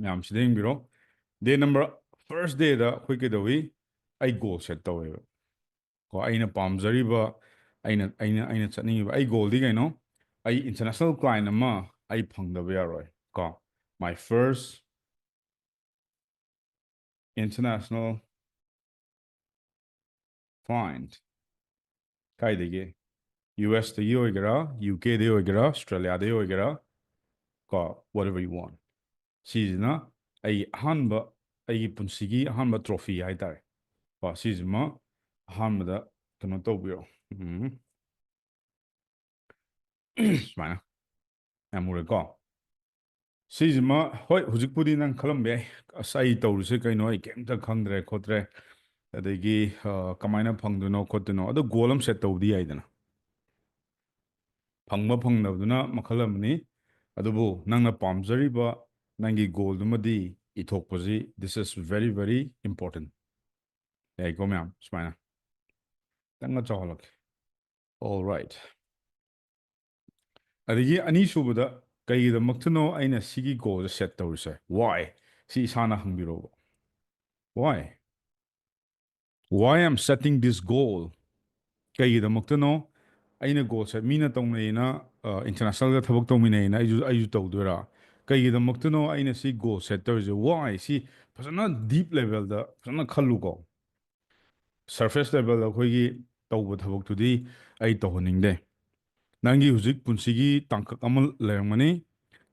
ꯌꯥꯝ ꯁꯤꯗ ꯌꯦꯡꯕꯤꯔꯣ ꯗꯦ ꯅꯝꯕꯔ ꯐꯥꯔꯁ ꯗꯦꯗ ꯑꯩꯈꯣꯏ ꯀꯩꯗꯧꯏ ꯑꯩ ꯒꯣꯜ ꯁꯦꯠ ꯇꯧꯋꯦꯕ ꯀꯣ ꯑꯩꯅ ꯄꯥꯝꯖꯔꯤꯕ ꯑꯩꯅ ꯆꯠꯅꯤꯡꯉꯤꯕ ꯑꯩ ꯒꯣꯜꯗꯤ ꯀꯩꯅꯣ ꯑꯩ ꯏꯟꯇꯔꯅꯦꯁꯅꯦꯜ ꯀ꯭ꯂꯥꯏꯟ ꯑꯃ ꯑꯩ ꯐꯪꯗꯕ ꯌꯥꯔꯣꯏ ꯀꯣ ꯃꯥꯏ ꯐꯥꯔꯁ international client ꯀꯥꯏꯗꯒꯤ ꯌꯨ ꯑꯦꯁꯇꯒꯤ ꯑꯣꯏꯒꯦꯔꯥ ꯌꯨ ꯀꯦꯗꯒꯤ ꯑꯣꯏꯒꯦꯔꯥ ꯑꯁꯇ꯭ꯔꯦꯂꯤꯌꯥꯗꯒꯤ ꯑꯣꯏꯒꯦꯔꯥ ꯀꯣ whatever you want ꯁꯤꯁꯤꯅ ꯑꯩ ꯑꯍꯥꯟꯕ ꯑꯩꯒꯤ ꯄꯨꯟꯁꯤꯒꯤ ꯑꯍꯥꯟꯕ ꯇ꯭ꯔꯣꯐꯤ ꯍꯥꯏꯇꯥꯔꯦ ꯀꯣ ꯁꯤꯁꯤꯃ ꯑꯍꯥꯟꯕꯗ ꯀꯩꯅꯣ ꯇꯧꯕꯤꯔꯣ ꯁꯨꯃꯥꯏꯅ ꯌꯥꯝ ꯎꯔꯦꯀꯣ ꯁꯤꯁꯤꯃ ꯍꯣꯏ ꯍꯧꯖꯤꯛꯄꯨꯗꯤ ꯅꯪ ꯈꯜꯂꯝꯕ ꯌꯥꯏ ꯑꯁ ꯑꯩ ꯇꯧꯔꯤꯁꯦ ꯀꯩꯅꯣ ꯑꯩ ꯀꯩꯝꯇ ꯈꯪꯗ꯭ꯔꯦ ꯈꯣꯠꯇ꯭ꯔꯦ ꯑꯗꯒꯤ ꯀꯃꯥꯏꯅ ꯐꯪꯗꯣꯏꯅꯣ ꯈꯣꯠꯇꯣꯏꯅꯣ ꯑꯗꯣ ꯒꯣꯜ ꯑꯃ ꯁꯦꯠ ꯇꯧꯕꯗꯤ ꯌꯥꯏꯗꯅ ꯐꯪꯕ ꯐꯪꯗꯕꯗꯨꯅ ꯃꯈꯜ ꯑꯃꯅꯤ ꯑꯗꯨꯕꯨ ꯅꯪꯅ ꯄꯥꯝꯖꯔꯤꯕ ꯅꯪꯒꯤ ꯒꯣꯜꯗꯨꯃꯗꯤ ꯏꯊꯣꯛꯄꯁꯤ this is very very important ꯌꯥꯏꯀꯣ ꯃꯌꯥꯝ ꯁꯨꯃꯥꯏꯅ ꯈꯤꯇꯪꯒ ꯆꯥꯎꯍꯜꯂꯛꯀꯦ ꯑꯣꯜ ꯔꯥꯏꯠ ꯑꯗꯒꯤ ꯑꯅꯤꯁꯨꯕꯗ ꯀꯩꯒꯤꯗꯃꯛꯇꯅꯣ ꯑꯩꯅ ꯁꯤꯒꯤ ꯒꯣꯜꯁꯦ ꯁꯦꯠ ꯇꯧꯔꯤꯁꯦ ꯋꯥꯏ ꯁꯤ ꯏꯁꯥꯅ ꯍꯪꯕꯤꯔꯛꯑꯣꯕ why I'm setting this goal ꯀꯩꯒꯤꯗꯃꯛꯇꯅꯣ ꯑꯩꯅ ꯒꯣꯜꯁꯦ ꯃꯤꯅ ꯇꯧꯅꯩꯅ ꯏꯟꯇꯔꯅꯦꯁꯅꯦꯜꯗ ꯊꯕꯛ ꯇꯧꯃꯤꯟꯅꯩꯅ ꯑꯩꯁꯨ ꯇꯧꯗꯣꯏꯔꯥ ꯀꯩꯒꯤꯗꯃꯛꯇꯅꯣ ꯑꯩꯅ ꯁꯤ ꯒꯣꯜ ꯁꯦꯠ ꯇꯧꯔꯤꯁꯦ ꯋꯥꯏ ꯁꯤ ꯐꯖꯅ ꯗꯤꯞ ꯂꯦꯚꯦꯜꯗ ꯐꯖꯅ ꯈꯜꯂꯨꯀꯣ ꯁꯔꯐꯦꯁ ꯂꯦꯚꯦꯜꯗ ꯑꯩꯈꯣꯏꯒꯤ ꯇꯧꯕ ꯊꯕꯛꯇꯨꯗꯤ ꯑꯩ ꯇꯧꯍꯟꯅꯤꯡꯗꯦ ꯅꯪꯒꯤ ꯍꯧꯖꯤꯛ ꯄꯨꯟꯁꯤꯒꯤ ꯇꯥꯡꯀꯛ ꯑꯃ ꯂꯩꯔꯝꯒꯅꯤ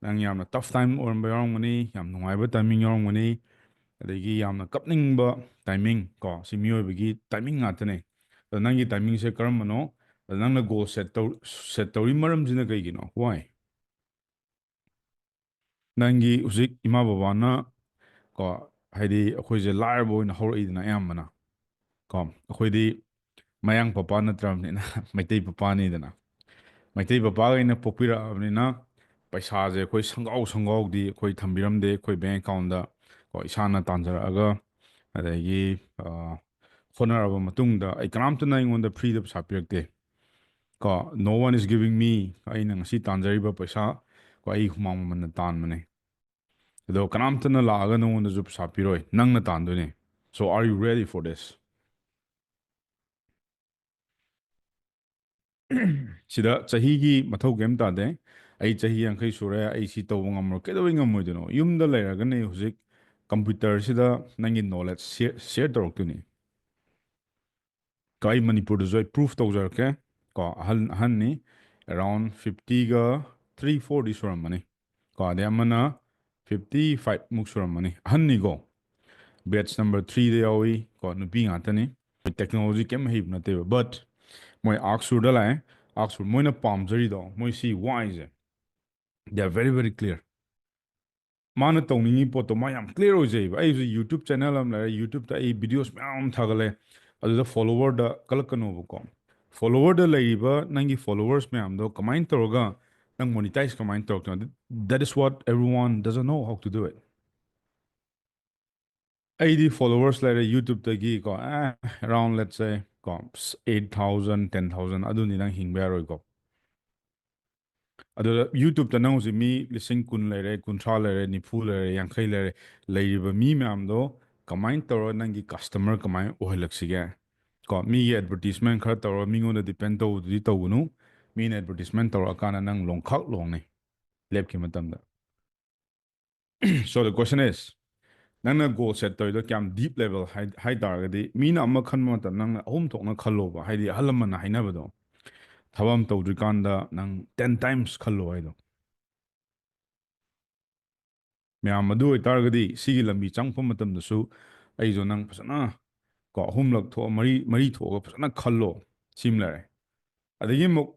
ꯅꯪ ꯌꯥꯝꯅ ꯇꯐ ꯇꯥꯏꯝ ꯑꯣꯏꯔꯝꯕ ꯌꯥꯎꯔꯝꯒꯅꯤ ꯌꯥꯝ ꯅꯨꯡꯉꯥꯏꯕ ꯇꯥꯏꯃꯤꯡ ꯌꯥꯎꯔꯝꯒꯅꯤ ꯑꯗꯒꯤ ꯌꯥꯝꯅ ꯀꯞꯅꯤꯡꯕ ꯇꯥꯏꯃꯤꯡ ꯀꯣ ꯁꯤ ꯃꯤꯑꯣꯏꯕꯒꯤ ꯇꯥꯏꯃꯤꯡ ꯉꯥꯛꯇꯅꯦ ꯑꯗꯣ ꯅꯪꯒꯤ ꯇꯥꯏꯃꯤꯡꯁꯦ ꯀꯔꯝꯕꯅꯣ ꯑꯗ ꯅꯪꯅ ꯒꯣꯜ ꯁꯦꯠ ꯇꯧꯔꯤ ꯃꯔꯝꯁꯤꯅ ꯀꯩꯒꯤꯅꯣ ꯋꯥꯏ ꯅꯪꯒꯤ ꯍꯧꯖꯤꯛ ꯏꯃꯥ ꯕꯕꯥꯅ ꯀꯣ ꯍꯥꯏꯗꯤ ꯑꯩꯈꯣꯏꯁꯦ ꯂꯥꯏꯔꯕ ꯑꯣꯏꯅ ꯍꯧꯔꯛꯏꯗꯅ ꯑꯌꯥꯝꯕꯅ ꯀꯣ ꯑꯩꯈꯣꯏꯗꯤ ꯃꯌꯥꯡ ꯄꯄꯥ ꯅꯠꯇ꯭ꯔꯕꯅꯤꯅ ꯃꯩꯇꯩ ꯄꯄꯥꯅꯤꯗꯅ ꯃꯩꯇꯩ ꯄꯄꯥꯈꯩꯅ ꯄꯣꯛꯄꯤꯔꯛꯑꯕꯅꯤꯅ ꯄꯩꯁꯥꯁꯦ ꯑꯩꯈꯣꯏ ꯁꯪꯒꯥꯎꯗꯤ ꯑꯩꯈꯣꯏ ꯊꯝꯕꯤꯔꯝꯗꯦ ꯑꯩꯈꯣꯏ ꯕꯦꯡ ꯑꯦꯀꯥꯎꯟꯗ ꯀꯣ ꯏꯁꯥꯅ ꯇꯥꯟꯖꯔꯛꯑꯒ ꯑꯗꯒꯤ ꯍꯣꯠꯅꯔꯕ ꯃꯇꯨꯡꯗ ꯑꯩ ꯀꯅꯥꯝꯇꯅ ꯑꯩꯉꯣꯟꯗ ꯐ꯭ꯔꯤꯗ ꯄꯩꯁా ꯄꯤꯔꯛꯇꯦ ꯀꯣ ꯅꯣ ꯋꯥꯟ ꯏꯁ ꯒꯤꯚꯤꯡ ꯃꯤ ꯑꯩꯅ ꯉꯁꯤ ꯇꯥꯟꯖꯔꯤꯕ ꯄꯩꯁꯥ ꯀꯣ ꯑꯩ ꯍꯨꯃꯥꯡ ꯃꯃꯟꯅ ꯇꯥꯟꯕꯅꯦ ꯑꯗꯣ ꯀꯅꯥꯝꯇꯅ ꯂꯥꯛꯑꯒ ꯅꯉꯣꯟꯗꯁꯨ ꯄꯩꯁా ꯄꯤꯔꯣꯏ ꯅꯪꯅ ꯇꯥꯟꯗꯣꯏꯅꯦ so are you ready for this ꯁꯤꯗ ꯆꯍꯤꯒꯤ ꯃꯊꯧ ꯀꯩꯝ ꯇꯥꯗꯦ ꯑꯩ ꯆꯍꯤ 50 ꯁꯨꯔꯦ ꯑꯩ ꯁꯤ ꯇꯧꯕ ꯉꯝꯃꯔꯣꯏ ꯀꯩꯗꯧꯕꯩ ꯉꯝꯃꯣꯏꯗꯣꯏꯅꯣ ꯌꯨꯝꯗ ꯂꯩꯔꯒꯅꯦ ꯍꯧꯖꯤꯛ ꯀꯝꯄ꯭ꯌꯨꯇꯔꯁꯤꯗ ꯅꯪꯒꯤ ꯅꯣꯂꯦꯖ ꯁꯤꯌꯔ ꯇꯧꯔꯛꯇꯣꯏꯅꯤ ꯀꯣ ꯑꯩ ꯃꯅꯤꯄꯨꯔꯗꯁꯨ ꯑꯩ ꯄ꯭ꯔꯨꯐ ꯇꯧꯖꯔꯛꯀꯦ ꯀꯣ ꯑꯍꯟꯅꯤ ꯑꯦꯔꯥꯎꯟ 53-54ꯗꯤ ꯁꯨꯔꯝꯃꯅꯤ ꯀꯣ ꯑꯗꯩ ꯑꯃꯅ 55 ꯃꯨꯛ ꯁꯨꯔꯝꯃꯅꯤ ꯑꯍꯟꯅꯤꯀꯣ ꯕꯦꯠꯁ ꯅꯝꯕꯔ 3ꯗ ꯌꯥꯎꯏ ꯀꯣ ꯅꯨꯄꯤ ꯉꯥꯛꯇꯅꯤ ꯇꯦꯛꯅꯣꯂꯣꯖꯤ ꯀꯩꯝ ꯍꯩꯕ ꯅꯠꯇꯦꯕ ꯕꯠ ꯃꯣꯏ ꯑꯥꯛꯁꯨꯔꯗ ꯂꯥꯛꯑꯦ ꯑꯥꯛꯁꯨꯔ ꯃꯣꯏꯅ ꯄꯥꯝꯖꯔꯤꯗꯣ ꯃꯣꯏ ꯁꯤ ꯋꯥꯏꯁꯦ they are very very clear ꯃꯥꯅ ꯇꯧꯅꯤꯡꯉꯤ ꯄꯣꯠꯇꯣ ꯃꯥ ꯌꯥꯝ ꯀ꯭ꯂꯤꯌꯔ ꯑꯣꯏꯖꯩꯕ ꯑꯩꯁꯨ ꯌꯨꯇ꯭ꯌꯨꯕ ꯆꯦꯅꯦꯜ ꯑꯃ ꯂꯩꯔꯦ ꯌꯨꯇ꯭ꯌꯨꯕꯇ ꯑꯩ ꯚꯤꯗꯤꯑꯣꯁ ꯃꯌꯥꯝ ꯑꯃ ꯊꯥꯒꯠꯂꯦ ꯑꯗꯨꯗ ꯐꯣꯂꯣꯋꯔꯗ ꯀꯜꯂꯛꯀꯅꯣꯕꯀꯣ ꯐꯣꯂꯣꯋꯔꯗ ꯂꯩꯔꯤꯕ ꯅꯪꯒꯤ ꯐꯣꯂꯣꯋꯔꯁ ꯃꯌꯥꯝꯗꯣ ꯀꯃꯥꯏꯅ ꯇꯧꯔꯒ ꯅꯪ ꯃꯣꯅꯤꯇꯥꯏꯁ ꯀꯃꯥꯏꯅ ꯇꯧꯔꯛꯇꯣꯏꯅꯣ that is what every one doesn't know how to do it ꯑꯩꯗꯤ ꯐꯣꯂꯣꯋꯔꯁ ꯂꯩꯔꯦ ꯌꯨꯇ꯭ꯌꯨꯕꯇꯒꯤ ꯀꯣ ꯑꯦꯔꯥꯎꯟ ꯂꯦꯠꯁꯦ ꯀꯣ 8,000 10,000 ꯑꯗꯨꯅꯤ ꯅꯪ ꯍꯤꯡꯕ ꯌꯥꯔꯣꯏꯀꯣ ꯑꯗꯨꯗ ꯌꯨꯇ꯭ꯌꯨꯕꯇ ꯅꯪ ꯍꯧꯖꯤꯛ ꯃꯤ 10,000 ಲꯩꯔꯦ 30 ಲꯩꯔꯦ 40 ಲꯩꯔꯦ 50 ಲꯩꯔꯦ ꯂꯩꯔꯤꯕ ꯃꯤ ꯃꯌꯥꯝꯗꯣ ꯀꯃꯥꯏꯅ ꯇꯧꯔ ꯅꯪꯒꯤ ꯀꯁꯇꯃꯔ ꯀꯃꯥꯏꯅ ꯑꯣꯏꯍꯜꯂꯛꯁꯤꯒꯦ ꯀꯣ ꯃꯤꯒꯤ ꯑꯦꯗꯚꯔꯇꯤꯁꯃꯦꯟ ꯈꯔ ꯇꯧꯔꯒ ꯃꯤꯉꯣꯟꯗ ꯗꯤꯄꯦꯟ ꯇꯧꯕꯗꯨꯗꯤ ꯇꯧꯒꯅꯨ ꯃꯤꯅ ꯑꯦꯗꯚꯔꯇꯤꯁꯃꯦꯟ ꯇꯧꯔꯛꯑꯀꯥꯟꯗ ꯅꯪ ꯂꯣꯡꯅꯩ ꯂꯦꯞꯈꯤꯕ ꯃꯇꯝꯗ ꯁꯣ ꯗ ꯀ꯭ꯋꯦꯁꯟ ꯏꯁ ꯅꯪꯅ ꯒꯣꯜ ꯁꯦꯠ ꯇꯧꯔꯤꯗꯣ ꯀꯌꯥꯝ ꯗꯤꯞ ꯂꯦꯚꯦꯜ ꯍꯥꯏ ꯇꯥꯔꯒꯗꯤ ꯃꯤꯅ ꯑꯃ ꯈꯟꯕ ꯃꯇꯝꯗ ꯅꯪꯅ ꯑꯍꯨꯝ ꯊꯣꯛꯅ ꯈꯜꯂꯣꯕ ꯍꯥꯏꯗꯤ ꯑꯍꯜ ꯂꯃꯟꯅ ꯍꯥꯏꯅꯕꯗꯣ ꯊꯕꯛ ꯑꯃ ꯇꯧꯗ꯭ꯔꯤꯀꯥꯟꯗ ꯅꯪ 10 times ꯈꯜꯂꯣ ꯍꯥꯏꯗꯣ ꯃꯌꯥꯝ ꯑꯗꯨ ꯑꯣꯏꯇꯥꯔꯒꯗꯤ ꯁꯤꯒꯤ ꯂꯝꯕꯤ ꯆꯪꯉꯛꯄ ꯃꯇꯝꯗꯁꯨ ꯑꯩꯁꯨ ꯅꯪ ꯐꯖꯅ ꯀꯣ ꯑꯍꯨꯝꯂꯛ ꯊꯣꯛꯑ ꯃꯔꯤ ꯊꯣꯛꯑꯒ ꯐꯖꯅ ꯈꯜꯂꯣ ꯁꯤꯃ ꯂꯩꯔꯦ ꯑꯗꯒꯤ ꯑꯃꯨꯛ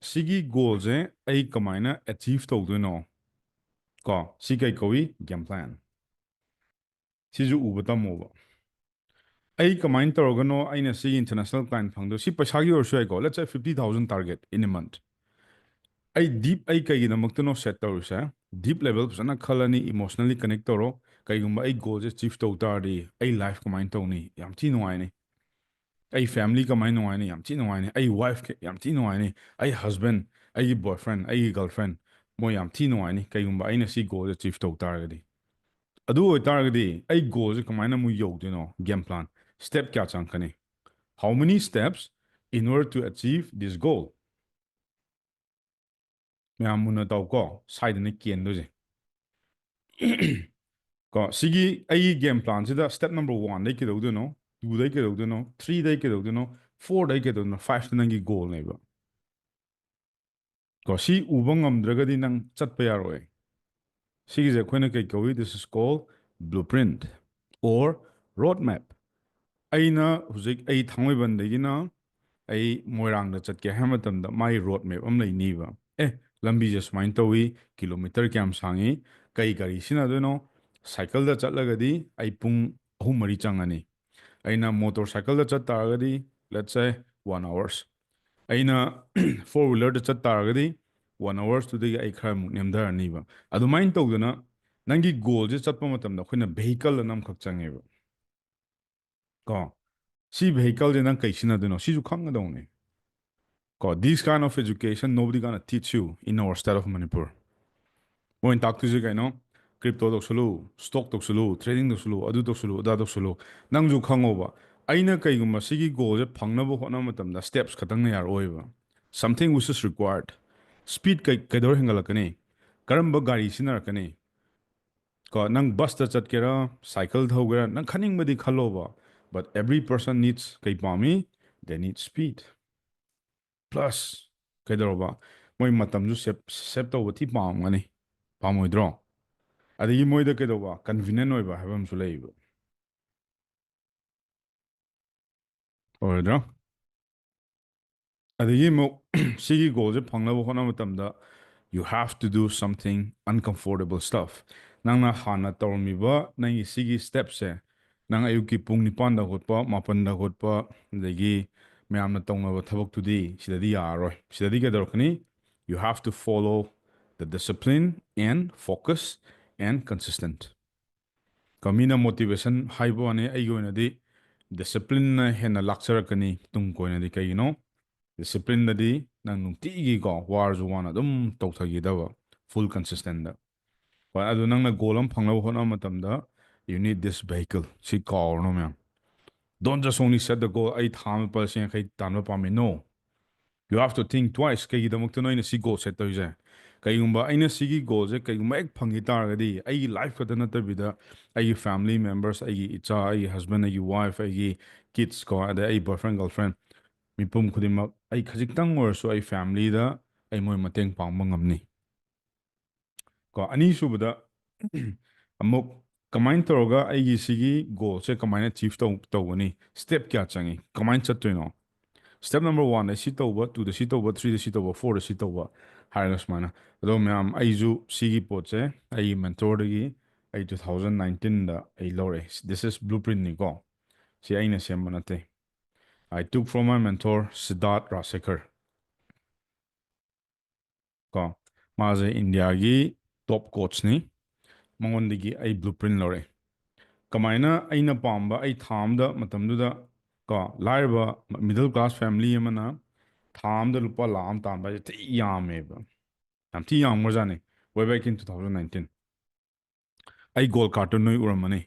ꯁꯤꯒꯤ ꯒꯣꯜꯁꯦ ꯑꯩ ꯀꯃꯥꯏꯅ ꯑꯦꯆꯤꯞ ꯇꯧꯗꯣꯏꯅꯣ ꯀꯣ ꯁꯤ ꯀꯩ ꯀꯧꯏ ꯒꯦꯝ ꯄ꯭ꯂꯥꯟ ꯁꯤꯁꯨ ꯎꯕ ꯇꯝꯃꯣꯕ ꯑꯩ ꯀꯃꯥꯏꯅ ꯇꯧꯔꯒꯅꯣ ꯑꯩꯅ ꯁꯤꯒꯤ ꯏꯟꯇꯔꯅꯦꯁꯅꯦꯜ ꯀ꯭ꯂꯥꯏꯟ ꯐꯪꯗꯣ ꯁꯤ ꯄꯩꯁꯥꯒꯤ ꯑꯣꯏꯔꯁꯨ ꯌꯥꯏꯀꯣ let's say 50,000 target in A month ꯑꯩ ꯗꯤꯞ ꯑꯩ ꯀꯩꯒꯤꯗꯃꯛꯇꯅꯣ ꯁꯦꯠ ꯇꯧꯔꯤꯁꯦ ꯗꯤꯞ ꯂꯦꯚꯦꯜ ꯐꯖꯅ ꯈꯜꯂꯅꯤ ꯏꯃꯣꯁꯅꯦꯜꯂꯤ ꯀꯅꯦꯛ ꯇꯧꯔꯣ ꯀꯩꯒꯨꯝꯕ ꯑꯩ ꯒꯣꯜꯁꯦ ꯆꯤꯐ ꯇꯧ ꯇꯥꯔꯗꯤ ꯑꯩ ꯂꯥꯏꯐ ꯀꯃꯥꯏꯅ ꯇꯧꯅꯤ ꯌꯥꯝ ꯊꯤ ꯅꯨꯡꯉꯥꯏꯅꯤ ꯑꯩ ꯐꯦꯃꯤꯂꯤ ꯀꯃꯥꯏꯅ ꯅꯨꯡꯉꯥꯏꯅꯤ ꯌꯥꯝ ꯊꯤ ꯅꯨꯡꯉꯥꯏꯅꯤ ꯑꯩ ꯋꯥꯏꯐ ꯌꯥꯝ ꯊꯤ ꯅꯨꯡꯉꯥꯏꯅꯤ ꯑꯩ ꯍꯁꯕꯦꯟ ꯑꯩꯒꯤ ꯕꯣꯏꯐ꯭ꯔꯦꯟ ꯑꯩꯒꯤ ꯒꯔꯜꯐ꯭ꯔꯦꯟ ꯃꯣꯏ ꯌꯥꯝ ꯊꯤ ꯅꯨꯡꯉꯥꯏꯅꯤ ꯀꯩꯒꯨꯝꯕ ꯑꯩꯅ ꯁꯤ ꯒꯣꯜꯁꯦ ꯆꯤꯐ ꯇꯧ ꯇꯥꯔꯒꯗꯤ ꯑꯗꯨ ꯑꯣꯏꯇꯥꯔꯒꯗꯤ ꯑꯩ ꯒꯣꯜꯁꯦ ꯀꯃꯥꯏꯅ ꯑꯃꯨꯛ ꯌꯧꯗꯣꯏꯅꯣ ꯒꯦꯝ ꯄ꯭ꯂꯥꯟ ꯁ꯭ꯇꯦꯞ ꯀꯌꯥ ꯆꯪꯉꯛꯀꯅꯤ how many steps in order to achieve this goal ꯃꯌꯥꯝ ꯃꯨꯟꯅ ꯇꯧꯀꯣ ꯁꯥꯏꯗꯅ ꯀꯦꯟꯗꯣꯏꯁꯦ ꯀꯣ ꯁꯤꯒꯤ ꯑꯩꯒꯤ ꯒꯦꯝ ꯄ꯭ꯂꯥꯟꯁꯤꯗ ꯁ꯭ꯇꯦꯞ ꯅꯝꯕꯔ 1ꯗꯩ ꯀꯩꯗꯧꯗꯣꯏꯅꯣ 2ꯗꯩ ꯀꯩꯗꯧꯗꯣꯏꯅꯣ 3ꯗꯩ ꯀꯩꯗꯧꯗꯣꯏꯅꯣ 4ꯗꯩ ꯀꯩꯗꯧꯗꯣꯏꯅꯣ 5ꯇ ꯅꯪꯒꯤ ꯒꯣꯜꯅꯦꯕ ꯀꯣ ꯁꯤ ꯎꯕ ꯉꯝꯗ꯭ꯔꯒꯗꯤ ꯅꯪ ꯆꯠꯄ ꯌꯥꯔꯣꯏ ꯁꯤꯒꯤꯁꯦ ꯑꯩꯈꯣꯏꯅ ꯀꯩ ꯀꯧꯏ this is call blueprint or road map ꯑꯩꯅ ꯍꯧꯖꯤꯛ ꯑꯩ ꯊꯥꯡꯃꯩꯕꯟꯗꯒꯤꯅ ꯑꯩ ꯃꯣꯏꯔꯥꯡꯗ ꯆꯠꯀꯦ ꯍꯥꯏꯕ ꯃꯇꯝꯗ ꯃꯥꯒꯤ ꯔꯣꯗ ꯃꯦꯞ ꯑꯃ ꯂꯩꯅꯤꯕ ꯂꯝꯕꯤꯁꯦ ꯁꯨꯃꯥꯏꯅ ꯇꯧꯏ ꯀꯤꯂꯣꯃꯤꯇꯔ ꯀꯌꯥꯝ ꯁꯥꯡꯉꯤ ꯀꯩ ꯒꯥꯔꯤ ꯁꯤꯖꯤꯟꯅꯗꯣꯏꯅꯣ ꯁꯥꯏꯀꯜꯗ ꯆꯠꯂꯒꯗꯤ ꯑꯩ ꯄꯨꯡ 3-4 ꯆꯪꯉꯅꯤ ꯑꯩꯅ ꯃꯣꯇꯣꯔ ꯁꯥꯏꯀꯜꯗ ꯆꯠ ꯇꯥꯔꯒꯗꯤ ꯂꯦꯠꯁ ꯁꯦ 1 ꯑꯋꯔꯁ ꯑꯩꯅ 4 ꯋꯤꯂꯔꯗ ꯆꯠ ꯇꯥꯔꯒꯗꯤ 1 ꯑꯋꯔꯁꯇꯨꯗꯒꯤ ꯑꯩ ꯈꯔꯃꯨꯛ ꯅꯦꯝꯊꯔꯅꯤꯕ ꯑꯗꯨꯃꯥꯏꯅ ꯇꯧꯗꯅ ꯅꯪꯒꯤ ꯒꯣꯜꯁꯦ ꯆꯠꯄ ꯃꯇꯝꯗ ꯑꯩꯈꯣꯏꯅ ꯚꯦꯍꯤꯀꯜ ꯑꯅ ꯑꯃꯈꯛ ꯆꯪꯉꯦꯕ ꯀꯣ ꯁꯤ ꯚꯦꯍꯤꯀꯜꯁꯦ ꯅꯪ ꯀꯩ ꯁꯤꯖꯤꯟꯅꯗꯣꯏꯅꯣ ꯁꯤꯁꯨ ꯈꯪꯒꯗꯧꯅꯦ ꯀꯣ this kind of education nobody gonna teach you in our state of Manipur ꯃꯣꯏꯅ ꯇꯥꯛꯇꯣꯏꯁꯦ ꯀꯩꯅꯣ ꯀ꯭ꯔꯤꯞꯇꯣ ꯇꯧꯁꯜꯂꯨ ꯁ꯭ꯇꯣꯛ ꯇꯧꯁꯜꯂꯨ ꯇ꯭ꯔꯦꯗꯤꯡ ꯇꯧꯁꯜꯂꯨ ꯑꯗꯨ ꯇꯧꯁꯜꯂꯨ ꯑꯗꯥ ꯇꯧꯁꯜꯂꯨ ꯅꯪꯁꯨ ꯈꯪꯉꯣꯕ ꯑꯩꯅ ꯀꯩꯒꯨꯝꯕ ꯁꯤꯒꯤ ꯒꯣꯜꯁꯦ ꯐꯪꯅꯕ ꯍꯣꯠꯅꯕ ꯃꯇꯝꯗ ꯁ꯭ꯇꯦꯞꯁ ꯈꯛꯇꯪꯅ ꯌꯥꯔꯛꯑꯣꯏꯕ something which is required speed ꯀꯩꯗꯧꯔ ꯍꯦꯟꯒꯠꯂꯛꯀꯅꯤ ꯀꯔꯝꯕ ꯒꯥꯔꯤ ꯁꯤꯖꯤꯟꯅꯔꯛꯀꯅꯤ ꯀꯣ ꯅꯪ ꯕꯁꯇ ꯆꯠꯀꯦꯔꯥ ꯁꯥꯏꯀꯜ ꯊꯧꯒꯦꯔꯥ ꯅꯪ ꯈꯟꯅꯤꯡꯕꯗꯤ ꯈꯜꯂꯣꯕ but every person needs ꯀꯩ ꯄꯥꯝꯃꯤ they need speed ꯄ꯭ꯂꯁ ꯀꯩꯗꯧꯔꯕ ꯃꯣꯏ ꯃꯇꯝꯁꯨ ꯁꯦꯞ ꯇꯧꯕ ꯊꯤ ꯄꯥꯝꯒꯅꯤ ꯄꯥꯝꯃꯣꯏꯗ꯭ꯔꯣ ꯑꯗꯒꯤ ꯃꯣꯏꯗ ꯀꯩꯗꯧꯕ ꯀꯟꯚꯤꯅꯦꯟ ꯑꯣꯏꯕ ꯍꯥꯏꯕ ꯑꯃꯁꯨ ꯂꯩꯌꯦꯕ ꯑꯣꯏꯔꯣꯏꯗ꯭ꯔꯣ ꯑꯗꯒꯤ ꯑꯃꯨꯛ ꯁꯤꯒꯤ ꯒꯣꯜꯁꯦ ꯐꯪꯅꯕ ꯍꯣꯠꯅꯕ ꯃꯇꯝꯗ you have to do something uncomfortable stuff ꯅꯪꯅ ꯍꯥꯟꯅ ꯇꯧꯔꯝꯃꯤꯕ ꯅꯪꯒꯤ ꯁꯤꯒꯤ ꯁ꯭ꯇꯦꯞꯁꯦ ꯅꯪ ꯑꯌꯨꯛꯀꯤ ꯄꯨꯡ 9ꯗ ꯍꯧꯒꯠꯄ 8ꯗ ꯍꯧꯒꯠꯄ ꯑꯗꯒꯤ ꯃꯌꯥꯝꯅ ꯇꯧꯅꯕ ꯊꯕꯛꯇꯨꯗꯤ ꯁꯤꯗꯗꯤ ꯌꯥꯔꯔꯣꯏ ꯁꯤꯗꯗꯤ ꯀꯩꯗꯧꯔꯛꯀꯅꯤ you have to follow the discipline and focus and consistent ꯀꯃꯤꯅ ꯃꯣꯇꯤꯚꯦꯁꯟ ꯍꯥꯏꯕ ꯋꯥꯅꯤ ꯑꯩꯒꯤ ꯑꯣꯏꯅꯗꯤ ꯗꯤꯁꯤꯄ꯭ꯂꯤꯟꯅ ꯍꯦꯟꯅ ꯂꯥꯛꯆꯔꯛꯀꯅꯤ ꯇꯨꯡ ꯀꯣꯏꯅꯗꯤ ꯀꯩꯒꯤꯅꯣ ꯗꯤꯁꯤꯄ꯭ꯂꯤꯟꯗꯗꯤ ꯅꯪ ꯅꯨꯡꯇꯤꯒꯤꯀꯣ ꯋꯥꯔꯁꯨ ꯋꯥꯅ ꯑꯗꯨꯝ ꯇꯧꯊꯈꯤꯗꯕ ꯐꯨꯜ ꯀꯟꯁꯤꯁꯇꯦꯟꯗ ꯍꯣꯏ ꯑꯗꯨ ꯅꯪꯅ ꯒꯣꯜ ꯑꯃ ꯐꯪꯅꯕ ꯍꯣꯠꯅꯕ ꯃꯇꯝꯗ ꯌꯨ ꯅꯤꯠ ꯗꯤꯁ ꯚꯦꯍꯤꯀꯜ ꯁꯤ ꯀꯥꯎꯔꯅꯣ ꯃꯌꯥꯝ ꯗꯣꯟ ꯖꯁ ꯑꯣꯟꯂꯤ ꯁꯦꯠ ꯗ ꯒꯣꯜ ꯑꯩ ꯊꯥ ꯑꯃ 8,000 ꯇꯥꯟꯕ ꯄꯥꯝꯃꯤ ꯅꯣ ꯌꯨ ꯍꯥꯞ ꯇꯨ ꯊꯤꯡ ꯇ꯭ꯋꯥꯏꯁ ꯀꯩꯒꯤꯗꯃꯛꯇꯅꯣ ꯑꯩꯅ ꯁꯤ ꯒꯣꯜ ꯁꯦꯠ ꯇꯧꯔꯤꯁꯦ ꯀꯩꯒꯨꯝꯕ ꯑꯩꯅ ꯁꯤꯒꯤ ꯒꯣꯜꯁꯦ ꯀꯩꯒꯨꯝꯕ ꯍꯦꯛ ꯐꯪꯈꯤ ꯇꯥꯔꯒꯗꯤ ꯑꯩꯒꯤ ꯂꯥꯏꯐ ꯈꯛꯇ ꯅꯠꯇꯕꯤꯗ ꯑꯩꯒꯤ ꯐꯦꯃꯤꯂꯤ ꯃꯦꯝꯕꯔꯁ ꯑꯩꯒꯤ ꯏꯆꯥ ꯑꯩꯒꯤ ꯍꯁꯕꯦꯟ ꯑꯩꯒꯤ ꯋꯥꯏꯐ ꯑꯩꯒꯤ ꯀꯤꯠꯁ ꯀꯣ ꯑꯗꯩ ꯑꯩ ꯕꯣꯏꯐ꯭ꯔꯦꯟ ꯒꯔꯜꯐ꯭ꯔꯦꯟ ꯃꯤꯄꯨꯝ ꯈꯨꯗꯤꯡꯃꯛ ꯑꯩ ꯈꯖꯤꯛꯇꯪ ꯑꯣꯏꯔꯁꯨ ꯑꯩ ꯐꯦꯃꯤꯂꯤꯗ ꯑꯩ ꯃꯣꯏ ꯃꯇꯦꯡ ꯄꯥꯡꯕ ꯉꯝꯅꯤ ꯀꯣ ꯑꯅꯤꯁꯨꯕꯗ ꯑꯃꯨꯛ ꯀꯃꯥꯏꯅ ꯇꯧꯔꯒ ꯑꯩꯒꯤ ꯁꯤꯒꯤ ꯒꯣꯜꯁꯦ ꯀꯃꯥꯏꯅ ꯑꯆꯤꯞ ꯇꯧꯒꯅꯤ ꯁ꯭ꯇꯦꯞ ꯀꯌꯥ ꯆꯪꯉꯤ ꯀꯃꯥꯏꯅ ꯆꯠꯇꯣꯏꯅꯣ ꯁ꯭ꯇꯦꯞ ꯅꯝꯕꯔ 1ꯗ ꯁꯤ ꯇꯧꯕ 2ꯗ ꯁꯤ ꯇꯧꯕ 3ꯗ ꯁꯤ ꯇꯧꯕ 4ꯗ ꯁꯤ ꯇꯧꯕ ꯍꯥꯏꯔꯒ ꯁꯨꯃꯥꯏꯅ ꯑꯗꯣ ꯃꯌꯥꯝ ꯑꯩꯁꯨ ꯁꯤꯒꯤ ꯄꯣꯠꯁꯦ ꯑꯩꯒꯤ ꯃꯦꯟꯇꯣꯔꯗꯒꯤ ꯑꯩ 2019ꯗ ꯑꯩ ꯂꯧꯔꯛꯑꯦ ꯗꯤꯁ ꯏꯁ ꯕ꯭ꯂꯨꯄ꯭ꯔꯤꯟꯠꯅꯤꯀꯣ ꯁꯤ ꯑꯩꯅ ꯁꯦꯝꯕ ꯅꯠꯇꯦ I took from my mentor Siddharth Rasekar ꯀꯣ ꯃꯥꯁꯦ ꯏꯟꯗꯤꯌꯥꯒꯤ ꯇꯣꯞ ꯀꯣꯆꯅꯤ ꯃꯉꯣꯟꯗꯒꯤ ꯑꯩ ꯕ꯭ꯂꯨꯄ꯭ꯔꯤꯟꯠ ꯂꯧꯔꯛꯑꯦ ꯀꯃꯥꯏꯅ ꯑꯩꯅ ꯄꯥꯝꯕ ꯑꯩ ꯊꯥ ꯑꯃꯗ ꯃꯇꯝꯗꯨꯗ ꯀꯣ ꯂꯥꯏꯔꯕ ꯃꯤꯗꯜ ꯀ꯭ꯂꯥꯁ ꯐꯦꯃꯤꯂꯤ ꯑꯃꯅ ꯊꯥ ꯑꯃꯗ ꯂꯨꯄꯥ 1,00,000 ꯇꯥꯟꯕ ꯍꯥꯏꯁꯦ ꯊꯤ ꯌꯥꯝꯃꯦꯕ ꯌꯥꯝ ꯊꯤ ꯌꯥꯝꯈ꯭ꯔꯖꯥꯠꯅꯤ ꯋꯦ ꯕꯦꯛ ꯏꯟ 2019 ꯑꯩ ꯒꯣꯜ ꯀꯥꯔꯠꯇꯨ ꯅꯣꯏ ꯎꯔꯝꯃꯅꯤ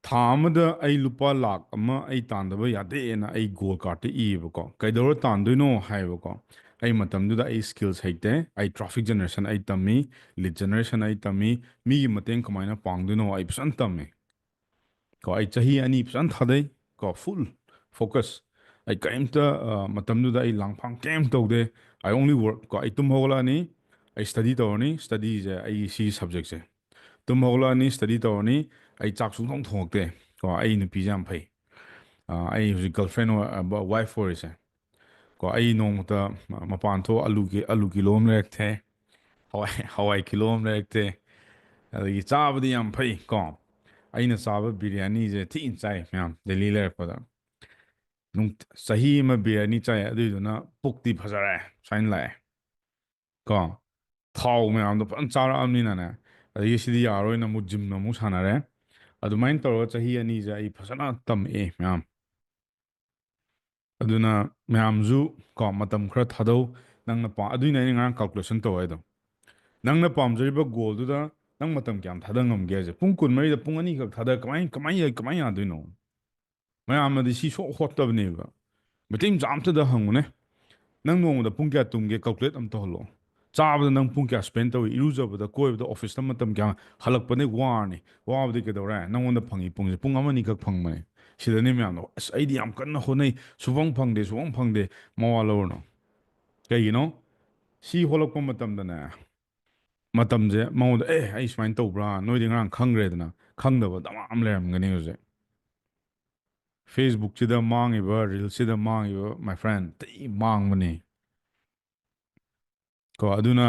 ꯊꯥ ꯑꯃꯗ ꯑꯩ ꯂꯨꯄꯥ 1,00,000 ꯑꯩ ꯇꯥꯟꯗꯕ ꯌꯥꯗꯦꯅ ꯑꯩ ꯒꯣꯜ ꯀꯥꯔꯠꯇ ꯏꯌꯦꯕꯀꯣ ꯀꯩꯗꯧꯔ ꯇꯥꯟꯗꯣꯏꯅꯣ ꯍꯥꯏꯌꯦꯕꯀꯣ ꯑꯩ ꯃꯇꯝꯗꯨꯗ ꯑꯩ ꯁ꯭ꯀꯤꯜꯁ ꯍꯩꯇꯦ ꯑꯩ ꯇ꯭ꯔꯥꯐꯤꯛ ꯖꯦꯅꯦꯔꯦꯁꯟ ꯑꯩ ꯇꯝꯃꯤ ꯂꯤꯗ ꯖꯦꯅꯦꯔꯦꯁꯟ ꯑꯩ ꯇꯝꯃꯤ ꯃꯤꯒꯤ ꯃꯇꯦꯡ ꯀꯃꯥꯏꯅ ꯄꯥꯡꯗꯣꯏꯅꯣ ꯑꯩ ꯐꯖꯅ ꯇꯝꯃꯤ ꯀꯣ ꯑꯩ ꯆꯍꯤ 2 ꯐꯖꯅ ꯊꯥꯗꯩ ꯀꯣ ꯐꯨꯜ ꯐꯣꯀꯁ ꯑꯩ ꯀꯔꯤꯝꯇ ꯃꯇꯝꯗꯨꯗ ꯑꯩ ꯂꯥꯡꯐꯥꯡ ꯀꯩꯝ ꯇꯧꯗꯦ ꯑꯥꯏ ꯑꯣꯟꯂꯤ ꯋꯔꯛ ꯀꯣ ꯑꯩ ꯇꯨꯝ ꯍꯧꯒꯠꯂꯛꯑꯅꯤ ꯑꯩ ꯁ꯭ꯇꯗꯤ ꯇꯧꯔꯅꯤ ꯁ꯭ꯇꯗꯤꯁꯦ ꯑꯩꯒꯤ ꯁꯤꯒꯤ ꯁꯕꯖꯦꯛꯁꯦ ꯇꯨꯝ ꯍꯧꯒꯠꯂꯛꯑꯅꯤ ꯁ꯭ꯇꯗꯤ ꯇꯧꯔꯅꯤ ꯑꯩ ꯆꯥꯛ ꯁꯨꯡꯊꯣꯡ ꯊꯣꯡꯉꯛꯇꯦ ꯀꯣ ꯑꯩ ꯅꯨꯄꯤꯁꯦ ꯌꯥꯝ ꯐꯩ ꯑꯩ ꯍꯧꯖꯤꯛ ꯒꯔꯜꯐ꯭ꯔꯦꯟ ꯋꯥꯏꯐ ꯑꯣꯏꯔꯤꯁꯦ ꯀꯣ ꯑꯩ ꯅꯣꯡꯃꯇ ꯃꯄꯥꯟ ꯊꯣꯛ ꯑꯂꯨ ꯀꯤꯂꯣ ꯑꯃ ꯂꯩꯔꯛꯇꯦ ꯍꯋꯥꯏ ꯀꯤꯂꯣ ꯑꯃ ꯂꯩꯔꯛꯇꯦ ꯑꯗꯒꯤ ꯆꯥꯕꯗꯤ ꯌꯥꯝ ꯐꯩ ꯀꯣ ꯑꯩꯅ ꯆꯥꯕ ꯕꯤꯔꯌꯥꯅꯤꯁꯦ ꯊꯤꯅ ꯆꯥꯏ ꯃꯌꯥꯝ ꯗꯦꯜꯂꯤ ꯂꯩꯔꯛꯄꯗ ꯆꯍꯤ ꯑꯃ ꯕꯤꯔꯌꯥꯅꯤ ꯆꯥꯏ ꯑꯗꯨꯏꯗꯨꯅ ꯄꯨꯛꯇꯤ ꯐꯖꯔꯦ ꯁꯨꯃꯥꯏꯅ ꯂꯥꯛꯑꯦ ꯀꯣ ꯊꯥꯎ ꯃꯌꯥꯝꯗꯣ ꯐꯖꯅ ꯆꯥꯔꯛꯑꯕꯅꯤꯅꯅꯦ ꯑꯗꯒꯤ ꯁꯤꯗꯤ ꯌꯥꯔꯔꯣꯏꯅ ꯑꯃꯨꯛ ꯖꯤꯝ ꯑꯃꯨꯛ ꯁꯥꯟꯅꯔꯦ ꯑꯗꯨꯃꯥꯏꯅ ꯇꯧꯔꯒ ꯆꯍꯤ 2ꯁꯦ ꯑꯩ ꯐꯖꯅ ꯇꯝꯃꯛꯑꯦ ꯃꯌꯥꯝ ꯑꯗꯨꯅ ꯃꯌꯥꯝꯁꯨ ꯀꯣ ꯃꯇꯝ ꯈꯔ ꯊꯥꯗꯧ ꯅꯪꯅ ꯑꯗꯨꯏꯅꯦ ꯑꯩꯅ ꯉꯔꯥꯡ ꯀꯥꯜꯀꯨꯂꯦꯁꯟ ꯇꯧ ꯍꯥꯏꯗꯣ ꯅꯪꯅ ꯄꯥꯝꯖꯔꯤꯕ ꯒꯣꯜꯗꯨꯗ ꯅꯪ ꯃꯇꯝ ꯀꯌꯥꯝ ꯊꯥꯗ ꯉꯝꯒꯦ ꯍꯥꯏꯁꯦ ꯄꯨꯡ 12ꯗ ꯄꯨꯡ 2ꯈꯛ ꯊꯥꯗ ꯀꯃꯥꯏꯅ ꯌꯥꯗꯣꯏꯅꯣ ꯃꯌꯥꯝꯅꯗꯤ ꯁꯤ ꯁꯣꯛ ꯍꯣꯠꯇꯕꯅꯦꯕ ꯃꯩꯇꯩ ꯃꯆꯥ ꯑꯝꯇꯗ ꯍꯪꯉꯨꯅꯦ ꯅꯪ ꯅꯣꯡꯃꯗ ꯄꯨꯡ ꯀꯌꯥ ꯇꯨꯝꯒꯦ ꯀꯥꯜꯀꯨꯂꯦꯠ ꯑꯃ ꯇꯧꯍꯜꯂꯣ ꯆꯥꯕꯗ ꯅꯪ ꯄꯨꯡ ꯀꯌꯥ ꯁ꯭ꯄꯦꯟ ꯇꯧꯏ ꯏꯔꯨꯖꯕꯗ ꯀꯣꯏꯕꯗ ꯑꯣꯐꯤꯁꯇ ꯃꯇꯝ ꯀꯌꯥ ꯍꯜꯂꯛꯄꯗꯩ ꯋꯥꯔꯅꯤ ꯋꯥꯕꯗꯤ ꯀꯩꯗꯧꯔꯦ ꯅꯪꯉꯣꯟꯗ ꯐꯪꯉꯤ ꯄꯨꯡꯁꯦ ꯄꯨꯡ 1-2ꯈꯛ ꯐꯪꯕꯅꯦ ꯁꯤꯗꯅꯤ ꯃꯌꯥꯝꯗꯣ ꯑꯁ ꯑꯩꯗꯤ ꯌꯥꯝ ꯀꯟꯅ ꯍꯣꯠꯅꯩ ꯁꯨꯐꯪ ꯐꯪꯗꯦ ꯃꯋꯥ ꯂꯧꯔꯨꯅꯣ ꯀꯩꯒꯤꯅꯣ ꯁꯤ ꯍꯣꯜꯂꯛꯄ ꯃꯇꯝꯗꯅꯦ ꯃꯇꯝꯁꯦ ꯃꯉꯣꯟꯗ ꯑꯩ ꯁꯨꯃꯥꯏꯅ ꯇꯧꯕ꯭ꯔꯥ ꯅꯣꯏꯗꯤ ꯉꯔꯥꯡ ꯈꯪꯈ꯭ꯔꯦꯗꯅ ꯈꯪꯗꯕ ꯗꯃꯥ ꯑꯃ ꯂꯩꯔꯝꯒꯅꯤ ꯍꯧꯖꯤꯛ ꯐꯦꯁꯕꯨꯛꯁꯤꯗ ꯃꯥꯡꯉꯤꯕ ꯔꯤꯜꯁꯁꯤꯗ ꯃꯥꯡꯉꯤꯕ ꯃꯥꯏ ꯐ꯭ꯔꯦꯟ ꯊꯤ ꯃꯥꯡꯕꯅꯤ ꯀꯣ ꯑꯗꯨꯅ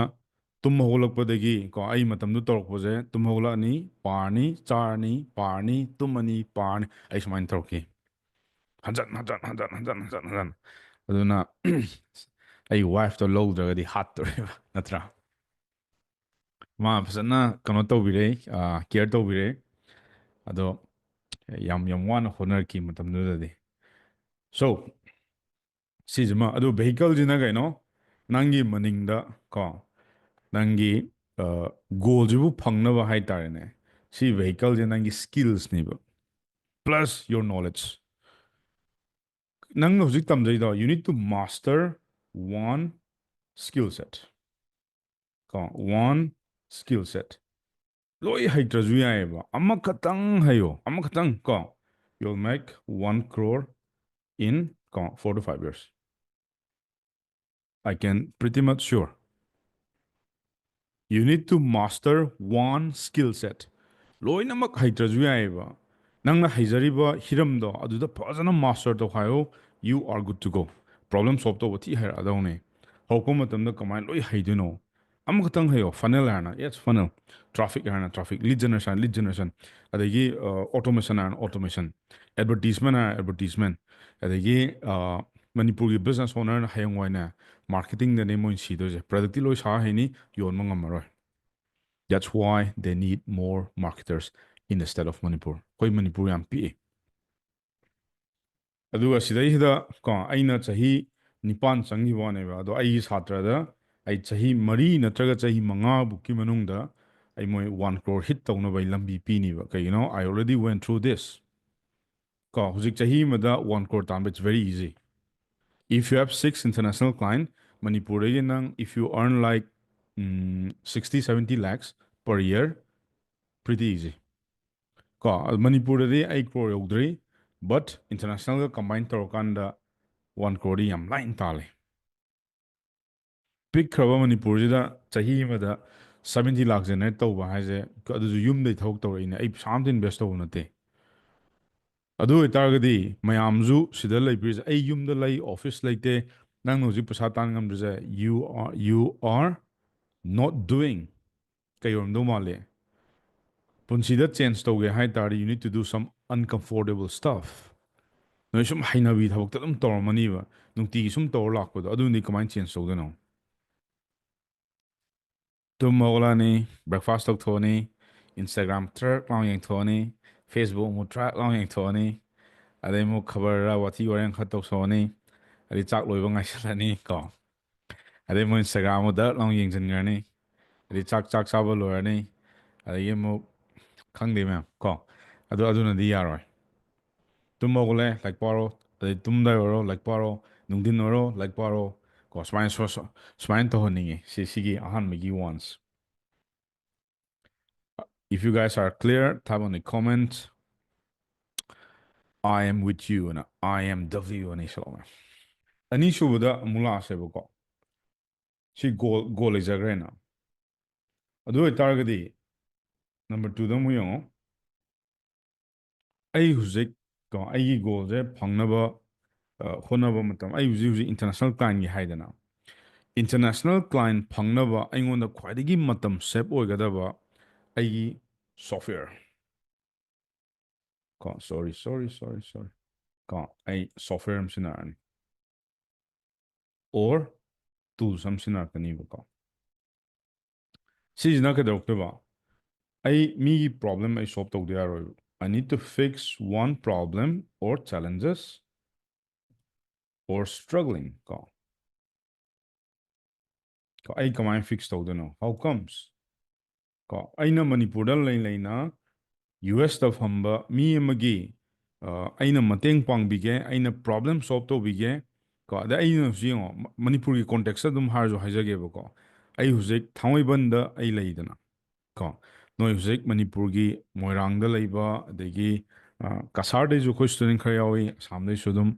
ꯇꯨꯝ ꯍꯧꯒꯠꯂꯛꯄꯗꯒꯤ ꯀꯣ ꯑꯩ ꯃꯇꯝꯗꯨ ꯇꯧꯔꯛꯄꯁꯦ ꯇꯨꯝ ꯍꯧꯒꯠꯂꯛꯑꯅꯤ ꯄꯥꯔꯅꯤ ꯆꯥꯔꯅꯤ ꯄꯥꯔꯅꯤ ꯇꯨꯝꯃꯅꯤ ꯄꯥꯔꯅꯤ ꯑꯩ ꯁꯨꯃꯥꯏꯅ ꯇꯧꯔꯛꯈꯤ ꯍꯟꯖꯟ ꯑꯗꯨꯅ ꯑꯩ ꯋꯥꯏꯐꯇꯣ ꯂꯧꯗ꯭ꯔꯒꯗꯤ ꯍꯥꯠꯇꯣꯔꯦꯕ ꯅꯠꯇ꯭ꯔꯥ ꯃꯥ ꯐꯖꯅ ꯀꯩꯅꯣ ꯇꯧꯕꯤꯔꯦ ꯀꯤꯌꯔ ꯇꯧꯕꯤꯔꯦ ꯑꯗꯣ ꯌꯥꯝ ꯋꯥꯅ ꯍꯣꯠꯅꯔꯛꯈꯤ ꯃꯇꯝꯗꯨꯗꯗꯤ ꯁꯣ ꯁꯤꯁꯤꯃ ꯑꯗꯨ ꯚꯦꯍꯤꯀꯜꯁꯤꯅ ꯀꯩꯅꯣ ꯅꯪꯒꯤ ꯃꯅꯤꯡꯗ ꯀꯣ ꯅꯪꯒꯤ ꯒꯣꯜꯁꯤꯕꯨ ꯐꯪꯅꯕ ꯍꯥꯏꯇꯥꯔꯦꯅꯦ ꯁꯤ ꯚꯦꯍꯤꯀꯜꯁꯦ ꯅꯪꯒꯤ ꯁ꯭ꯀꯤꯜꯁꯅꯦꯕ ꯄ꯭ꯂꯁ ꯌꯣꯔ ꯅꯣꯂꯦꯖ ꯅꯪꯅ ꯍꯧꯖꯤꯛ ꯇꯝꯖꯩꯗꯣ you need to master one skill set ꯀꯣ ꯋꯥꯟ ꯁ꯭ꯀꯤꯜ ꯁꯦꯠ ꯂꯣꯏ ꯍꯩꯇ꯭ꯔꯁꯨ ꯌꯥꯏꯑꯕ ꯑꯃꯈꯛꯇꯪ ꯍꯩꯌꯣ ꯑꯃꯈꯛꯇꯪ ꯀꯣ you'll make 1 crore in 4 to 5 years. I can pretty much sure. You need to master one skill set. ꯂꯣꯏꯅꯃꯛ ꯍꯩꯇ꯭ꯔꯁꯨ ꯌꯥꯏꯑꯕ ꯅꯪꯅ ꯍꯩꯖꯔꯤꯕ ꯍꯤꯔꯝꯗꯣ ꯑꯗꯨꯗ ꯐꯖꯅ ꯃꯥꯁꯇꯔ ꯇꯧ ꯍꯥꯏꯌꯣ you are good to go. Problem ꯁꯣꯜꯕ ꯇꯧꯕ ꯊꯤ ꯍꯩꯔꯛꯑꯗꯧꯅꯦ ꯍꯧꯔꯛꯄ ꯃꯇꯝꯗ ꯀꯃꯥꯏꯅ ꯂꯣꯏ ꯍꯩꯗꯣꯏꯅꯣ ꯑꯃꯈꯛꯇꯪ ꯍꯩꯌꯣ ꯐꯅꯦꯜ ꯍꯥꯏꯔꯅ ꯌꯦꯁ ꯐꯅꯦꯜ ꯇ꯭ꯔꯥꯐꯤꯛ ꯍꯥꯏꯔꯅ ꯇ꯭ꯔꯥꯐꯤꯛ ꯂꯤꯗ ꯖꯦꯅꯔꯦꯁꯟ ꯑꯗꯒꯤ ꯑꯣꯇꯣꯃꯦꯁꯟ ꯍꯥꯏꯔꯅ ꯑꯣꯇꯣꯃꯦꯁꯟ ꯑꯦꯗꯚꯔꯇꯤꯁꯃꯦꯟ ꯍꯥꯏꯔꯅ ꯑꯦꯗꯚꯔꯇꯤꯁꯃꯦꯟ ꯑꯗꯒꯤ ꯃꯅꯤꯄꯨꯔꯒꯤ ꯕꯤꯖꯤꯅꯦꯁ ꯑꯣꯅꯔꯅ ꯍꯌꯦꯡꯋꯥꯏꯅꯦ ꯃꯥꯔꯀꯦꯇꯤꯡꯗꯅꯦ ꯃꯣꯏꯅ ꯁꯤꯗꯣꯏꯁꯦ ꯄ꯭ꯔꯗꯛꯇꯤ ꯂꯣꯏ ꯁꯥ ꯍꯩꯅꯤ ꯌꯣꯟꯕ ꯉꯝꯃꯔꯣꯏ That's why they need more marketers in the state of Manipur. ꯑꯩꯈꯣꯏ ꯃꯅꯤꯄꯨꯔ ꯌꯥꯝ ꯄꯤꯛꯏ ꯑꯗꯨꯒ ꯁꯤꯗꯩꯁꯤꯗ ꯀꯣ ꯑꯩꯅ ꯆꯍꯤ 9 ꯆꯪꯈꯤꯕ ꯋꯥꯅꯦꯕ ꯑꯗꯣ ꯑꯩꯒꯤ ꯁꯥꯇ꯭ꯔꯗ ꯑꯩ ꯆꯍꯤ 3 ꯅꯠꯇ꯭ꯔꯒ ꯆꯍꯤ 5 ꯃꯅꯨꯡꯗ ꯑꯩ ꯃꯣꯏ 1 crore ꯍꯤꯠ ꯇꯧꯅꯕ ꯑꯩ ꯂꯝꯕꯤ ꯄꯤꯅꯤꯕ ꯀꯩꯒꯤꯅꯣ I already went through this ꯀꯣ ꯍꯧꯖꯤꯛ ꯆꯍꯤ ꯑꯃꯗ 1 crore ꯇꯥꯟꯕ it's very easy. If you have 6 international clients, Manipurdagi nang if you earn like 60-70 lakhs per year, pretty easy. Ko Manipurdadi 8 crore yaudri, but international ga combine torokanda 1 crore yam line tale. Pick kraba Manipurida chahi mada 70 lakhs generate tawba haise aduju yumdai thawk tawrina ai samte invest tawna te. ꯑꯗꯨ ꯑꯣꯏꯇꯥꯔꯒꯗꯤ ꯃꯌꯥꯝꯁꯨ ꯁꯤꯗ ꯂꯩꯕꯤꯔꯤꯁꯦ ꯑꯩ ꯌꯨꯝꯗ ꯂꯩ office ꯂꯩꯇꯦ ꯅꯪꯅ ꯍꯧꯖꯤꯛ ꯄꯩꯁꯥ ꯇꯥꯟ ꯉꯝꯗ꯭ꯔꯤꯁꯦ you are not doing ꯀꯩ ꯑꯣꯏꯔꯝꯗꯧ ꯃꯥꯜꯂꯦ ꯄꯨꯟꯁꯤꯗ ꯆꯦꯟꯖ ꯇꯧꯒꯦ ꯍꯥꯏ ꯇꯥꯔꯗꯤ you need to do some uncomfortable stuff ꯅꯣꯏ ꯁꯨꯝ ꯍꯩꯅꯕꯤ ꯊꯕꯛꯇ ꯑꯗꯨꯝ ꯇꯧꯔꯝꯃꯅꯤꯕ ꯅꯨꯡꯇꯤꯒꯤ ꯁꯨꯝ ꯇꯧꯔ ꯂꯥꯛꯄꯗꯣ ꯑꯗꯨꯅꯤ ꯀꯃꯥꯏꯅ ꯆꯦꯟꯖ ꯇꯧꯗꯣꯏꯅꯣ ꯇꯨꯝ ꯍꯧꯒꯠꯂꯛꯑꯅꯤ ꯕ꯭ꯔꯦꯛꯐꯥꯁ ꯇꯧꯊꯣꯛꯑꯅꯤ ꯏꯟꯁꯇꯥꯒ꯭ꯔꯥꯝ ꯇ꯭ꯔꯛ ꯂꯥꯎ ꯌꯦꯡꯊꯣꯛꯑꯅꯤ ꯐꯦꯁꯕꯨꯛ ꯑꯃꯨꯛ ꯇ꯭ꯔꯛ ꯂꯥꯎ ꯌꯦꯡꯊꯣꯛꯑꯅꯤ ꯑꯗꯩ ꯑꯃꯨꯛ ꯈꯕꯔ ꯋꯥꯊꯤ ꯋꯥꯔꯦꯡ ꯈꯔ ꯇꯧꯊꯣꯛꯑꯅꯤ ꯑꯗꯩ ꯆꯥꯛ ꯂꯣꯏꯕ ꯉꯥꯏꯁꯤꯜꯂꯅꯤ ꯀꯣ ꯑꯗꯩ ꯃꯣꯏ ꯏꯟꯁꯇꯥꯒ꯭ꯔꯥꯝ ꯑꯃꯨꯛ ꯗꯛ ꯂꯥꯎ ꯌꯦꯡꯁꯤꯟꯈ꯭ꯔꯅꯤ ꯑꯗꯩ ꯆꯥꯛ ꯆꯥꯕ ꯂꯣꯏꯔꯅꯤ ꯑꯗꯒꯤ ꯑꯃꯨꯛ ꯈꯪꯗꯦ ꯃꯌꯥꯝ ꯀꯣ ꯑꯗꯨꯅꯗꯤ ꯌꯥꯔꯣꯏ ꯇꯨꯝ ꯍꯧꯒꯠꯂꯦ ꯂꯥꯏꯔꯤꯛ ꯄꯥꯔꯣ ꯑꯗꯩ ꯇꯨꯝꯗ ꯑꯣꯏꯔꯣ ꯂꯥꯏꯔꯤꯛ ꯄꯥꯔꯣ ꯅꯨꯡꯊꯤꯟ ꯑꯣꯏꯔో ꯂꯥꯏꯔꯤꯛ ꯄꯥꯔꯣ ꯀꯣ ꯁꯨꯃꯥꯏꯅ ꯇꯧꯍꯟꯅꯤꯡꯉꯤ ꯁꯤꯒꯤ ꯑꯍꯥꯟꯕꯒꯤ ones. If you guys are clear, type on the comment. I am with you and I am W and 이슬 ꯑꯅꯤꯁꯨꯕꯗ ꯑꯃꯨꯛ ꯂꯥꯛꯑꯁꯦꯕꯀꯣ ꯁꯤ ꯒꯣꯜ ꯂꯩꯖꯈ꯭ꯔꯦꯅ ꯑꯗꯨ ꯑꯣꯏꯇꯥꯔꯒꯗꯤ ꯅꯝꯕꯔ 2ꯗ ꯑꯃꯨꯛ ꯌꯦꯡꯉꯣ ꯑꯩ ꯍꯧꯖꯤꯛ ꯑꯩꯒꯤ ꯒꯣꯜꯁꯦ ꯐꯪꯅꯕ ꯍꯣꯠꯅꯕ ꯃꯇꯝ ꯑꯩ ꯍꯧꯖꯤꯛ ꯏꯟꯇꯔꯅꯦꯁꯅꯦꯜ ꯀ꯭ꯂꯥꯏꯟꯒꯤ ꯍꯥꯏꯗꯅ ꯏꯟꯇꯔꯅꯦꯁꯅꯦꯜ ꯀ꯭ꯂꯥꯏꯟ ꯐꯪꯅꯕ ꯑꯩꯉꯣꯟꯗ ꯈ꯭ꯋꯥꯏꯗꯒꯤ ꯃꯇꯝ ꯁꯦꯞ ꯑꯣꯏꯒꯗꯕ ꯑꯩꯒꯤ ꯁꯣꯐꯋꯦꯌꯔ ꯀꯣ ꯁꯣꯔꯤ ꯀꯣ ꯑꯩ ꯁꯣꯐꯋꯦꯌꯔ ꯑꯃ ꯁꯤꯖꯤꯟꯅꯔꯅꯤ ꯑꯣꯔ ꯇꯨꯜꯁ ꯑꯃ ꯁꯤꯖꯤꯟꯅꯔꯛꯀꯅꯤꯕꯀꯣ ꯁꯤꯁꯤꯅ ꯀꯩꯗꯧꯔꯛꯇꯣꯏꯕ ꯑꯩ ꯃꯤꯒꯤ ꯄ꯭ꯔꯣꯕ꯭ꯂꯦꯝ ꯑꯩ ꯁꯣꯜꯕ ꯇꯧꯗ ꯌꯥꯔꯣꯏꯕ I need to fix one problem or challenges or struggling ꯀꯣ ꯑꯩ ꯀꯃꯥꯏꯅ ꯐꯤꯛꯁ ꯇꯧꯗꯣꯏꯅꯣ how comes ꯀꯣ ꯑꯩꯅ ꯃꯅꯤꯄꯨꯔꯗ ꯂꯩꯅ ꯌꯨ ꯑꯦꯁꯇ ꯐꯝꯕ ꯃꯤ ꯑꯃꯒꯤ ꯑꯩꯅ ꯃꯇꯦꯡ ꯄꯥꯡꯕꯤꯒꯦ ꯑꯩꯅ ꯄ꯭ꯔꯣꯕ꯭ꯂꯦꯝ ꯁꯣꯜꯕ ꯇꯧꯕꯤꯒꯦ ꯀꯣ ꯑꯗ ꯑꯩꯅꯁꯨ ꯌꯦꯡꯉꯣ ꯃꯅꯤꯄꯨꯔꯒꯤ ꯀꯣꯟꯇꯦꯛꯁꯇ ꯑꯗꯨꯝ ꯍꯥꯏꯔꯁꯨ ꯍꯥꯏꯖꯒꯦꯕꯀꯣ ꯑꯩ ꯍꯧꯖꯤꯛ ꯊꯥꯡꯃꯩꯕꯟꯗ ꯑꯩ ꯂꯩꯗꯅ ꯀꯣ ꯅꯣꯏ ꯍꯧꯖꯤꯛ ꯃꯅꯤꯄꯨꯔꯒꯤ ꯃꯣꯏꯔꯥꯡꯗ ꯂꯩꯕ ꯑꯗꯒꯤ ꯀꯁꯥꯔꯗꯩꯁꯨ ꯑꯩꯈꯣꯏ ꯁ꯭ꯇꯨꯗꯦꯟ ꯈꯔ ꯌꯥꯎꯏ ꯑꯁꯥꯝꯗꯩꯁꯨ ꯑꯗꯨꯝ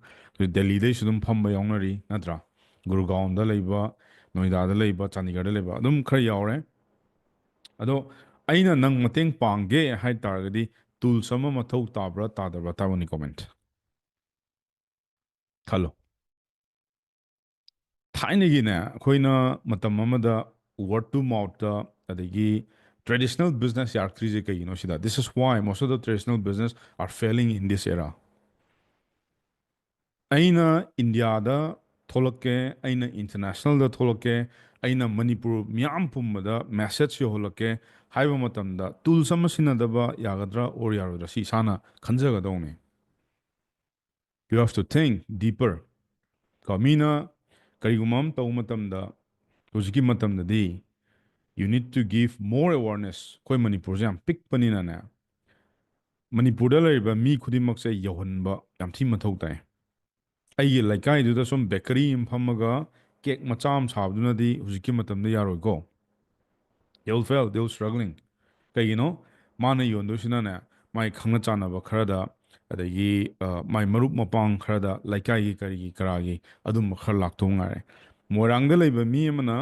ꯗꯦꯜꯂꯤꯗꯩꯁꯨ ꯑꯗꯨꯝ ꯐꯝꯕ ꯌꯥꯎꯅꯔꯤ ꯅꯠꯇ꯭ꯔꯥ ꯒꯨꯔꯒꯥꯎꯟꯗ ꯂꯩꯕ ꯅꯣꯏꯗꯥꯗ ꯂꯩꯕ ꯆꯥꯟꯗꯤꯒꯔꯗ ꯂꯩꯕ ꯑꯗꯨꯝ ꯈꯔ ꯌꯥꯎꯔꯦ ꯑꯗꯣ ꯑꯩꯅ ꯅꯪ ꯃꯇꯦꯡ ꯄꯥꯡꯒꯦ ꯍꯥꯏ ꯇꯥꯔꯒꯗꯤ ꯇꯨꯜꯁ ꯑꯃ ꯃꯊꯧ ꯇꯥꯕ꯭ꯔꯥ ꯇꯥꯗꯕ꯭ꯔꯥ ꯇꯥꯕꯅꯤ ꯀꯣꯃꯦꯟꯠ ꯈꯜꯂꯣ ꯊꯥꯏꯅꯒꯤꯅꯦ ꯑꯩꯈꯣꯏꯅ ꯃꯇꯝ ꯑꯃꯗ ꯋꯥꯔꯗ ꯇꯨ ꯃꯥꯎꯠꯇ ꯑꯗꯒꯤ ꯇ꯭ꯔꯦꯗꯤꯁꯅꯦꯜ ꯕꯤꯖꯤꯅꯦꯁ ꯌꯥꯔꯛꯇ꯭ꯔꯤꯁꯦ ꯀꯩꯒꯤꯅꯣ ꯁꯤꯗ this is why most of the traditional business are failing in this era ꯑꯩꯅ ꯏꯟꯗꯤꯌꯥꯗ ꯊꯣꯛꯂꯛꯀꯦ ꯑꯩꯅ ꯏꯟꯇꯔꯅꯦꯁꯅꯦꯜꯗ ꯊꯣꯛꯂꯛꯀꯦ ꯑꯩꯅ ꯃꯅꯤꯄꯨꯔ ꯃꯤꯌꯥꯝ ꯄꯨꯝꯕꯗ ꯃꯦꯁꯦꯖ ꯌꯧꯍꯜꯂꯛꯀꯦ ꯍꯥꯏꯕ ꯃꯇꯝꯗ ꯇꯨꯜꯁ ꯑꯃ ꯁꯤꯖꯤꯟꯅꯗꯕ ꯌꯥꯒꯗ꯭ꯔꯥ ꯑꯣꯔ ꯌꯥꯔꯣꯏꯗ꯭ꯔꯥ ꯁꯤ ꯏꯁꯥꯅ ꯈꯟꯖꯒꯗꯧꯅꯤ you help to think deeper ꯀꯣ ꯃꯤꯅ ꯀꯔꯤꯒꯨꯝꯕ ꯑꯃ ꯇꯧꯕ ꯃꯇꯝꯗ ꯍꯧꯖꯤꯛꯀꯤ ꯃꯇꯝꯗꯗꯤ you need to give more awareness ꯑꯩꯈꯣꯏ ꯃꯅꯤꯄꯨꯔꯁꯦ ꯌꯥꯝ ꯄꯤꯛꯄꯅꯤꯅꯅꯦ ꯃꯅꯤꯄꯨꯔꯗ ꯂꯩꯔꯤꯕ ꯃꯤ ꯈꯨꯗꯤꯡꯃꯛꯁꯦ ꯌꯧꯍꯟꯕ ꯌꯥꯝ ꯊꯤ ꯃꯊꯧ ꯇꯥꯏ ꯑꯩꯒꯤ ꯂꯩꯀꯥꯏꯗꯨꯗ ꯁꯨꯝ ꯕꯦꯀꯔꯤ ꯑꯃ ꯐꯝꯃꯒ ꯀꯦꯛ ꯃꯆꯥ ꯑꯃ ꯁꯥꯕꯗꯨꯅꯗꯤ ꯍꯧꯖꯤꯛꯀꯤ ꯃꯇꯝꯗ ꯌꯥꯔꯣꯏꯀꯣ ꯗꯦ ꯋꯤꯜ ꯐꯦꯜ ꯗꯦ ꯋꯤꯜ ꯁ꯭ꯇ꯭ꯔꯒ꯭ꯂꯤꯡ ꯀꯩꯒꯤꯅꯣ ꯃꯥꯅ ꯌꯣꯟꯗꯣꯏꯁꯤꯅꯅꯦ ꯃꯥꯏ ꯈꯪꯅ ꯆꯥꯟꯅꯕ ꯈꯔꯗ ꯑꯗꯒꯤ ꯃꯥꯏ ꯃꯔꯨꯞ ꯃꯄꯥꯡ ꯈꯔꯗ ꯂꯩꯀꯥꯏꯒꯤ ꯀꯔꯤꯒꯤ ꯀꯔꯥꯒꯤ ꯑꯗꯨꯝꯕ ꯈꯔ ꯂꯥꯛꯇꯧ ꯉꯥꯏꯔꯦ ꯃꯣꯏꯔꯥꯡꯗ ꯂꯩꯕ ꯃꯤ ꯑꯃꯅ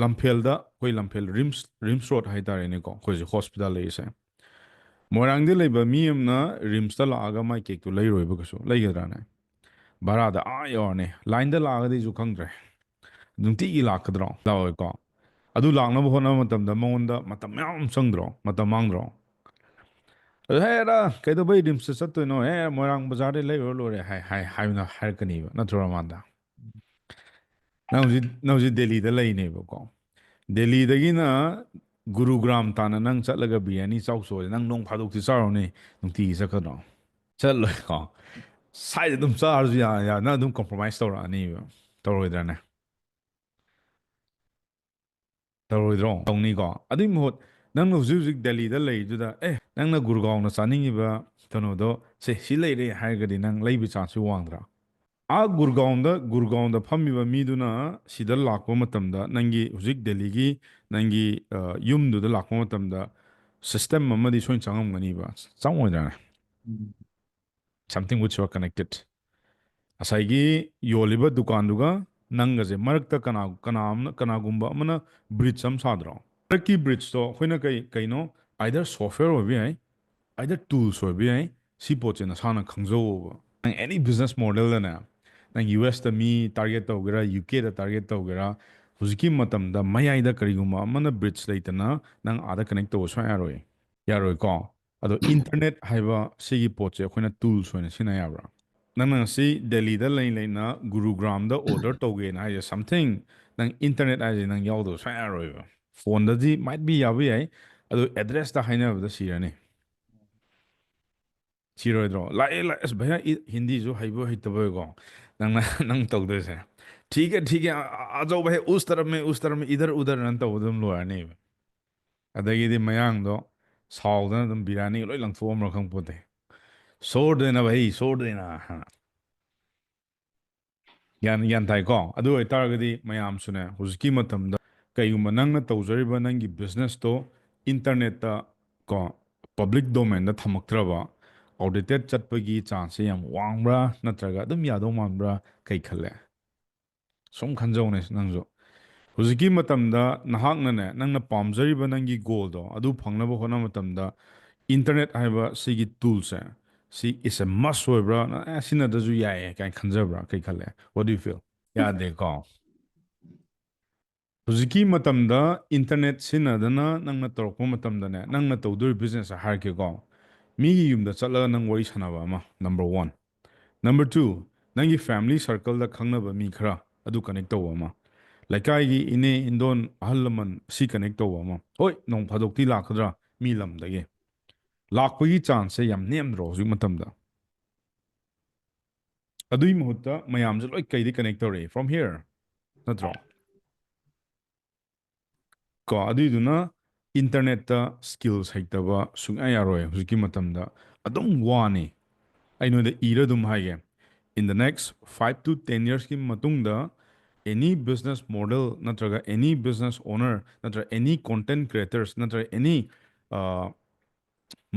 ꯂꯝꯐꯦꯜꯗ ꯑꯩꯈꯣꯏ ꯂꯝꯐꯦꯜ ꯔꯤꯝꯁ ꯔꯣꯗ ꯍꯥꯏꯇꯥꯔꯦꯅꯦꯀꯣ ꯑꯩꯈꯣꯏꯁꯦ ꯍꯣꯁꯄꯤꯇꯥꯜ ꯂꯩꯔꯤꯁꯦ ꯃꯣꯏꯔꯥꯡꯗ ꯂꯩꯕ ꯃꯤ ꯑꯃꯅ ꯔꯤꯝꯁꯇ ꯂꯥꯛꯑꯒ ꯃꯥꯏ ꯀꯦꯛꯇꯨ ꯂꯩꯔꯣꯏꯕ ꯀꯩꯁꯨ ꯂꯩꯒꯗ꯭ꯔꯥꯅꯦ ꯚꯔꯥꯗ ꯌꯧꯔꯅꯤ ꯂꯥꯏꯟꯗ ꯂꯥꯛꯑꯒꯗꯤꯁꯨ ꯈꯪꯗ꯭ꯔꯦ ꯅꯨꯡꯇꯤꯒꯤ ꯂꯥꯛꯀꯗ꯭ꯔꯣ ꯂꯥꯛꯑꯣꯏꯀꯣ ꯑꯗꯨ ꯂꯥꯛꯅꯕ ꯍꯣꯠꯅꯕ ꯃꯇꯝꯗ ꯃꯉꯣꯟꯗ ꯃꯇꯝ ꯃꯌꯥꯝ ꯆꯪꯗ꯭ꯔꯣ ꯃꯇꯝ ꯃꯥꯡꯗ꯭ꯔꯣ ꯑꯗꯨ ꯍꯦꯔ ꯀꯩꯗꯧꯕꯩ ꯔꯤꯝꯁꯇ ꯆꯠꯇꯣꯏꯅꯣ ꯃꯣꯏꯔꯥꯡ ꯕꯖꯥꯔꯗꯩ ꯂꯩꯔꯨꯔ ꯂꯣꯏꯔꯦ ꯍꯥꯏꯕꯅ ꯍꯥꯏꯔꯛꯀꯅꯤꯕ ꯅꯠꯇ꯭ꯔꯣ ꯃꯥꯟꯗ ꯅꯪ ꯍꯧꯖꯤꯛ ꯗꯦꯜꯂꯤꯗ ꯂꯩꯅꯦꯕꯀꯣ ꯗꯦꯜꯂꯤꯗꯒꯤꯅ ꯒꯨꯔꯨꯒ꯭ꯔꯥꯝ ꯇꯥꯅ ꯅꯪ ꯆꯠꯂꯒ ꯕꯤꯔꯌꯥꯅꯤ ꯆꯥꯎꯆꯣꯁꯦ ꯅꯪ ꯅꯣꯡ ꯐꯥꯗꯣꯛꯇꯤ ꯆꯥꯎꯔꯅꯤ ꯅꯨꯡꯇꯤꯒꯤ ꯆꯠꯀꯗ꯭ꯔꯣ ꯆꯠꯂꯣꯏꯀꯣ ꯁꯥꯏꯗ ꯑꯗꯨꯝ ꯆꯥꯔꯁꯨ ꯅꯪ ꯑꯗꯨꯝ ꯀꯝꯄ꯭ꯔꯣꯃꯥꯏꯁ ꯇꯧꯔꯛꯑꯅꯤꯕ ꯇꯧꯔꯣꯏꯗ꯭ꯔꯥꯅꯦ ꯇꯧꯔꯣꯏꯗ꯭ꯔꯣ ꯇꯧꯅꯤꯀꯣ ꯑꯗꯨꯏ ꯃꯍꯨꯠ ꯅꯪꯅ ꯍꯧꯖꯤꯛ ꯍꯧꯖꯤꯛ ꯗꯦꯜꯂꯤꯗ ꯂꯩꯔꯤꯗꯨꯗ ꯅꯪꯅ ꯒꯨꯔꯒꯥꯎꯅ ꯆꯥꯅꯤꯡꯉꯤꯕ ꯀꯩꯅꯣꯗꯣ ꯁꯤ ꯂꯩꯔꯦ ꯍꯥꯏꯔꯒꯗꯤ ꯅꯪ ꯂꯩꯕ ꯆꯥꯟꯁꯁꯨ ꯋꯥꯡꯗ꯭ꯔꯥ ꯒꯨꯔꯒꯥꯎꯟꯗ ꯐꯝꯃꯤꯕ ꯃꯤꯗꯨꯅ ꯁꯤꯗ ꯂꯥꯛꯄ ꯃꯇꯝꯗ ꯅꯪꯒꯤ ꯍꯧꯖꯤꯛ ꯗꯦꯜꯂꯤꯒꯤ ꯅꯪꯒꯤ ꯌꯨꯝꯗꯨꯗ ꯂꯥꯛꯄ ꯃꯇꯝꯗ ꯁꯤꯁꯇꯦꯝ ꯑꯃꯗꯤ ꯁꯣꯏꯅ ꯆꯪꯉꯝꯒꯅꯤꯕ ꯆꯪꯉꯣꯏꯗ꯭ꯔꯥꯅꯦ something which U R connected ꯉꯁꯥꯏꯒꯤ ꯌꯣꯜꯂꯤꯕ ꯗꯨꯀꯥꯟꯗꯨꯒ ꯅꯪꯒꯁꯦ ꯃꯔꯛꯇ ꯀꯅꯥꯒꯨꯝꯕ ꯑꯃꯅ ꯕ꯭ꯔꯤꯖ ꯑꯃ ꯁꯥꯗ꯭ꯔꯣ ꯃꯔꯛꯀꯤ ꯕ꯭ꯔꯤꯖꯇꯣ ꯑꯩꯈꯣꯏꯅ ꯀꯩꯅꯣ ꯑꯥꯏꯗꯔ ꯁꯣꯐꯋꯦꯌꯔ ꯑꯣꯏꯕ ꯌꯥꯏ ꯑꯥꯏꯗꯔ ꯇꯨꯜꯁ ꯑꯣꯏꯕ ꯌꯥꯏ ꯁꯤ ꯄꯣꯠꯁꯦ ꯅꯁꯥꯅ ꯈꯪꯖꯧꯕ ꯅꯪ ꯑꯦꯅꯤ ꯕꯤꯖꯤꯅꯦꯁ ꯃꯣꯗꯦꯜꯗꯅꯦ ꯅꯪ ꯌꯨ ꯑꯦꯁꯇ ꯃꯤ ꯇꯥꯔꯒꯦꯠ ꯇꯧꯒꯦꯔꯥ ꯌꯨ ꯀꯦꯗ ꯇꯥꯔꯒꯦꯠ ꯇꯧꯒꯦꯔꯥ ꯍꯧꯖꯤꯛꯀꯤ ꯃꯇꯝꯗ ꯃꯌꯥꯏꯗ ꯀꯔꯤꯒꯨꯝꯕ ꯑꯃꯅ ꯕ꯭ꯔꯤꯖ ꯂꯩꯇꯅ ꯅꯪ ꯑꯥꯗ ꯀꯅꯦꯛ ꯇꯧꯕ ꯁꯨꯡꯌꯥ ꯌꯥꯔꯣꯏ ꯌꯥꯔꯣꯏꯀꯣ ꯑꯗꯣ ꯏꯟꯇꯔꯅꯦꯠ ꯍꯥꯏꯕ ꯁꯤꯒꯤ ꯄꯣꯠꯁꯦ ꯑꯩꯈꯣꯏꯅ ꯇꯨꯜꯁ ꯑꯣꯏꯅ ꯁꯤꯖꯤꯟꯅ ꯌꯥꯕ꯭ꯔꯥ ꯅꯪꯅ ꯉꯁꯤ ꯗꯦꯜꯂꯤꯗ ꯂꯩꯅ ꯒꯨꯔꯨꯒ꯭ꯔꯥꯝꯗ ꯑꯣꯔꯗꯔ ꯇꯧꯒꯦꯅ ꯍꯥꯏꯁꯦ ꯁꯝꯊꯤꯡ ꯅꯪ ꯏꯟꯇꯔꯅꯦꯠ ꯍꯥꯏꯁꯦ ꯅꯪ ꯌꯥꯎꯗꯕ ꯁꯨꯡꯌꯥ ꯌꯥꯔꯣꯏꯕ ꯐꯣꯟꯗꯗꯤ ꯃꯥꯏꯠ ꯕꯤ ꯌꯥꯕ ꯌꯥꯏ ꯑꯗꯣ ꯑꯦꯗ꯭ꯔꯦꯁꯇ ꯍꯥꯏꯅꯕꯗ ꯁꯤꯔꯅꯤ ꯁꯤꯔꯣꯏꯗ꯭ꯔꯣ ꯂꯥꯛꯑꯦ ꯑꯁ ꯚꯩꯌꯥ ꯍꯤꯟꯗꯤꯁꯨ ꯍꯩꯕ ꯍꯩꯇꯕꯣꯏꯀꯣ ꯅꯪ ꯇꯧꯗꯣꯏꯁꯦ ꯊꯤꯀꯦ ꯑꯖꯧ ꯚꯩ उस तरफ में इधर उधर ꯅ ꯇꯧꯕꯗ ꯑꯗꯨꯝ ꯂꯣꯏꯔꯅꯦꯕ ꯑꯗꯒꯤꯗꯤ ꯃꯌꯥꯡꯗꯣ ꯁꯥꯎꯗꯅ ꯑꯗꯨꯝ ꯕꯤꯔꯌꯥꯅꯤ ꯂꯣꯏ ꯂꯪꯊꯣꯛꯑꯝꯕ꯭ꯔꯥ ꯈꯪꯄꯣꯠꯇꯦ ꯁꯣꯔꯗꯦꯅ ꯚꯩ ꯁꯣꯔꯗꯦꯅ ꯒ꯭ꯌꯥꯟ ꯇꯥꯏꯀꯣ ꯑꯗꯨ ꯑꯣꯏꯇꯥꯔꯒꯗꯤ ꯃꯌꯥꯝꯁꯨꯅꯦ ꯍꯧꯖꯤꯛꯀꯤ ꯃꯇꯝꯗ ꯀꯩꯒꯨꯝꯕ ꯅꯪꯅ ꯇꯧꯖꯔꯤꯕ ꯅꯪꯒꯤ ꯕꯤꯖꯤꯅꯦꯁꯇꯣ ꯏꯟꯇꯔꯅꯦꯠꯇ ꯀꯣ ꯄꯕ꯭ꯂꯤꯛ ꯗꯣꯃꯦꯟꯗ ꯊꯝꯃꯛꯇ꯭ꯔꯕ ꯑꯣꯗꯤꯇꯦꯠ ꯆꯠꯄꯒꯤ ꯆꯥꯟꯁꯁꯦ ꯌꯥꯝ ꯋꯥꯡꯕ꯭ꯔꯥ ꯅꯠꯇ꯭ꯔꯒ ꯑꯗꯨꯝ ꯌꯥꯗꯧ ꯃꯥꯟꯕ꯭ꯔꯥ ꯀꯩ ꯈꯜꯂꯦ ꯁꯨꯝ ꯈꯟꯖꯧꯅꯦ ꯅꯪꯁꯨ ꯍꯧꯖꯤꯛꯀꯤ ꯃꯇꯝꯗ ꯅꯍꯥꯛꯅꯅꯦ ꯅꯪꯅ ꯄꯥꯝꯖꯔꯤꯕ ꯅꯪꯒꯤ ꯒꯣꯜꯗꯣ ꯑꯗꯨ ꯐꯪꯅꯕ ꯍꯣꯠꯅꯕ ꯃꯇꯝꯗ ꯏꯟꯇꯔꯅꯦꯠ ꯍꯥꯏꯕ ꯁꯤꯒꯤ ꯇꯨꯜꯁꯦ ꯁꯤ ꯏꯁ ꯑꯦ ꯃꯁ ꯑꯣꯏꯕ꯭ꯔꯥ ꯁꯤꯅꯗꯁꯨ ꯌꯥꯏꯌꯦ ꯀꯥꯏꯅ ꯈꯟꯖꯕ꯭ꯔꯥ ꯀꯩ ꯈꯜꯂꯦ ꯋꯥꯠ ꯗꯨ ꯌꯨ ꯐꯤꯜ ꯌꯥꯗꯦꯀꯣ ꯍꯧꯖꯤꯛꯀꯤ ꯃꯇꯝꯗ ꯏꯟꯇꯔꯅꯦꯠ ꯁꯤꯖꯤꯟꯅꯗꯅ ꯅꯪꯅ ꯇꯧꯔꯛꯄ ꯃꯇꯝꯗꯅꯦ ꯅꯪꯅ ꯇꯧꯗꯣꯔꯤꯕ ꯕꯤꯖꯤꯅꯦꯁꯁꯦ ꯍꯥꯏꯔꯛꯀꯦꯀꯣ ꯃꯤꯒꯤ ꯌꯨꯝꯗ ꯆꯠꯂꯒ ꯅꯪ ꯋꯥꯔꯤ ꯁꯥꯟꯅꯕ ꯑꯃ ꯅꯝꯕꯔ ꯋꯥꯟ ꯅꯝꯕꯔ ꯇꯨ ꯅꯪꯒꯤ ꯐꯦꯃꯤꯂꯤ ꯁꯔꯀꯜꯗ ꯈꯪꯅꯕ ꯃꯤ ꯈꯔ ꯑꯗꯨ ꯀꯅꯦꯛ ꯇꯧꯕ ꯑꯃ ꯂꯩꯀꯥꯏꯒꯤ ꯏꯅꯦ ꯏꯟꯗꯣꯟ ꯑꯍꯜ ꯂꯃꯟ ꯁꯤ ꯀꯅꯦꯛ ꯇꯧꯕ ꯑꯃ ꯍꯣꯏ ꯅꯣꯡ ꯐꯥꯗꯣꯛꯇꯤ ꯂꯥꯛꯀꯗ꯭ꯔꯥ ꯃꯤ ꯂꯝꯗꯒꯤ ꯂꯥꯛꯄꯒꯤ ꯆꯥꯟꯁꯁꯦ ꯌꯥꯝ ꯅꯦꯝꯗ꯭ꯔꯣ ꯍꯧꯖꯤꯛ ꯃꯇꯝꯗ ꯑꯗꯨꯒꯤ ꯃꯍꯨꯠꯇ ꯃꯌꯥꯝꯁꯦ ꯂꯣꯏ ꯀꯩꯗꯤ ꯀꯅꯦꯛ ꯇꯧꯔꯛꯏ ꯐ꯭ꯔꯣꯝ ꯍꯤꯌꯔ ꯅꯠꯇ꯭ꯔꯣ ꯀꯣ ꯑꯗꯨꯏꯗꯨꯅ ꯏꯟꯇꯔꯅꯦꯠꯇ ꯁ꯭ꯀꯤꯜꯁ ꯍꯩꯇꯕ ꯁꯨꯡꯌꯥ ꯌꯥꯔꯣꯏ ꯍꯧꯖꯤꯛꯀꯤ ꯃꯇꯝꯗ ꯑꯗꯨꯝ ꯋꯥꯅꯤ ꯑꯩ ꯅꯣꯏꯗ ꯏꯔ ꯑꯗꯨꯝ ꯍꯥꯏꯒꯦ ꯏꯟ ꯗ ꯅꯦꯛꯁ 5 to 10 yearsꯀꯤ ꯃꯇꯨꯡꯗ ꯑꯦꯅꯤ ꯕꯤꯖꯤꯅꯦꯁ ꯃꯣꯗꯦꯜ ꯅꯠꯇ꯭ꯔꯒ ꯑꯦꯅꯤ ꯕꯤꯖꯤꯅꯦꯁ ꯑꯣꯅꯔ ꯅꯠꯇ꯭ꯔꯒ ꯑꯦꯅꯤ ꯀꯣꯟꯇꯦꯟꯠ ꯀ꯭ꯔꯤꯌꯦꯇꯔꯁ ꯅꯠꯇ꯭ꯔꯒ ꯑꯦꯅꯤ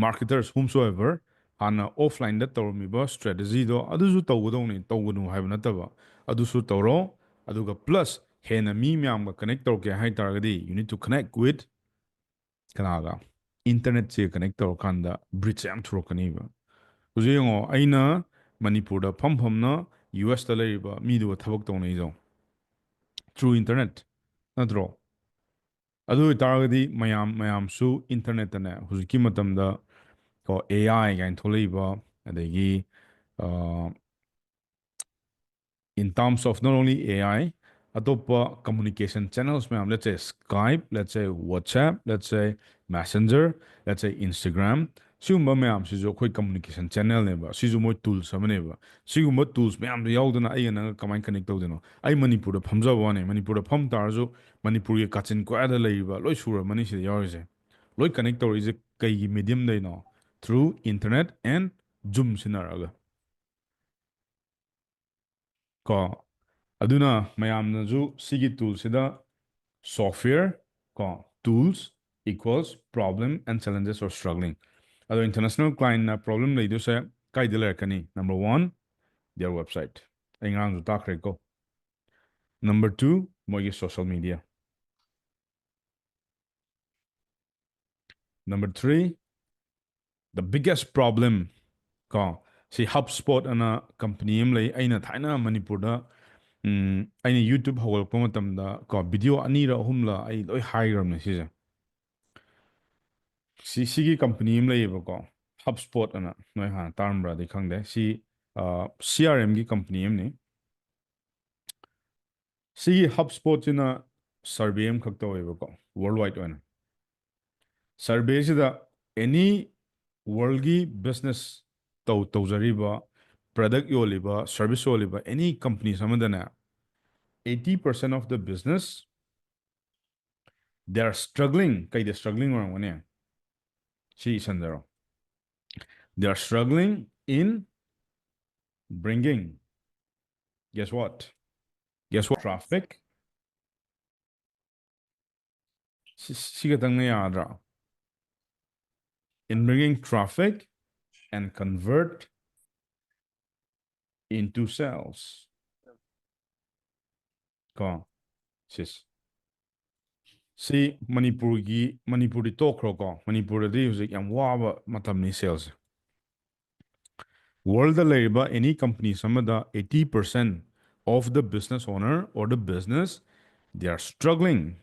ꯃꯥꯔꯀꯦꯇꯔꯁ ꯍꯨꯝꯁꯣ ꯑꯦꯚꯔ ꯍꯥꯟꯅ ꯑꯣꯐꯂꯥꯏꯟꯗ ꯇꯧꯔꯝꯃꯤꯕ ꯁꯇ꯭ꯔꯦꯇꯦꯖꯤꯗꯣ ꯑꯗꯨꯁꯨ ꯇꯧꯒꯗꯧꯅꯤ ꯇꯧꯒꯅꯨ ꯍꯥꯏꯕ ꯅꯠꯇꯕ ꯑꯗꯨꯁꯨ ꯇꯧꯔꯣ ꯑꯗꯨꯒ ꯄ꯭ꯂꯁ ꯍꯦꯟꯅ ꯃꯤ ꯃꯌꯥꯝꯒ ꯀꯅꯦꯛ ꯇꯧꯔꯛꯀꯦ ꯍꯥꯏ ꯇꯥꯔꯒꯗꯤ you need to connect with ꯀꯅꯥꯒ ꯏꯟꯇꯔꯅꯦꯠꯁꯦ ꯀꯅꯦꯛ ꯇꯧꯔꯀꯥꯟꯗ ꯕ꯭ꯔꯤꯖ ꯌꯥꯝ ꯊꯨꯔꯛꯀꯅꯤꯕ ꯍꯧꯖꯤꯛ ꯌꯦꯡꯉꯣ ꯑꯩꯅ ꯃꯅꯤꯄꯨꯔꯗ ꯐꯝꯅ ꯌꯨ ꯑꯦꯁꯇ ꯂꯩꯔꯤꯕ ꯃꯤꯗꯨꯒ ꯊꯕꯛ ꯇꯧꯅꯩꯗꯣ ꯊ꯭ꯔꯨ ꯏꯟꯇꯔꯅꯦꯠ ꯅꯠꯇ꯭ꯔꯣ ꯑꯗꯨ ꯑꯣꯏꯇꯥꯔꯒꯗꯤ ꯃꯌꯥꯝꯁꯨ ꯏꯟꯇꯔꯅꯦꯠꯇꯅꯦ ꯍꯧꯖꯤꯛꯀꯤ ꯃꯇꯝꯗ ꯀꯣ ꯑꯦ ꯑꯥꯏ ꯀꯥꯏꯅ ꯊꯣꯛꯂꯛꯏꯕ ꯑꯗꯒꯤ in terms of not only AI, atoppa communication channels ma'am, let's say Skype, let's say WhatsApp, let's say Messenger, let's say Instagram. Sigumba ma'am sijo khoi communication channel neba. Sijo moi tools samaneba. Sigumba tools ma'am yaudana ay na kamay connect tawdeno. Ay Manipur da phamja wane. Manipur da pham tarjo Manipur ye kachin ko ada leiba. Loi sura mani si yawise. Loi connect tawri je kai medium dai no through internet and Zoom sinaraga. Ko aduna mayamnazu sigi toolsida software ko tools equals problem and challenges or struggling. Ado international client na problem leidu se kai dilar kani. Number one, their website. Ingang takre ko. Number two, mogi social media. Number three, the biggest problem ko si HubSpot ana company am lay aina thaina Manipur da ꯑꯩꯅ YouTube ꯍꯧꯒꯠꯂꯛꯄ ꯃꯇꯝꯗ ꯀꯣ video ꯑꯅꯤꯔ ꯑꯍꯨꯝꯂ ꯑꯩ ꯂꯣꯏ ꯍꯥꯏꯈ꯭ꯔꯕꯅꯦ ꯁꯤꯁꯦ ꯁꯤꯒꯤ company ꯑꯃ ꯂꯩꯌꯦꯕꯀꯣ ꯍꯕ ꯁ꯭ꯄꯣꯠ ꯑꯅ ꯅꯣꯏ ꯍꯥꯟꯅ ꯇꯥꯔꯝꯕ꯭ꯔꯗꯤ ꯈꯪꯗꯦ ꯁꯤ ꯁꯤ ꯑꯥꯔ ꯑꯦꯝꯒꯤ ꯀꯝꯄꯅꯤ ꯑꯃꯅꯤ ꯁꯤꯒꯤ ꯍꯕ ꯁ꯭ꯄꯣꯠꯁꯤꯅ ꯁꯔꯚꯦ ꯑꯃꯈꯛ ꯇꯧꯋꯦꯕꯀꯣ ꯋꯥꯔꯜ ꯋꯥꯏꯗ ꯑꯣꯏꯅ ꯁꯔꯚꯦꯁꯤꯗ ꯑꯦꯅꯤ ꯋꯥꯔꯜꯒꯤ ꯕꯤꯖꯤꯅꯦꯁ ꯇꯧꯖꯔꯤꯕ ꯄ꯭ꯔꯗꯛ ꯌꯣꯜꯂꯤꯕ ꯁꯔꯚꯤꯁ ꯌꯣꯜꯂꯤꯕ ꯑꯦꯅꯤ companies ꯑꯃꯗꯅꯦ 80% of the business they are struggling ꯀꯩꯗ struggling ꯑꯣꯏꯔꯝꯒꯅꯤ ꯁꯤ ꯏꯁꯟꯗꯔꯣ they are struggling in bringing guess what traffic sigatang yadra in bringing traffic and convert into sales ko sis si manipuri tokro ko manipur di huzik yam waba matamni sales world labor any company samada 80% of the business owner or the business they are struggling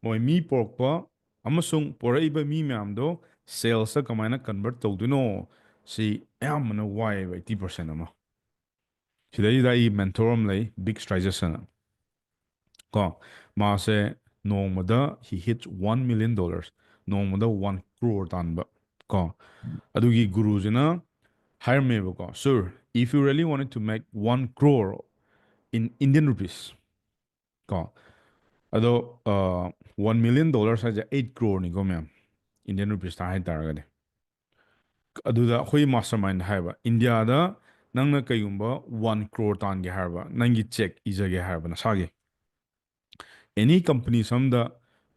moi mi porkpa amasung poraiba mi myamdo sales kamaina convert tawduno si ayamna why 80% ama sidai I mentor am lay big strides sana ko ma se nongmada he hits $1 million nongmada 1 crore tanba ko adugi gurujina hire me ko sir if you really wanted to make 1 crore in Indian rupees ko ado $1 million has 8 crore ni ko ma'am Indian rupees ta hai taragade aduda khoi mastermind haiba India da nangna kayumba 1 crore tan ge harba nangi check izage harba na sage any company samda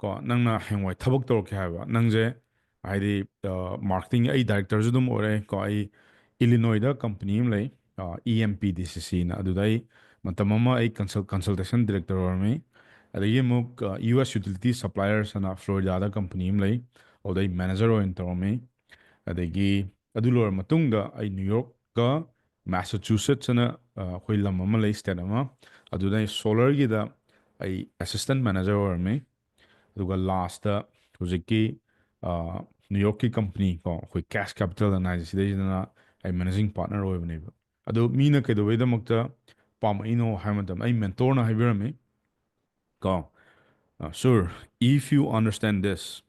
ko nangna hengwai thabak tor ke harba nangje haidi marketing ai director judum ore ko ai Illinois da company am lay EMPDCC na aduda ai matamama ai consultation director or me adagi muk US utility suppliers na Florida da company am lay odai manager or inter me adagi adu lor matungda ai New York ka Massachusetts na khoi lam ama lay state ama aduda solar gi da ai assistant manager or me aduga last da hujiki New York ki company ko khoi cash capital analysis sidai na ai managing partner oibne adu mina kedo weda makta pam ino hamadam ai mentor na haibirame ko sir if you understand this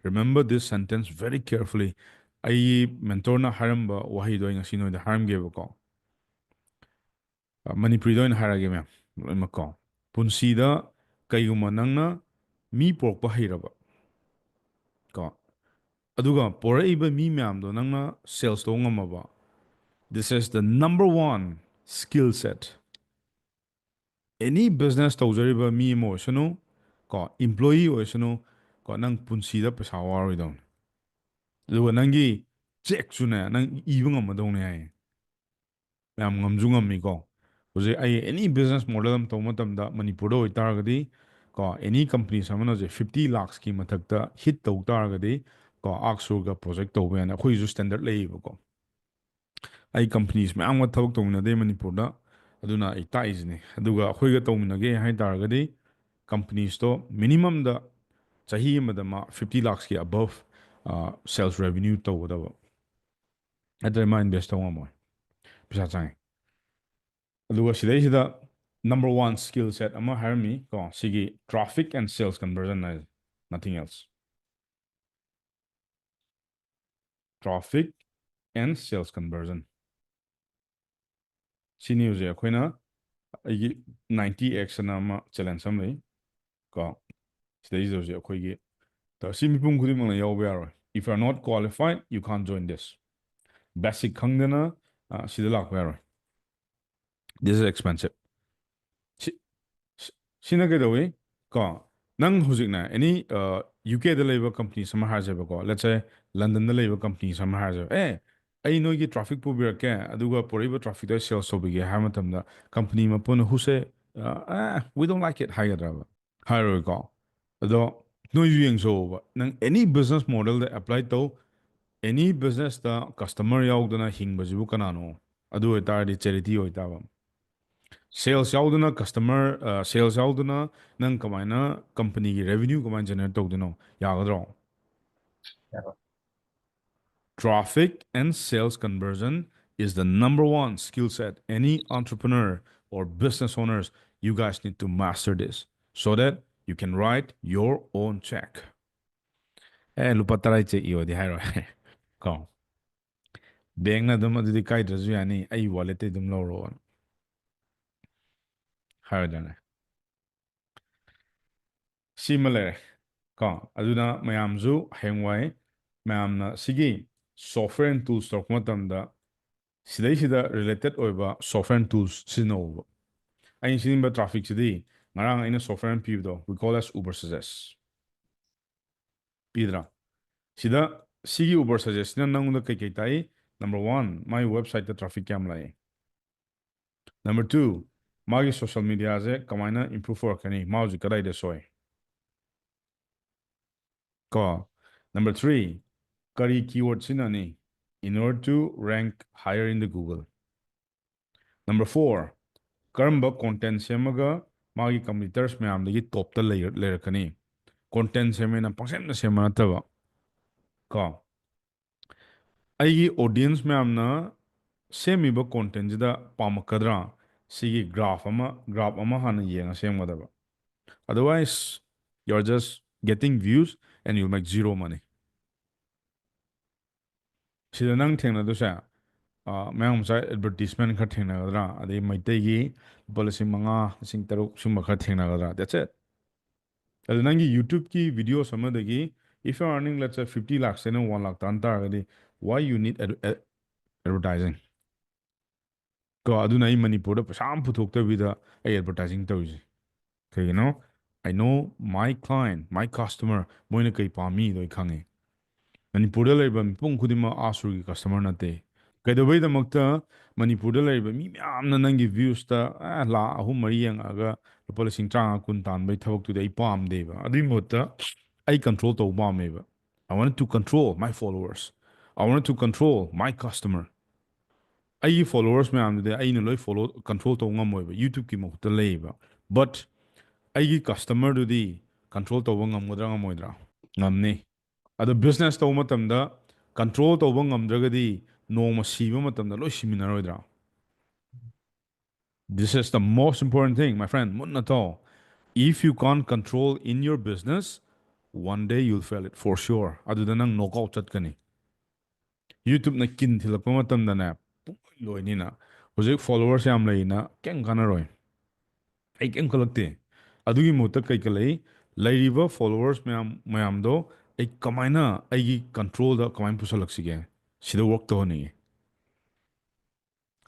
remember this sentence very carefully. I mentor na haramba wahi do ngasi no da haram ge ko. Manipuri do harage me. Mako. Punsi da kayuma nangna mi pork pa hiraba. ꯀꯣ ꯑꯗꯨꯒ ꯄꯣꯔꯛꯏꯕ ꯃꯤ ꯃꯌꯥꯝꯗꯣ ꯅꯪꯅ sales ꯇꯧꯕ ꯉꯝꯃꯕ this is the number one skill set any business ꯇꯧꯖꯔꯤꯕ ꯃꯤ ꯑꯃ ꯑꯣꯏꯁꯅꯨ ꯀꯣ employee ꯑꯣꯏꯁꯅꯨ ꯀꯣ ꯅꯪ ꯄꯨꯟꯁꯤꯗ ꯄꯩꯁꯥ ꯋꯥꯔꯣꯏꯗꯧꯅꯤ ꯑꯗꯨꯒ ꯅꯪꯒꯤ ꯆꯦꯛꯁꯨꯅꯦ ꯅꯪ ꯏꯕ ꯉꯝꯃꯗꯧꯅꯦ ꯍꯥꯏꯌꯦ ꯌꯥꯝ ꯉꯝꯁꯨ ꯉꯝꯃꯤꯀꯣ ꯍꯧꯖꯤꯛ ꯑꯩ ꯑꯦꯅꯤ ꯕꯤꯖꯤꯅꯦꯁ ꯃꯣꯗꯦꯜ ꯑꯃ ꯇꯧꯕ ꯃꯇꯝꯗ ꯃꯅꯤꯄꯨꯔꯗ ꯑꯣꯏꯇꯥꯔꯒꯗꯤ ꯀꯣ ꯑꯦꯅꯤ ꯀꯝꯄꯅꯤꯁ ꯑꯃꯅ ꯍꯧꯖꯤꯛ 50 lakhsꯀꯤ ꯃꯊꯛꯇ ꯍꯤꯠ ꯇꯧ ꯇꯥꯔꯒꯗꯤ ꯀꯣ ꯑꯥꯛꯁꯨꯔꯒ ꯄ꯭ꯔꯣꯖꯦꯛ ꯇꯧꯕ ꯌꯥꯅꯤ ꯑꯩꯈꯣꯏꯁꯨ ꯁ꯭ꯇꯦꯟꯗꯔꯠ ꯂꯩꯌꯦꯕꯀꯣ ꯑꯩ ꯀꯝꯄꯅꯤꯁ ꯃꯌꯥꯝꯒ ꯊꯕꯛ ꯇꯧꯃꯤꯟꯅꯗꯦ ꯃꯅꯤꯄꯨꯔꯗ ꯑꯗꯨꯅ ꯑꯩ ꯇꯥꯛꯏꯁꯤꯅꯦ ꯑꯗꯨꯒ ꯑꯩꯈꯣꯏꯒ ꯇꯧꯃꯤꯟꯅꯒꯦ ꯍꯥꯏ ꯇꯥꯔꯒꯗꯤ ꯀꯝꯄꯅꯤꯁꯇꯣ ꯃꯤꯅꯤꯃꯝꯗ ꯆꯍꯤ ꯑꯃꯗ ꯃꯥ 50 lakhsꯀꯤ ꯑꯕꯞ ꯁꯦꯜꯁ ꯔꯦꯚꯤꯅ꯭ꯌꯨ ꯇꯧꯒꯗꯕ ꯅꯠꯇ꯭ꯔꯗꯤ ꯃꯥ ꯏꯟꯚꯦꯁ ꯇꯧ ꯉꯝꯃꯣꯏ ꯄꯩꯁꯥ ꯆꯪꯉꯦ ꯑꯗꯨꯒ ꯁꯤꯗꯩꯁꯤꯗ ꯅꯝꯕꯔ ꯋꯥꯟ ꯁ꯭ꯀꯤꯜ ꯁꯦꯠ ꯑꯃ ꯍꯥꯏꯔꯝꯃꯤ ꯀꯣ ꯁꯤꯒꯤ ꯇ꯭ꯔꯥꯐꯤꯛ ꯑꯦꯟ ꯁꯦꯜꯁ ꯀꯟꯚꯔꯖꯟ ꯍꯥꯏꯁꯦ nothing else traffic and sales conversion ꯁꯤꯅꯤ ꯍꯧꯖꯤꯛ ꯑꯩꯈꯣꯏꯅ ꯑꯩꯒꯤ 90x ꯑꯅ ꯑꯃ ꯆꯦꯂꯦꯟꯖ ꯑꯃ ꯂꯩ ꯀꯣ ꯁꯤꯗꯩꯁꯤꯗ ꯍꯧꯖꯤꯛ ꯑꯩꯈꯣꯏꯒꯤ ꯁꯤ ꯃꯤꯄꯨꯝ ꯈꯨꯗꯤꯡꯃꯛꯅ ꯌꯥꯎꯕ ꯌꯥꯔꯣꯏ if you are not qualified you can't join this basic ꯈꯪꯗꯅ ꯁꯤꯗ ꯂꯥꯛꯄ ꯌꯥꯔꯣꯏ this is expensive ꯁꯤꯅ ꯀꯩꯗꯧꯏ ꯀꯣ ꯅꯪ ꯍꯧꯖꯤꯛꯅꯦ ꯑꯦꯅꯤ ꯌꯨ ꯀꯦꯗ ꯂꯩꯕ ꯀꯝꯄꯅꯤꯁ ꯑꯃ ꯍꯥꯏꯔꯁꯦꯕꯀꯣ ꯂꯦꯠꯁꯦ ꯂꯟꯗꯟꯗ ꯂꯩꯕ ꯀꯝꯄꯅꯤꯁ ꯑꯃ ꯍꯥꯏꯔꯁꯦꯕ ꯑꯩ ꯅꯣꯏꯒꯤ ꯇ꯭ꯔꯥꯐꯤꯛ ꯄꯨꯕꯤꯔꯛꯀꯦ ꯑꯗꯨꯒ ꯄꯨꯔꯛꯏꯕ ꯇ꯭ꯔꯥꯐꯤꯛꯇ ꯁꯦꯜꯁ ꯇꯧꯕꯤꯒꯦ ꯍꯥꯏꯕ ꯃꯇꯝꯗ ꯀꯝꯄꯅꯤ ꯃꯄꯨꯅ ꯍꯨꯁꯦ we don't like it ꯍꯥꯏꯒꯗ꯭ꯔꯕ ꯍꯥꯏꯔꯣꯏꯀꯣ ꯑꯗꯣ ꯅꯣꯏꯁꯨ ꯌꯦꯡꯖꯧꯕ ꯅꯪ ꯑꯦꯅꯤ ꯕꯤꯖꯤꯅꯦꯁ ꯃꯣꯗꯦꯜꯗ ꯑꯦꯄ꯭ꯂꯥꯏ ꯇꯧ ꯑꯦꯅꯤ ꯕꯤꯖꯤꯅꯦꯁꯇ ꯀꯁꯇꯃꯔ ꯌꯥꯎꯗꯅ ꯍꯤꯡꯕꯁꯤꯕꯨ ꯀꯅꯥꯅꯣ ꯑꯗꯨ ꯑꯣꯏꯇꯥꯔꯗꯤ ꯆꯦꯔꯤꯇꯤ ꯑꯣꯏꯇꯥꯕ ꯁꯦꯜꯁ ꯌꯥꯎꯗꯅ ꯀꯁꯇꯃꯔ ꯁꯦꯜꯁ ꯌꯥꯎꯗꯅ ꯅꯪ ꯀꯃꯥꯏꯅ ꯀꯝꯄꯅꯤꯒꯤ ꯔꯦꯚꯤꯅ꯭ꯌू ꯀꯃꯥꯏꯅ ꯖꯦꯅꯦꯔꯦꯠ ꯇꯧꯗꯣꯏꯅꯣ ꯌꯥꯒꯗ꯭ꯔꯣ Traffic and sales conversion is the number one skill set any entrepreneur or business owners you guys need to master this so that you can write your own check. Lupa taray check iyodi hairoi. Ko. Beng na dum adudi kaidrasu yani ay wallet dum lawro. Hairoi Similar. Ko. Aduna mayamzu hengwai mayamna sigi software and tools talk matamda ꯁꯤꯗꯩꯁꯤꯗ related ꯑꯣꯏꯕ software and tools ꯁꯤꯖꯤꯟꯅꯧꯕ ꯑꯩꯅ ꯁꯤꯖꯤꯟꯅꯕ ꯇ꯭ꯔꯥꯐꯤꯛꯁꯤꯗꯤ ꯉꯔꯥꯡ ꯑꯩꯅ software ꯑꯃ ꯄꯤꯕꯗꯣ we call as Uber Suggest ꯄꯤꯗ꯭ꯔꯥ ꯁꯤꯗ ꯁꯤꯒꯤ Uber Suggestꯁꯤꯅ ꯅꯪꯉꯣꯟꯗ ꯀꯩꯀꯩ ꯇꯥꯛꯏ ꯅꯝꯕꯔ ꯋꯥꯟ ꯃꯥꯒꯤ ꯋꯦꯕꯁꯥꯏꯠꯇ ꯇ꯭ꯔꯥꯐꯤꯛ ꯀꯌꯥꯝ ꯂꯥꯛꯏ ꯅꯝꯕꯔ ꯇꯨ ꯃꯥꯒꯤ ꯁꯣꯁꯤꯌꯦꯜ ꯃꯤꯗꯤꯌꯥꯁꯦ ꯀꯃꯥꯏꯅ ꯏꯝꯄ꯭ꯔꯨꯚ ꯑꯣꯏꯔꯛꯀꯅꯤ ꯃꯥ ꯍꯧꯖꯤꯛ ꯀꯗꯥꯏꯗ ꯁꯣꯏ ꯀꯣ ꯅꯝꯕꯔ ꯊ꯭ꯔꯤ ꯀꯔꯤ ꯀꯤꯋꯔꯗ ꯁꯤꯖꯤꯟꯅꯅꯤ in order to rank higher in the Google Number 4 ꯀꯔꯝꯕ ꯀꯣꯟꯇꯦꯟ ꯁꯦꯝꯃꯒ ꯃꯥꯒꯤ ꯀꯝꯄꯤꯇꯔꯁ ꯃꯌꯥꯝꯗꯒꯤ ꯇꯣꯞꯇ ꯂꯩꯔꯛꯀꯅꯤ ꯀꯣꯟꯇꯦꯟ ꯁꯦꯝꯃꯦꯅ ꯄꯪꯁꯦꯝꯅ ꯁꯦꯝꯕ ꯅꯠꯇꯕ ꯀꯣ ꯑꯩꯒꯤ ꯑꯣꯗꯤꯌꯟꯁ ꯃꯌꯥꯝꯅ ꯁꯦꯝꯃꯤꯕ ꯀꯣꯟꯇꯦꯟꯁꯤꯗ ꯄꯥꯝꯃꯛꯀꯗ꯭ꯔꯥ ꯁꯤꯒꯤ ꯒ꯭ꯔꯥꯐ ꯑꯃ ꯍꯥꯟꯅ ꯌꯦꯡꯉ ꯁꯦꯝꯒꯗꯕ otherwise you're just getting views and you'll make zero money ꯁꯤꯗ ꯅꯪ ꯊꯦꯡꯅꯗꯣꯏꯁꯦ ꯃꯌꯥꯝ ꯃꯆꯥ ꯑꯦꯗꯚꯔꯇꯤꯁꯃꯦꯟ ꯈꯔ ꯊꯦꯡꯅꯒꯗ꯭ꯔꯥ ꯑꯗꯩ ꯃꯩꯇꯩꯒꯤ ꯂꯨꯄꯥ 5,000 6,000 ꯁꯨꯝꯕ ꯈꯔ ꯊꯦꯡꯅꯒꯗ꯭ꯔꯥ that's it ꯑꯗꯨ ꯅꯪꯒꯤ ꯌꯨꯇ꯭ꯌꯨꯕꯀꯤ ꯚꯤꯗꯤꯑꯣꯁ ꯑꯃꯗꯒꯤ if you are earning let's say 50 lakhs and 1 lakh ꯇꯥꯟ ꯇꯥꯔꯒꯗꯤ why you need advertising ꯀꯣ ꯑꯗꯨꯅ ꯑꯩ ꯃꯅꯤꯄꯨꯔꯗ ꯄꯩꯁꯥ ꯑꯃ ꯄꯨꯊꯣꯛꯇꯕꯤꯗ ꯑꯩ ꯑꯦꯗꯚꯔꯇꯥꯏꯖꯤꯡ ꯇꯧꯔꯤꯁꯦ ꯀꯩꯒꯤꯅꯣ I know my client my customer ꯃꯣꯏꯅ ꯀꯩ ꯄꯥꯝꯃꯤꯗꯣ ꯑꯩ ꯈꯪꯉꯦ ꯃꯅꯤꯄꯨꯔꯗ ꯂꯩꯔꯤꯕ ꯃꯤꯄꯨꯝ ꯈꯨꯗꯤꯡꯃꯛ ꯑꯥꯁꯨꯔꯒꯤ ꯀꯁꯇꯃꯔ ꯅꯠꯇꯦ ꯀꯩꯗꯧꯕꯩꯗꯃꯛꯇ ꯃꯅꯤꯄꯨꯔꯗ ꯂꯩꯔꯤꯕ ꯃꯤ ꯃꯌꯥꯝꯅ ꯅꯪꯒꯤ ꯚ꯭ꯌꯨꯁꯇ ꯂꯥꯈ 3-4 ꯌꯦꯡꯉꯛꯑꯒ ꯂꯨꯄꯥ 50,000 ꯇꯥꯟꯕꯩ ꯊꯕꯛꯇꯨꯗꯤ ꯑꯩ ꯄꯥꯝꯗꯦꯕ ꯑꯗꯨꯒꯤ ꯃꯍꯨꯠꯇ ꯑꯩ ꯀꯟꯇ꯭ꯔꯣꯜ ꯇꯧꯕ ꯄꯥꯝꯃꯦꯕ I wanted to control my followers I wanted to control my customer ꯑꯩꯒꯤ ꯐꯣꯂꯣꯋꯔꯁ ꯃꯌꯥꯝꯗꯨꯗꯤ ꯑꯩꯅ ꯂꯣꯏ ꯀꯟꯇ꯭ꯔꯣꯜ ꯇꯧꯕ ꯉꯝꯃꯣꯏꯕ ꯌꯨꯇ꯭ꯌꯨꯕꯀꯤ ꯃꯍꯨꯠꯇ ꯂꯩꯌꯦꯕ ꯕꯠ ꯑꯩꯒꯤ ꯀꯁꯇꯃꯔꯗꯨꯗꯤ ꯀꯟꯇ꯭ꯔꯣꯜ ꯇꯧꯕ ꯉꯝꯒꯗ꯭ꯔꯥ ꯉꯝꯃꯣꯏꯗ꯭ꯔꯥ ꯉꯝꯅꯤ ꯑꯗꯣ ꯕꯤꯖꯤꯅꯦꯁ ꯇꯧꯕ ꯃꯇꯝꯗ ꯀꯟꯇ꯭ꯔꯣꯜ ꯇꯧꯕ ꯉꯝꯗ꯭ꯔꯒꯗꯤ ꯅꯣꯡꯃ ꯁꯤꯕ ꯃꯇꯝꯗ ꯂꯣꯏ ꯁꯤꯃꯤꯟꯅꯔꯣꯏꯗ꯭ꯔꯥ This is the most important thing my friend ꯃꯨꯟꯅ ꯇꯥꯎ if you can't control in your business one day you'll fail it for sure ꯑꯗꯨꯗ ꯅꯪ knockout ꯆꯠꯀꯅꯤ ꯌꯨꯇ꯭ꯌꯨꯕꯅ ꯀꯤꯟ ꯊꯤꯜꯂꯛꯄ ꯃꯇꯝꯗꯅꯦ ꯄꯨꯡꯂꯣꯏ ꯂꯣꯏꯅꯤꯅ ꯍꯧꯖꯤꯛ ꯐꯣꯂꯣꯋꯔꯁ ꯌꯥꯝ ꯂꯩꯅ ꯀꯩꯝ ꯀꯥꯟꯅꯔꯣꯏ ꯑꯩ ꯀꯩꯝ ꯈꯜꯂꯛꯇꯦ ꯑꯗꯨꯒꯤ ꯃꯍꯨꯠꯇ ꯀꯩ ꯀꯜꯂꯛꯏ ꯂꯩꯔꯤꯕ ꯐꯣꯂꯣꯋꯔꯁ ꯃꯌꯥꯝꯗꯣ ꯑꯩ ꯀꯃꯥꯏꯅ ꯑꯩꯒꯤ ꯀꯟꯇ꯭ꯔꯣꯜꯗ ꯀꯃꯥꯏꯅ ꯄꯨꯁꯜꯂꯛꯁꯤꯒꯦ ꯁꯤꯗ ꯋꯔꯛ ꯇꯧꯍꯟꯅꯤꯡꯉꯤ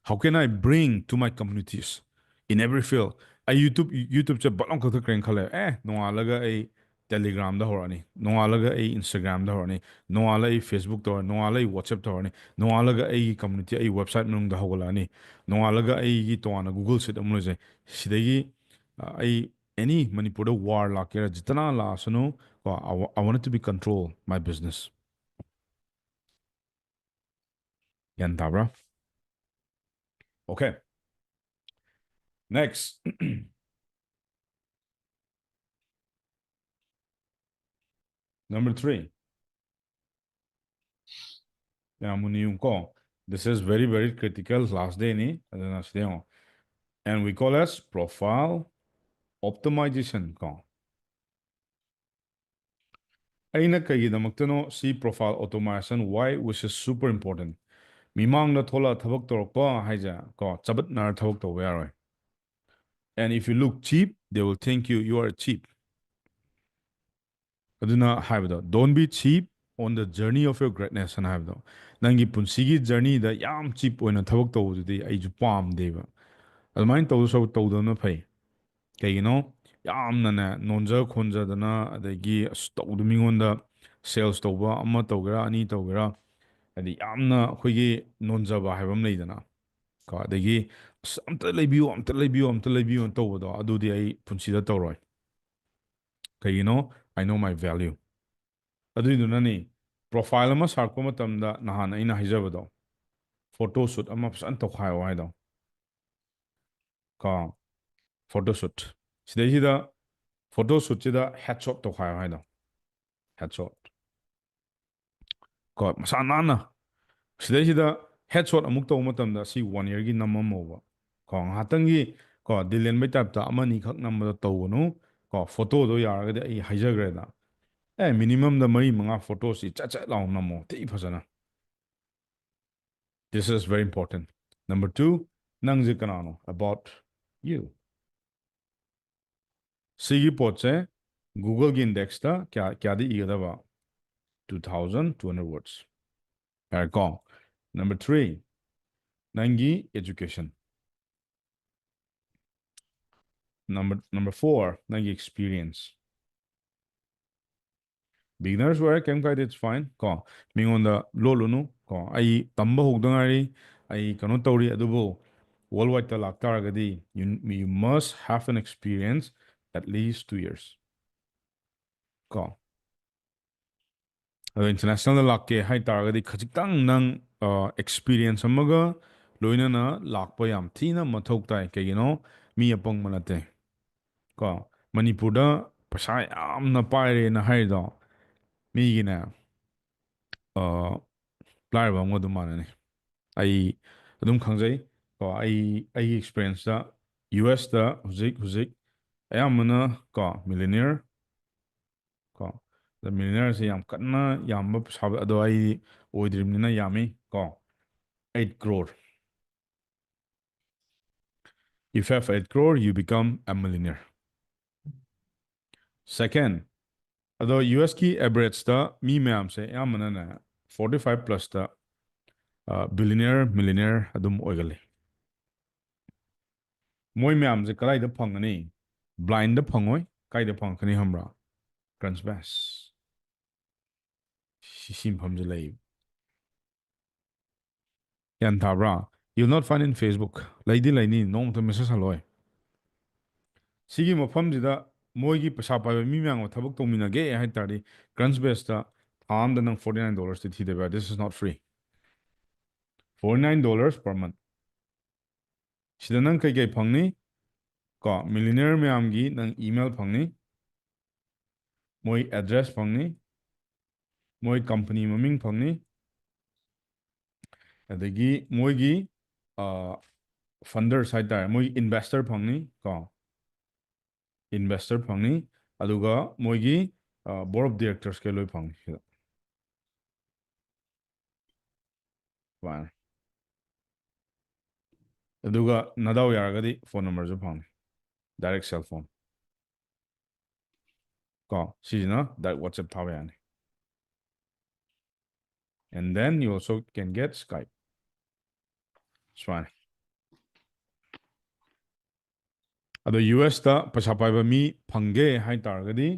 how can I bring to my communities in every field ꯑꯩ ꯌꯨꯇ꯭ꯌꯨꯕꯁꯦ ꯕꯠ ꯑꯃ ꯀꯛꯊꯠꯈ꯭ꯔꯦꯅ ꯈꯜꯂꯦ ꯅꯣꯡꯉꯥꯜꯂꯒ ꯑꯩ ꯇꯦꯂꯤꯒ꯭ꯔꯥꯝꯗ ꯍꯧꯔꯛꯑꯅꯤ ꯅꯣꯡꯉꯥꯜꯂꯒ ꯑꯩ ꯏꯟꯁꯇꯥꯒ꯭ꯔꯥꯝꯗ ꯍꯧꯔꯛꯑꯅꯤ ꯅꯣꯡꯉꯥꯜꯂꯒ ꯑꯩ ꯐꯦꯁꯕꯨꯛ ꯇꯧꯔꯅꯤ ꯅꯣꯡꯉꯥꯜꯂꯒ ꯑꯩ ꯋꯥꯆꯦꯞ ꯇꯧꯔꯅꯤ ꯅꯣꯡꯉꯥꯜꯂꯒ ꯑꯩꯒꯤ ꯀꯝꯃꯨꯅꯤꯇꯤ ꯑꯩ ꯋꯦꯕꯁꯥꯏꯠ ꯃꯅꯨꯡꯗ ꯍꯧꯒꯠꯂꯛꯑꯅꯤ ꯅꯣꯡꯉꯥꯜꯂꯒ ꯑꯩꯒꯤ ꯇꯣꯉꯥꯟꯅ ꯒꯨꯒꯜ ꯁꯤꯠ ꯑꯃ ꯂꯩꯖꯩ ꯁꯤꯗꯒꯤ ꯑꯩ ꯑꯦꯅꯤ ꯃꯅꯤꯄꯨꯔꯗ ꯋꯥꯔ ꯂꯥꯛꯀꯦꯔꯥ ꯖꯤꯇꯅ ꯂꯥꯛꯑꯁꯅꯨ ꯀꯣ I wanted to be control my business ꯒ꯭ꯌꯥꯟ ꯇꯥꯕ꯭ꯔꯥ okay next number 3 ꯀꯣ this is very very critical last day ni adana sidemo and we call as profile optimization ko aina kayidamaktano see profile automation why which is super important mimangda thola thabak torokpa haija ko chabat nar thabak to yaroi and if you look cheap they will think you are cheap aduna haibado don't be cheap on the journey of your greatness and haibado nangi punsigi journey da yam cheap oina thabak tawududi aiju pamdeba admain tawdu so tawdana phai kaygino yamna nonja khonjadana adagi tawdu mingonda sales tawba amma tawgera ani tawgera adi yamna khoigi nonjaba haibam leidana ka adagi amta leibiyo tawbado adudi ai punsida tawroi kaygino I know my value ꯑꯗꯨꯏꯗꯨꯅꯅꯤ profile ꯑꯃ ꯁꯥꯔꯛꯄ ꯃꯇꯝꯗ ꯅꯍꯥꯟ ꯑꯩꯅ ꯍꯥꯏꯖꯕꯗꯣ photo ꯁꯨꯠ ꯑꯃ ꯐꯖꯅ ꯇꯧꯈꯥꯏꯌꯣ ꯍꯥꯏꯗꯣ ꯀꯣ ꯐꯣꯇꯣ ꯁꯨꯠ ꯁꯤꯗꯩꯁꯤꯗ ꯐꯣꯇꯣ ꯁꯨꯠꯁꯤꯗ ꯍꯦꯠ ꯁꯣꯠ ꯇꯧꯈꯥꯏꯌꯣ ꯍꯥꯏꯗꯣ ꯍꯦꯠ ꯁꯣꯠ ꯀꯣ ꯃꯁꯥ ꯅꯥꯟꯅ ꯁꯤꯗꯩꯁꯤꯗ ꯍꯦꯠ ꯁꯣꯠ ꯑꯃꯨꯛ ꯇꯧꯕ ꯃꯇꯝꯗ ꯁꯤ 1 ꯏꯌꯔꯒꯤ ꯅꯝꯃꯝꯃꯣꯕ ꯀꯣ ꯉꯥꯏꯍꯥꯛꯇꯪꯒꯤ ꯀꯣ ꯗꯤꯂꯦꯟꯕꯩ ꯇꯥꯏꯞꯇ ꯑꯃꯅꯤꯈꯛ ꯅꯝꯕꯗ ꯇꯧꯒꯅꯨ ꯀꯣ ꯐꯣꯇꯣꯗꯣ ꯌꯥꯔꯒꯗꯤ ꯑꯩ ꯍꯥꯏꯖꯈ꯭ꯔꯦꯗ ꯃꯤꯅꯤꯃꯝꯗ 4-5 ꯐꯣꯇꯣꯁꯤ ꯆꯠ ꯂꯥꯎ ꯅꯝꯃꯣ ꯊꯤ ꯐꯖꯅ this is very important number 2 ꯅꯪꯁꯦ ꯀꯅꯥꯅꯣ about you ꯁꯤꯒꯤ ꯄꯣꯠꯁꯦ ꯒꯨꯒꯜꯒꯤ ꯏꯟꯗꯦꯛꯁꯇ ꯀꯌꯥꯗꯤ ꯏꯒꯗꯕ 2200 words ꯌꯥꯔꯦꯀꯣ number 3 ꯅꯪꯒꯤ education number 4 ꯅꯪꯒꯤ experience beginners were ꯀꯩꯝ ꯀꯥꯏꯗꯦ it's fine ꯀꯣ ꯃꯤꯉꯣꯟꯗ ꯂꯣꯠꯂꯨꯅꯨ ꯀꯣ ꯑꯩ ꯇꯝꯕ ꯍꯧꯗ ꯉꯥꯏꯔꯤ ꯑꯩ ꯀꯩꯅꯣ ꯇꯧꯔꯤ ꯑꯗꯨꯕꯨ world wide ꯇ ꯂꯥꯛꯇꯥꯔꯒꯗꯤ you must have an experience at least 2 years ꯀꯣ ꯑꯗꯣ ꯏꯟꯇꯔꯅꯦꯁꯅꯦꯜꯗ ꯂꯥꯛꯀꯦ ꯍꯥꯏꯇꯥꯔꯒꯗꯤ ꯈꯖꯤꯛꯇꯪ ꯅꯪ ꯑꯦꯛꯁꯄꯤꯔꯤꯌꯦꯟꯁ ꯑꯃꯒ ꯂꯣꯏꯅꯅ ꯂꯥꯛꯄ ꯌꯥꯝ ꯊꯤꯅ ꯃꯊꯧ ꯇꯥꯏ ꯀꯩꯒꯤꯅꯣ ꯃꯤ ꯑꯄꯪꯕ ꯅꯠꯇꯦ ꯀꯣ ꯃꯅꯤꯄꯨꯔꯗ ꯄꯩꯁꯥ ꯌꯥꯝꯅ ꯄꯥꯏꯔꯦꯅ ꯍꯥꯏꯔꯤꯗꯣ ꯃꯤꯒꯤꯅꯦ ꯂꯥꯏꯔꯕ ꯑꯃꯒ ꯑꯗꯨꯝ ꯃꯥꯟꯅꯅꯤ ꯑꯩ ꯑꯗꯨꯝ ꯈꯪꯖꯩ ꯀꯣ ꯑꯩꯒꯤ ꯑꯦꯛꯁꯄꯤꯔꯤꯌꯦꯟꯁꯇ ꯌꯨ ꯑꯦꯁꯇ ꯍꯧꯖꯤꯛ ꯑꯌꯥꯝꯕꯅ ꯀꯣ ꯃꯤꯂꯤꯅꯤꯌꯔ ꯀꯣ ꯃꯤꯂꯤꯅꯤꯌꯔꯁꯦ ꯌꯥꯝ ꯀꯟꯅ ꯌꯥꯝꯕ ꯁꯥꯕ ꯑꯗꯣ ꯑꯩ ꯑꯣꯏꯗ꯭ꯔꯤꯕꯅꯤꯅ ꯌꯥꯝꯃꯤ ꯀꯣ 8 crore if you have 8 crore you become a millionaire second ꯑꯗꯣ ꯌꯨ ꯑꯦꯁꯀꯤ ꯑꯦꯚꯔꯦꯖꯇ ꯃꯤ ꯃꯌꯥꯝꯁꯦ ꯑꯌꯥꯝꯕꯅꯅꯦ 45 ꯄ꯭ꯂꯁꯇ ꯕꯤꯂꯤꯅꯤꯌꯔ ꯃꯤꯂꯤꯅꯤꯌꯔ ꯑꯗꯨꯝ ꯑꯣꯏꯒꯜꯂꯤ ꯃꯣꯏ ꯃꯌꯥꯝꯁꯦ ꯀꯗꯥꯏꯗ ꯐꯪꯒꯅꯤ ꯕ꯭ꯂꯥꯏꯟꯗ ꯐꯪꯉꯣꯏ ꯀꯥꯏꯗ ꯐꯪꯉꯛꯀꯅꯤ ꯈꯪꯕ꯭ꯔꯥ ꯀ꯭ꯔꯟꯁꯕꯦꯁ ꯁꯤ ꯃꯐꯝꯁꯦ ꯂꯩ ꯒ꯭ꯌꯥꯟ ꯇꯥꯕ꯭ꯔꯥ ꯌꯨ ꯅꯣꯠ ꯐꯥꯏꯟ ꯏꯟ ꯐꯦꯁꯕꯨꯛ ꯂꯩꯗꯤ ꯂꯩꯅꯤ ꯅꯣꯡꯃꯇ ꯃꯦꯁꯦꯖ ꯍꯜꯂꯣꯏ ꯁꯤꯒꯤ ꯃꯐꯝꯁꯤꯗ ꯃꯣꯏꯒꯤ ꯄꯩꯁꯥ ꯄꯥꯏꯕ ꯃꯤ ꯃꯌꯥꯝꯒ ꯊꯕꯛ ꯇꯧꯃꯤꯟꯅꯒꯦ ꯍꯥꯏꯇꯥꯔꯗꯤ ꯀ꯭ꯔꯟꯁꯕꯦꯁꯇ ꯊꯥ ꯑꯝꯗ ꯅꯪ $49 ꯊꯤꯗꯕ ꯗꯤꯁꯏꯁ ꯅꯣꯠ ꯐ꯭ꯔꯤ $49 per month ꯁꯤꯗ ꯅꯪ ꯀꯩꯀꯩ ꯐꯪꯅꯤ ꯀꯣ ꯃꯤꯂꯤꯅꯤꯌꯔ ꯃꯌꯥꯝꯒꯤ ꯅꯪ ꯏꯃꯦꯜ ꯐꯪꯅꯤ ꯃꯣꯏ ꯑꯦꯗ꯭ꯔꯦꯁ ꯐꯪꯅꯤ ꯃꯣꯏ ꯀꯝꯄꯅꯤ ꯃꯃꯤꯡ ꯐꯪꯅꯤ ꯑꯗꯒꯤ ꯃꯣꯏꯒꯤ ꯐꯟꯗꯔꯁ ꯍꯥꯏꯇꯥꯔꯦ ꯃꯣꯏꯒꯤ ꯏꯟꯚꯦꯁꯇꯔ ꯐꯪꯅꯤ ꯀꯣ ꯏꯟꯚꯦꯁꯇꯔ ꯐꯪꯅꯤ ꯑꯗꯨꯒ ꯃꯣꯏꯒꯤ ꯕꯣꯔꯗ ꯑꯣꯐ ꯗꯤꯔꯦꯛꯇꯔꯁ ꯀꯩ ꯂꯣꯏ ꯐꯪꯅꯤ ꯁꯤꯗ ꯑꯗꯨꯒ ꯅꯗꯥꯎ ꯌꯥꯔꯒꯗꯤ ꯐꯣꯟ ꯅꯝꯕꯔꯁꯨ ꯐꯪꯅꯤ ꯗꯥꯏꯔꯦꯛ ꯁꯦꯜ ꯐꯣꯟ ꯀꯣ ꯁꯤꯁꯤꯅ ꯗꯥꯏꯔꯦꯛ ꯋꯥꯆꯦꯞ ꯊꯥꯕ ꯌꯥꯅꯤ and then you also can get Skype. ꯁꯨꯃꯥꯏꯅ ꯑꯗꯣ ꯌꯨ ꯑꯦꯁꯇ ꯄꯩꯁꯥ ꯄꯥꯏꯕ ꯃꯤ ꯐꯪꯒꯦ ꯍꯥꯏꯇꯥꯔꯒꯗꯤ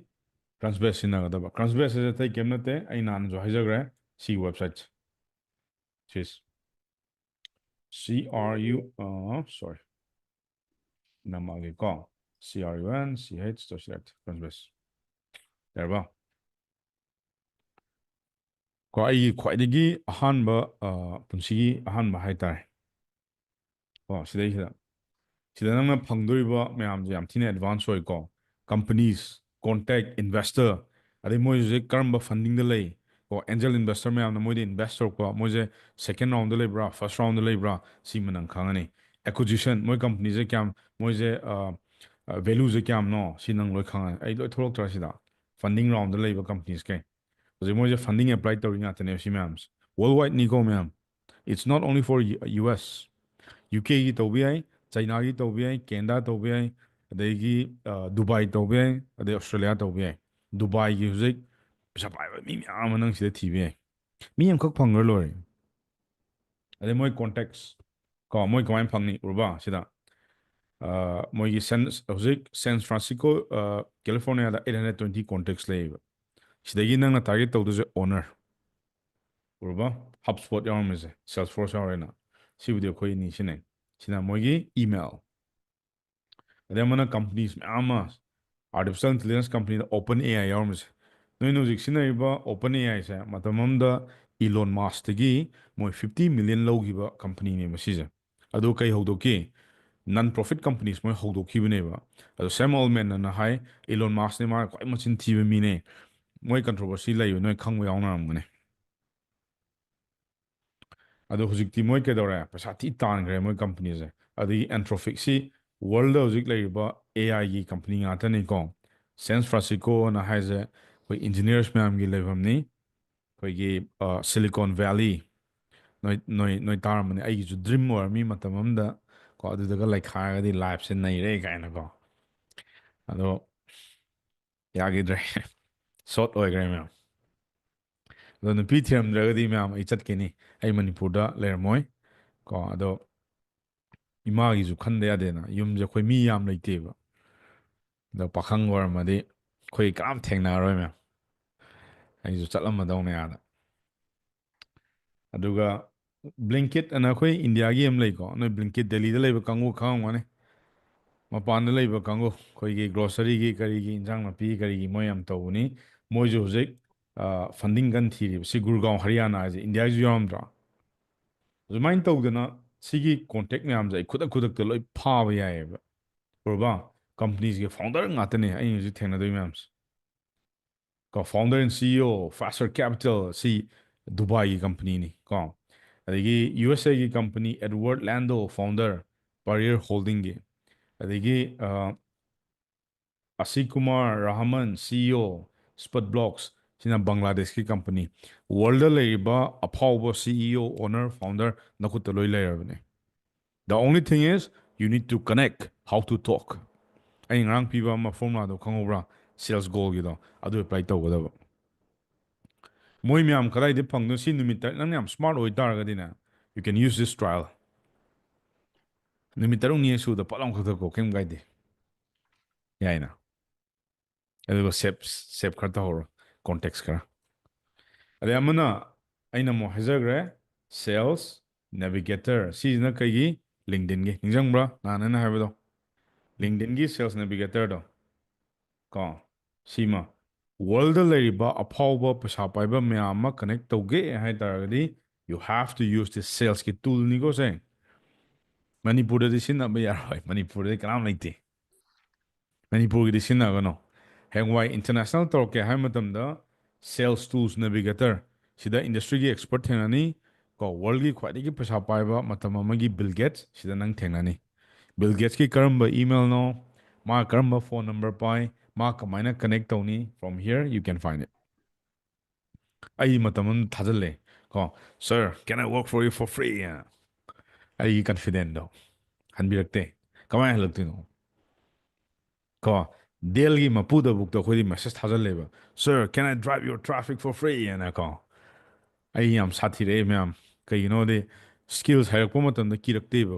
ꯀ꯭ꯔꯟꯁꯕꯦꯁ ꯁꯤꯖꯤꯟꯅꯒꯗꯕ ꯀ꯭ꯔꯟꯁꯕꯦꯁ ꯑꯁꯤ ꯑꯇꯩ ꯀꯩꯝ ꯅꯠꯇꯦ ꯑꯩ ꯅꯍꯥꯟꯁꯨ ꯍꯥꯏꯖꯈ꯭ꯔꯦ ꯁꯤ ꯋꯦꯕꯁꯥꯏꯠ ꯁꯤꯁ sorry ꯅꯝꯃꯛꯑꯒꯦꯀꯣ CRUNCH ꯀ꯭ꯔꯟꯁꯕꯦꯁ ꯌꯥꯔꯕ ꯀꯣ ꯑꯩꯒꯤ ꯈ꯭ꯋꯥꯏꯗꯒꯤ ꯑꯍꯥꯟꯕ ꯄꯨꯟꯁꯤꯒꯤ ꯑꯍꯥꯟꯕ ꯍꯥꯏꯇꯥꯔꯦ ꯀꯣ ꯁꯤꯗꯩꯁꯤꯗ ꯅꯪꯅ ꯐꯪꯗꯣꯔꯤꯕ ꯃꯌꯥꯝꯁꯦ ꯌꯥꯝ ꯊꯤꯅ ꯑꯦꯗꯚꯥꯟꯁ ꯑꯣꯏꯀꯣ ꯀꯝꯄꯅꯤꯁ ꯀꯣꯟꯇꯦꯛ ꯏꯟꯚꯦꯁꯇꯔ ꯑꯗꯩ ꯃꯣꯏꯁꯦ ꯍꯧꯖꯤꯛ ꯀꯔꯝꯕ ꯐꯟꯗꯤꯡꯗ ꯂꯩ ꯀꯣ ꯑꯦꯟꯖꯦꯜ ꯏꯟꯚꯦꯁꯇꯔ ꯃꯌꯥꯝꯅ ꯃꯣꯏꯗ ꯏꯟꯚꯦꯁ ꯇꯧꯔꯛꯄ ꯃꯣꯏꯁꯦ ꯁꯦꯀꯦꯟ ꯔꯥꯎꯟꯗ ꯂꯩꯕ꯭ꯔꯥ ꯐꯥꯔꯁꯠ ꯔꯥꯎꯟꯗ ꯂꯩꯕ꯭ꯔꯥ ꯁꯤꯃ ꯅꯪ ꯈꯪꯉꯅꯤ ꯑꯦꯀ꯭ꯋꯤꯖꯤꯁꯟ ꯃꯣꯏ ꯀꯝꯄꯅꯤꯁꯦ ꯀꯌꯥꯝ ꯃꯣꯏꯁꯦ ꯚꯦꯂꯨꯁꯦ ꯀꯌꯥꯝꯅꯣ ꯁꯤ ꯅꯪ ꯂꯣꯏ ꯈꯪꯉꯅꯤ ꯑꯩ ꯂꯣꯏ ꯊꯣꯛꯂꯛꯇ꯭ꯔꯥ ꯁꯤꯗ ꯐꯟꯗꯤꯡ ꯔꯥꯎꯟꯗ ꯂꯩꯕ ꯀꯝꯄꯅꯤꯁꯀꯩ ꯍꯧꯖꯤꯛ ꯃꯣꯏꯁꯦ ꯐꯟꯗꯤꯡ ꯑꯦꯄ꯭ꯂꯥꯏ ꯇꯧꯔꯤ ꯉꯥꯛꯇꯅꯦꯕ ꯁꯤ ꯃꯌꯥꯝꯁꯦ ꯋꯥꯔꯜ ꯋꯥꯏꯗꯅꯤꯀꯣ ꯃꯌꯥꯝ it's not only for US UKꯒꯤ ꯇꯧꯕ ꯌꯥꯏ ꯆꯩꯅꯥꯒꯤ ꯇꯧꯕ ꯌꯥꯏ ꯀꯦꯅꯗꯥ ꯇꯧꯕ ꯌꯥꯏ ꯑꯗꯒꯤ ꯗꯨꯕꯥꯏ ꯇꯧꯕ ꯌꯥꯏ ꯑꯗꯩ ꯑꯣꯁꯇ꯭ꯔꯦꯂꯤꯌꯥ ꯇꯧꯕ ꯌꯥꯏ ꯗꯨꯕꯥꯏꯒꯤ ꯍꯧꯖꯤꯛ ꯄꯩꯁꯥ ꯄꯥꯏꯕ ꯃꯤ ꯃꯌꯥꯝ ꯑꯃ ꯅꯪ ꯁꯤꯗ ꯊꯤꯕ ꯌꯥꯏ ꯃꯤ ꯑꯃꯈꯛ ꯐꯪꯈ꯭ꯔ ꯂꯣꯏꯔꯦ ꯑꯗꯩ ꯃꯣꯏ ꯀꯣꯟꯇꯦꯛꯁ ꯀꯣ ꯃꯣꯏ ꯀꯃꯥꯏꯅ ꯐꯪꯅꯤ ꯎꯔꯕ ꯁꯤꯗ ꯃꯣꯏꯒꯤ ꯍꯧꯖꯤꯛ ꯁꯦꯟ ꯐ꯭ꯔꯥꯟꯁꯤꯁꯀꯣ ꯀꯦꯂꯤꯐꯣꯔꯅꯤꯌꯥꯗ 820 ꯀꯣꯟꯇꯦꯛꯁ ꯂꯩꯌꯦꯕ ꯁꯤꯗꯒꯤ ꯅꯪꯅ ꯇꯥꯔꯒꯦꯠ ꯇꯧꯗꯣꯏꯁꯦ ꯑꯣꯅꯔ ꯎꯔꯕ ꯍꯕ ꯁ꯭ꯄꯣꯠ ꯌꯥꯎꯔꯝꯃꯤꯁꯦ ꯁꯦꯜꯁ ꯐꯣꯔꯁ ꯌꯥꯎꯔꯦꯅ ꯁꯤꯕꯨꯗꯤ ꯑꯩꯈꯣꯏꯅꯤ ꯁꯤꯅꯦ ꯁꯤꯅ ꯃꯣꯏꯒꯤ ꯏꯃꯦꯜ ꯑꯗꯩ ꯑꯃꯅ ꯀꯝꯄꯅꯤꯁ ꯃꯌꯥꯝ ꯑꯃ ꯑꯥꯔꯇꯤꯐꯤꯁꯤꯌꯦꯜ ꯏꯟꯇꯦꯂꯤꯖꯦꯟꯁ ꯀꯝꯄꯅꯤꯗ ꯑꯣꯄꯟ AI ꯌꯥꯎꯔꯝꯃꯤꯁꯦ ꯅꯣꯏꯅ ꯍꯧꯖꯤꯛ ꯁꯤꯖꯤꯟꯅꯔꯤꯕ ꯑꯣꯄꯟ AIꯁꯦ ꯃꯇꯝ ꯑꯃꯗ ꯏꯂꯣꯟ ꯃꯥꯁꯇꯒꯤ ꯃꯣꯏ 50 ꯃꯤꯂꯤꯌꯟ ꯂꯧꯈꯤꯕ ꯀꯝꯄꯅꯤꯅꯦꯕ ꯁꯤꯁꯦ ꯑꯗꯨ ꯀꯩ ꯍꯧꯗꯣꯛꯈꯤ ꯅꯟ ꯄ꯭ꯔꯣꯐꯤꯠ ꯀꯝꯄꯅꯤꯁ ꯃꯣꯏ ꯍꯧꯗꯣꯛꯈꯤꯕꯅꯦꯕ ꯑꯗꯣ ꯁꯦꯝ ꯑꯣꯜꯃꯦꯟꯅ ꯍꯥꯏ ꯏꯂꯣꯟ ꯃꯥꯁꯅꯦ ꯃꯥꯅ ꯈ꯭ꯋꯥꯏ ꯃꯆꯤꯟ ꯊꯤꯕ ꯃꯤꯅꯦ ꯃꯣꯏ ꯀꯟꯇ꯭ꯔꯣꯚꯔꯁꯤ ꯂꯩꯕ ꯅꯣꯏ ꯈꯪꯕ ꯌꯥꯎꯅꯔꯝꯒꯅꯤ ꯑꯗꯣ ꯍꯧꯖꯤꯛꯇꯤ ꯃꯣꯏ ꯀꯩꯗꯧꯔꯦ ꯄꯩꯁా ꯊꯤ ꯇꯥꯟꯈ꯭ꯔꯦ ꯃꯣꯏ ꯀꯝꯄꯅꯤꯁꯦ ꯑꯗꯒꯤ ꯑꯦꯟꯊ꯭ꯔꯣꯐꯤꯛꯁꯤ ꯋꯥꯔꯜꯗ ꯍꯧꯖꯤꯛ ꯂꯩꯔꯤꯕ AIꯒꯤ ꯀꯝꯄꯅꯤ ꯉꯥꯛꯇꯅꯤꯀꯣ ꯁꯦꯟ ꯐ꯭ꯔꯥꯟꯁꯤꯁꯀꯣꯅ ꯍꯥꯏꯁꯦ ꯑꯩꯈꯣꯏ ꯏꯟꯖꯤꯅꯤꯌꯔꯁ ꯃꯌꯥꯝꯒꯤ ꯂꯩꯐꯝꯅꯤ ꯑꯩꯈꯣꯏꯒꯤ ꯁꯤꯂꯤꯀꯣꯟ ꯚꯦꯂꯤ ꯅꯣꯏ ꯇꯥꯔꯝꯕꯅꯤ ꯑꯩꯒꯤꯁꯨ ꯗ꯭ꯔꯤꯝ ꯑꯣꯏꯔꯝꯃꯤ ꯃꯇꯝ ꯑꯃꯗ ꯀꯣ ꯑꯗꯨꯗꯒ ꯂꯩꯈꯥꯏꯔꯒꯗꯤ ꯂꯥꯏꯐꯁꯦ ꯅꯩꯔꯦ ꯀꯥꯏꯅꯀꯣ ꯑꯗꯣ ꯌꯥꯈꯤꯗ꯭ꯔꯦ ꯁꯣꯔꯠ ꯑꯣꯏꯈ꯭ꯔꯦ ꯃꯌꯥꯝ ꯑꯗꯣ ꯅꯨꯄꯤ ꯊꯤꯔꯝꯗ꯭ꯔꯒꯗꯤ ꯃꯌꯥꯝ ꯑꯩ ꯆꯠꯀꯅꯤ ꯑꯩ ꯃꯅꯤꯄꯨꯔꯗ ꯂꯩꯔꯝꯃꯣꯏ ꯀꯣ ꯑꯗꯣ ꯏꯃꯥꯒꯤꯁꯨ ꯈꯟꯗ ꯌꯥꯗꯦꯅ ꯌꯨꯝꯁꯦ ꯑꯩꯈꯣꯏ ꯃꯤ ꯌꯥꯝ ꯂꯩꯇꯦꯕ ꯑꯗꯣ ꯄꯥꯈꯪ ꯑꯣꯏꯔꯝꯃꯗꯤ ꯑꯩꯈꯣꯏ ꯀꯅꯥꯝ ꯊꯦꯡꯅꯔꯔꯣꯏ ꯃꯌꯥꯝ ꯑꯩꯁꯨ ꯆꯠꯂꯝꯃꯗꯧꯅꯦ ꯑꯥꯗ ꯑꯗꯨꯒ ꯕ꯭ꯂꯤꯡꯀꯤꯠ ꯑꯅ ꯑꯩꯈꯣꯏ ꯏꯟꯗꯤꯌꯥꯒꯤ ꯑꯃ ꯂꯩꯀꯣ ꯅꯣꯏ ꯕ꯭ꯂꯤꯡꯀꯤꯠ ꯗꯦꯜꯂꯤꯗ ꯂꯩꯕ ꯀꯥꯡꯕꯨ ꯈꯪꯉꯝꯒꯅꯤ ꯃꯄꯥꯟꯗ ꯂꯩꯕ ꯀꯥꯡꯕꯨ ꯑꯩꯈꯣꯏꯒꯤ ꯒ꯭ꯔꯣꯁꯔꯤꯒꯤ ꯀꯔꯤꯒꯤ ꯏꯟꯖꯥꯡ ꯅꯥꯄꯤ ꯀꯔꯤꯒꯤ ꯃꯣꯏ ꯌꯥꯝ ꯇꯧꯕꯅꯤ ꯃꯣꯏꯁꯨ ꯍꯧꯖꯤꯛ ꯐꯟꯗꯤꯡ ꯀꯟ ꯊꯤꯔꯤꯕ ꯁꯤ ꯒꯨꯔꯒꯥꯎ ꯍꯔꯤꯌꯥꯅꯥ ꯍꯥꯏꯁꯦ ꯏꯟꯗꯤꯌꯥꯒꯤꯁꯨ ꯌꯥꯎꯔꯝꯗ꯭ꯔꯣ ꯑꯗꯨꯃꯥꯏꯅ ꯇꯧꯗꯅ ꯁꯤꯒꯤ ꯀꯣꯟꯇꯦꯛ ꯃꯌꯥꯝꯁꯦ ꯑꯩ ꯈꯨꯗꯛꯇ ꯂꯣꯏ ꯐꯥꯕ ꯌꯥꯏꯑꯕ ꯎꯔꯕ ꯀꯝꯄꯅꯤꯁꯤꯒꯤ ꯐꯥꯎꯟꯗꯔ ꯉꯥꯛꯇꯅꯦ ꯑꯩꯅ ꯍꯧꯖꯤꯛ ꯊꯦꯡꯅꯗꯣꯏ ꯃꯌꯥꯝꯁꯦ ꯀꯣ ꯐꯥꯎꯟꯗꯔ ꯑꯦꯟ CEO ꯐꯥꯁꯔ ꯀꯦꯄꯤꯇꯦꯜ ꯁꯤ ꯗꯨꯕꯥꯏꯒꯤ ꯀꯝꯄꯅꯤꯅꯤ ꯀꯣ ꯑꯗꯒꯤ USAꯒꯤ ꯀꯝꯄꯅꯤ ꯑꯦꯗꯋꯥꯔꯗ ꯂꯦꯟꯗꯣ ꯐꯥꯎꯟꯗꯔ ꯄꯥꯔꯤꯌꯔ ꯍꯣꯜꯗꯤꯡꯒꯤ ꯑꯗꯒꯤ ꯑꯁꯤꯀꯨꯃꯥꯔ ꯔꯥꯍꯃꯟ CEO ꯁ꯭ꯄꯠ ꯕ꯭ꯂꯣꯛꯁ ꯁꯤꯅ ꯕꯪꯒ꯭ꯂꯥꯗꯦꯁꯀꯤ ꯀꯝꯄꯅꯤ ꯋꯥꯔꯜꯗ ꯂꯩꯔꯤꯕ ꯑꯐꯥꯎꯕ CEO ꯑꯣꯅꯔ ꯐꯥꯎꯟꯗꯔ ꯅꯈꯨꯠꯇ ꯂꯣꯏ ꯂꯩꯔꯕꯅꯦ the only thing is you need to connect how to talk ꯑꯩ ꯉꯔꯥꯡ ꯄꯤꯕ ꯑꯃ ꯐꯣꯔꯃꯨꯂꯥꯗꯣ ꯈꯪꯍꯧꯕ꯭ꯔꯥ ꯁꯦꯜꯁ ꯒꯣꯜꯒꯤꯗꯣ ꯑꯗꯨ ꯑꯦꯄ꯭ꯂꯥꯏ ꯇꯧꯒꯗꯕ ꯃꯣꯏ ꯃꯌꯥꯝ ꯀꯗꯥꯏꯗ ꯐꯪꯗꯣꯏꯅꯣ ꯁꯤ ꯅꯨꯃꯤꯠꯇ ꯅꯪ ꯌꯥꯝ ꯁ꯭ꯃꯥꯔꯠ ꯑꯣꯏꯇꯥꯔꯒꯗꯤꯅꯦ you can use this trial ꯅꯨꯃꯤꯠ 3ꯅꯤ ꯁꯨꯗ ꯄꯠ ꯂꯥꯎ ꯈꯛꯇꯀꯣ ꯀꯩꯝ ꯀꯥꯏꯗꯦ ꯌꯥꯏꯅ ꯑꯗꯨꯒ ꯁꯦꯞ ꯈꯔ ꯇꯧꯍꯧꯔꯣ ꯀꯣꯟꯇꯦꯛꯁ ꯈꯔ ꯑꯗꯩ ꯑꯃꯅ ꯑꯩꯅ ꯑꯃꯨꯛ ꯍꯥꯏꯖꯈ꯭ꯔꯦ ꯁꯦꯜꯁ ꯅꯦꯚꯤꯒꯦꯇꯔ ꯁꯤꯁꯤꯅ ꯀꯩꯒꯤ ꯂꯤꯡꯗꯤꯟꯒꯤ ꯅꯤꯡꯁꯤꯡꯕ꯭ꯔꯥ ꯅꯍꯥꯟ ꯑꯩꯅ ꯍꯥꯏꯕꯗꯣ ꯂꯤꯡꯗꯤꯟꯒꯤ ꯁꯦꯜꯁ ꯅꯦꯚꯤꯒꯦꯇꯔꯗꯣ ꯀꯣ ꯁꯤꯃ ꯋꯥꯔꯜꯗ ꯂꯩꯔꯤꯕ ꯑꯐꯥꯎꯕ ꯄꯩꯁꯥ ꯄꯥꯏꯕ ꯃꯌꯥꯝ ꯑꯃ ꯀꯅꯦꯛ ꯇꯧꯒꯦ ꯍꯥꯏ ꯇꯥꯔꯒꯗꯤ ꯌꯨ ꯍꯥꯞ ꯇꯨ ꯌꯨꯁ ꯗꯤ ꯁꯦꯜꯁꯀꯤ ꯇꯨꯜꯅꯤꯀꯣ ꯁꯦ ꯃꯅꯤꯄꯨꯔꯗꯗꯤ ꯁꯤꯖꯤꯟꯅꯕ ꯌꯥꯔꯣꯏ ꯃꯅꯤꯄꯨꯔꯗꯗꯤ ꯀꯅꯥꯝ ꯂꯩꯇꯦ ꯃꯅꯤꯄꯨꯔꯒꯤꯗꯤ ꯁꯤꯖꯤꯟꯅꯒꯅꯣ ꯍꯌꯦꯡꯋꯥꯏ ꯏꯟꯇꯔꯅꯦꯁꯅꯦꯜ ꯇꯧꯔꯛꯀꯦ ꯍꯥꯏꯕ ꯃꯇꯝꯗ ꯁꯦꯜꯁ ꯇꯨꯜꯁ ꯅꯦꯚꯤꯒꯦꯇꯔ ꯁꯤꯗ ꯏꯟꯗꯁꯇ꯭ꯔꯤꯒꯤ ꯑꯦꯛꯁꯄꯔꯠ ꯊꯦꯡꯅꯅꯤ ꯀꯣ ꯋꯥꯔꯜꯒꯤ ꯈ꯭ꯋꯥꯏꯗꯒꯤ ꯄꯩꯁꯥ ꯄꯥꯏꯕ ꯃꯇꯝ ꯑꯃꯒꯤ ꯕꯤꯜ ꯒꯦꯠꯁ ꯁꯤꯗ ꯅꯪ ꯊꯦꯡꯅꯅꯤ ꯕꯤꯜ ꯒꯦꯠꯁꯀꯤ ꯀꯔꯝꯕ ꯏꯃꯦꯜꯅꯣ ꯃꯥ ꯀꯔꯝꯕ ꯐꯣꯟ ꯅꯝꯕꯔ ꯄꯥꯏ ꯃꯥ ꯀꯃꯥꯏꯅ ꯀꯅꯦꯛ ꯇꯧꯅꯤ ꯐ꯭ꯔꯣꯝ ꯍꯤꯌꯔ ꯌꯨ ꯀꯦꯟ ꯐꯥꯏꯟ ꯏꯠ ꯑꯩ ꯃꯇꯝ ꯑꯃ ꯊꯥꯖꯤꯜꯂꯦ ꯀꯣ sir can I work for you for free ꯑꯩꯒꯤ ꯀꯟꯐꯤꯗꯦꯟꯗꯣ ꯍꯟꯕꯤꯔꯛꯇꯦ ꯀꯃꯥꯏꯅ ꯍꯜꯂꯛꯇꯣꯏꯅꯣ ꯀꯣ ꯗꯦꯜꯒꯤ ꯃꯄꯨꯗꯕꯨꯛꯇ ꯑꯩꯈꯣꯏꯗꯤ ꯃꯦꯁꯦꯁ ꯊꯥꯖꯤꯜꯂꯦꯕ sir can I drive your traffic for free ꯀꯣ ꯑꯩ ꯌꯥꯝ ꯁꯥꯊꯤꯔꯛꯑꯦ ꯃꯌꯥꯝ ꯀꯩꯒꯤꯅꯣꯗꯤ ꯁ꯭ꯀꯤꯜꯁ ꯍꯥꯏꯔꯛꯄ ꯃꯇꯝꯗ ꯀꯤꯔꯛꯇꯦꯕ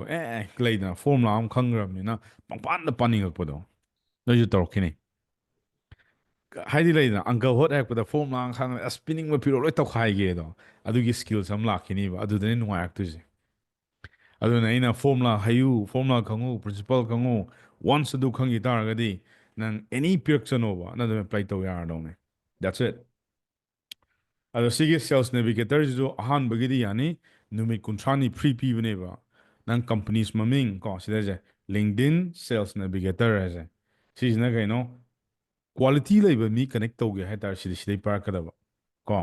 ꯂꯩꯗꯅ ꯐꯣꯔꯃꯨꯂꯥ ꯑꯃ ꯈꯪꯈ꯭ꯔꯕꯅꯤꯅ ꯄꯪꯄꯥꯟꯗ ꯄꯥꯅꯤꯡꯉꯛꯄꯗꯣ ꯅꯣꯏꯁꯨ ꯇꯧꯔꯛꯈꯤꯅꯤ ꯍꯥꯏꯗꯤ ꯂꯩꯗꯅ ꯑꯪꯀ ꯍꯣꯠ ꯍꯥꯏꯔꯛꯄꯗ ꯐꯣꯔꯃꯨꯂꯥ ꯈꯪꯉ ꯑꯁ ꯄꯤꯅꯤꯡꯕ ꯄꯤꯔꯣ ꯂꯣꯏ ꯇꯧꯈꯥꯏꯒꯦꯗꯣ ꯑꯗꯨꯒꯤ ꯁ꯭ꯀꯤꯜꯁ ꯑꯃ ꯂꯥꯛꯈꯤꯅꯤꯕ ꯑꯗꯨꯗꯅꯤ ꯅꯨꯡꯉꯥꯏꯔꯛꯇꯣꯏꯁꯦ ꯑꯗꯨꯅ ꯑꯩꯅ ꯐꯣꯔꯃꯨꯂꯥ ꯍꯩꯌꯨ ꯐꯣꯔꯃꯨꯂꯥ ꯈꯪꯉꯨ ꯄ꯭ꯔꯤꯟꯁꯤꯄꯜ ꯈꯪꯉꯨ ꯋꯥꯟꯁ ꯑꯗꯨ ꯈꯪꯈꯤ ꯇꯥꯔꯒꯗꯤ ꯅꯪ ꯑꯦꯅꯤ ꯄꯤꯔꯛꯁꯅꯣꯕ ꯅꯪ ꯑꯗꯨꯝ ꯑꯦꯄ꯭ꯂꯥꯏ ꯇꯧ ꯌꯥꯔꯗꯧꯅꯦ ꯗꯦꯠꯁ ꯏꯠ ꯑꯗꯣ ꯁꯤꯒꯤ ꯁꯦꯜꯁ ꯅꯦꯚꯤꯒꯦꯇꯔꯁꯤꯁꯨ ꯑꯍꯥꯟꯕꯒꯤꯗꯤ ꯌꯥꯅꯤ ꯅꯨꯃꯤꯠ 30ꯅꯤ ꯐ꯭ꯔꯤ ꯄꯤꯕꯅꯦꯕ ꯅꯪ ꯀꯝꯄꯅꯤꯁ ꯃꯃꯤꯡ ꯀꯣ ꯁꯤꯗꯁꯦ ꯂꯤꯡꯗꯤꯟ ꯁꯦꯜꯁ ꯅꯦꯚꯤꯒꯦꯇꯔ ꯍꯥꯏꯁꯦ ꯁꯤꯁꯤꯅ ꯀꯩꯅꯣ ꯀ꯭ꯋꯥꯂꯤꯇꯤ ꯂꯩꯕ ꯃꯤ ꯀꯅꯦꯛ ꯇꯧꯒꯦ ꯍꯥꯏꯇꯥꯔꯦ ꯁꯤꯗꯩ ꯄꯥꯏꯔꯛꯀꯗꯕ ꯀꯣ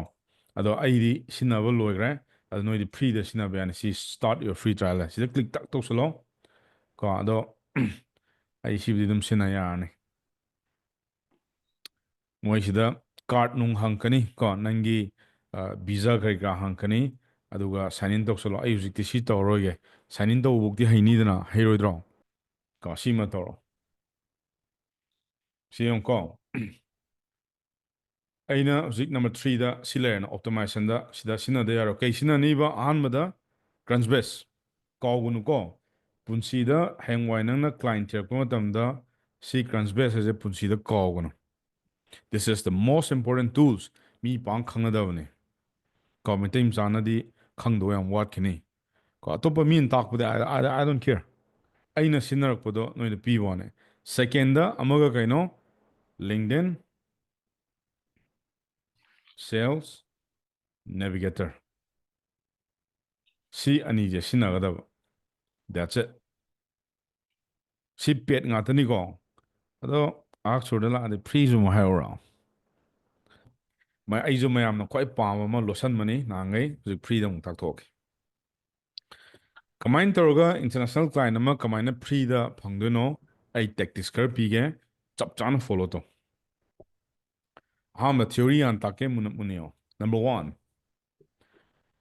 ꯑꯗꯣ ꯑꯩꯗꯤ ꯁꯤꯖꯤꯟꯅꯕ ꯂꯣꯏꯈ꯭ꯔꯦ ꯑꯗꯣ ꯅꯣꯏꯗꯤ ꯐ꯭ꯔꯤꯗ ꯁꯤꯖꯤꯟꯅꯕ ꯌꯥꯅꯤ ꯁꯤ ꯁ꯭ꯇꯥꯔꯠ ꯌꯣꯔ ꯐ꯭ꯔꯤ ꯇ꯭ꯔꯥꯏꯜ ꯁꯤꯗ ꯀ꯭ꯂꯤꯛ ꯇꯛ ꯇꯧꯁꯜꯂꯣ ꯀꯣ ꯑꯗꯣ ꯑꯩ ꯁꯤꯕꯨꯗꯤ ꯑꯗꯨꯝ ꯁꯤꯖꯤꯟꯅ ꯌꯥꯔꯅꯤ ꯃꯣꯏꯁꯤꯗ ꯀꯥꯔꯠ ꯅꯨꯡ ꯍꯪꯀꯅꯤ ꯀꯣ ꯅꯪꯒꯤ ꯚꯤꯖꯥ ꯀꯩꯀꯥ ꯍꯪꯀꯅꯤ ꯑꯗꯨꯒ ꯁꯥꯏꯟ ꯏꯟ ꯇꯧꯁꯜꯂꯣ ꯑꯩ ꯍꯧꯖꯤꯛꯇꯤ ꯁꯤ ꯇꯧꯔꯔꯣꯏꯒꯦ ꯁꯥꯏꯟ ꯏꯟ ꯇꯧꯕꯐꯧꯗꯤ ꯍꯩꯅꯤꯗꯅ ꯍꯩꯔꯣꯏꯗ꯭ꯔꯣ ꯀꯣ ꯁꯤꯃ ꯇꯧꯔꯣ ꯁꯤ ꯌꯦꯡꯉꯨꯀꯣ ꯑꯩꯅ ꯍꯧꯖꯤꯛ ꯅꯝꯕꯔ 3ꯗ ꯁꯤ ꯂꯩꯔꯦꯅ ꯑꯣꯞꯇꯣꯃꯥꯏꯖꯦꯁꯟꯗ ꯁꯤꯗ ꯁꯤꯖꯤꯟꯅꯗ ꯌꯥꯔꯣꯏ ꯀꯩ ꯁꯤꯖꯤꯟꯅꯅꯤꯕ ꯑꯍꯥꯟꯕꯗ ꯀ꯭ꯔꯟꯁꯕꯦꯁ ꯀꯥꯎꯒꯅꯨꯀꯣ ꯄꯨꯟꯁꯤꯗ ꯍꯌꯦꯡꯋꯥꯏ ꯅꯪꯅ ꯀ꯭ꯂꯥꯏꯟ ꯊꯤꯔꯛꯄ ꯃꯇꯝꯗ ꯁꯤ ꯀ꯭ꯔꯟꯁꯕꯦꯁ ꯍꯥꯏꯁꯦ ꯄꯨꯟꯁꯤꯗ ꯀꯥꯎꯒꯅꯨ this is the most important tools ꯃꯤ ꯄꯥꯡ ꯈꯪꯅꯗꯕꯅꯤ ꯀꯣ ꯃꯩꯇꯩ ꯃꯆꯥꯅꯗꯤ ꯈꯪꯗꯧ ꯌꯥꯝ ꯋꯥꯠꯈꯤꯅꯤ ꯀꯣ ꯑꯇꯣꯞꯄ ꯃꯤꯅ ꯇꯥꯛꯄꯗꯤ ꯑꯥꯏ ꯗꯣꯟ ꯀꯦꯌꯔ ꯑꯩꯅ ꯁꯤꯖꯤꯟꯅꯔꯛꯄꯗꯣ ꯅꯣꯏꯗ ꯄꯤꯕ ꯋꯥꯅꯦ ꯁꯦꯀꯦꯟꯗ ꯑꯃꯒ ꯀꯩꯅꯣ ꯂꯤꯡꯗꯤꯟ ꯁꯦꯜꯁ ꯅꯦꯚꯤꯒꯦꯇꯔ ꯁꯤ ꯑꯅꯤꯁꯦ ꯁꯤꯖꯤꯟꯅꯒꯗꯕ ꯗꯦꯠꯁ ꯏꯠ ꯁꯤ ꯄꯦꯠ ꯉꯥꯛꯇꯅꯤꯀꯣ ꯑꯗꯣ ꯑꯥꯛꯁꯨꯔꯗ ꯂꯥꯛꯑꯗꯤ ꯐ꯭ꯔꯤꯁꯨ ꯑꯃꯨꯛ ꯍꯥꯏꯔꯛꯎꯔꯣ ꯑꯩꯁꯨ ꯃꯌꯥꯝꯅ ꯈ꯭ꯋꯥꯏ ꯄꯥꯝꯕ ꯑꯃ ꯂꯣꯠꯁꯟꯕꯅꯤ ꯅꯍꯥꯟꯈꯩ ꯍꯧꯖꯤꯛ ꯐ꯭ꯔꯤꯗ ꯑꯃꯨꯛ ꯇꯥꯛꯊꯣꯛꯑꯒꯦ ꯀꯃꯥꯏꯅ ꯇꯧꯔꯒ ꯏꯟꯇꯔꯅꯦꯁꯅꯦꯜ ꯀ꯭ꯂꯥꯏꯟ ꯑꯃ ꯀꯃꯥꯏꯅ ꯐ꯭ꯔꯤꯗ ꯐꯪꯗꯣꯏꯅꯣ ꯑꯩ ꯇꯦꯛꯇꯤꯛꯁ ꯈꯔ ꯄꯤꯒꯦ ꯆꯞ ꯆꯥꯅ ꯐꯣꯂꯣ ꯇꯧ ꯑꯍꯥꯟꯕ ꯊꯤꯑꯣꯔꯤ ꯍꯥꯟꯅ ꯇꯥꯛꯀꯦ ꯃꯨꯟꯅ ꯃꯨꯟꯅ ꯌꯦꯡꯉꯣ ꯅꯝꯕꯔ 1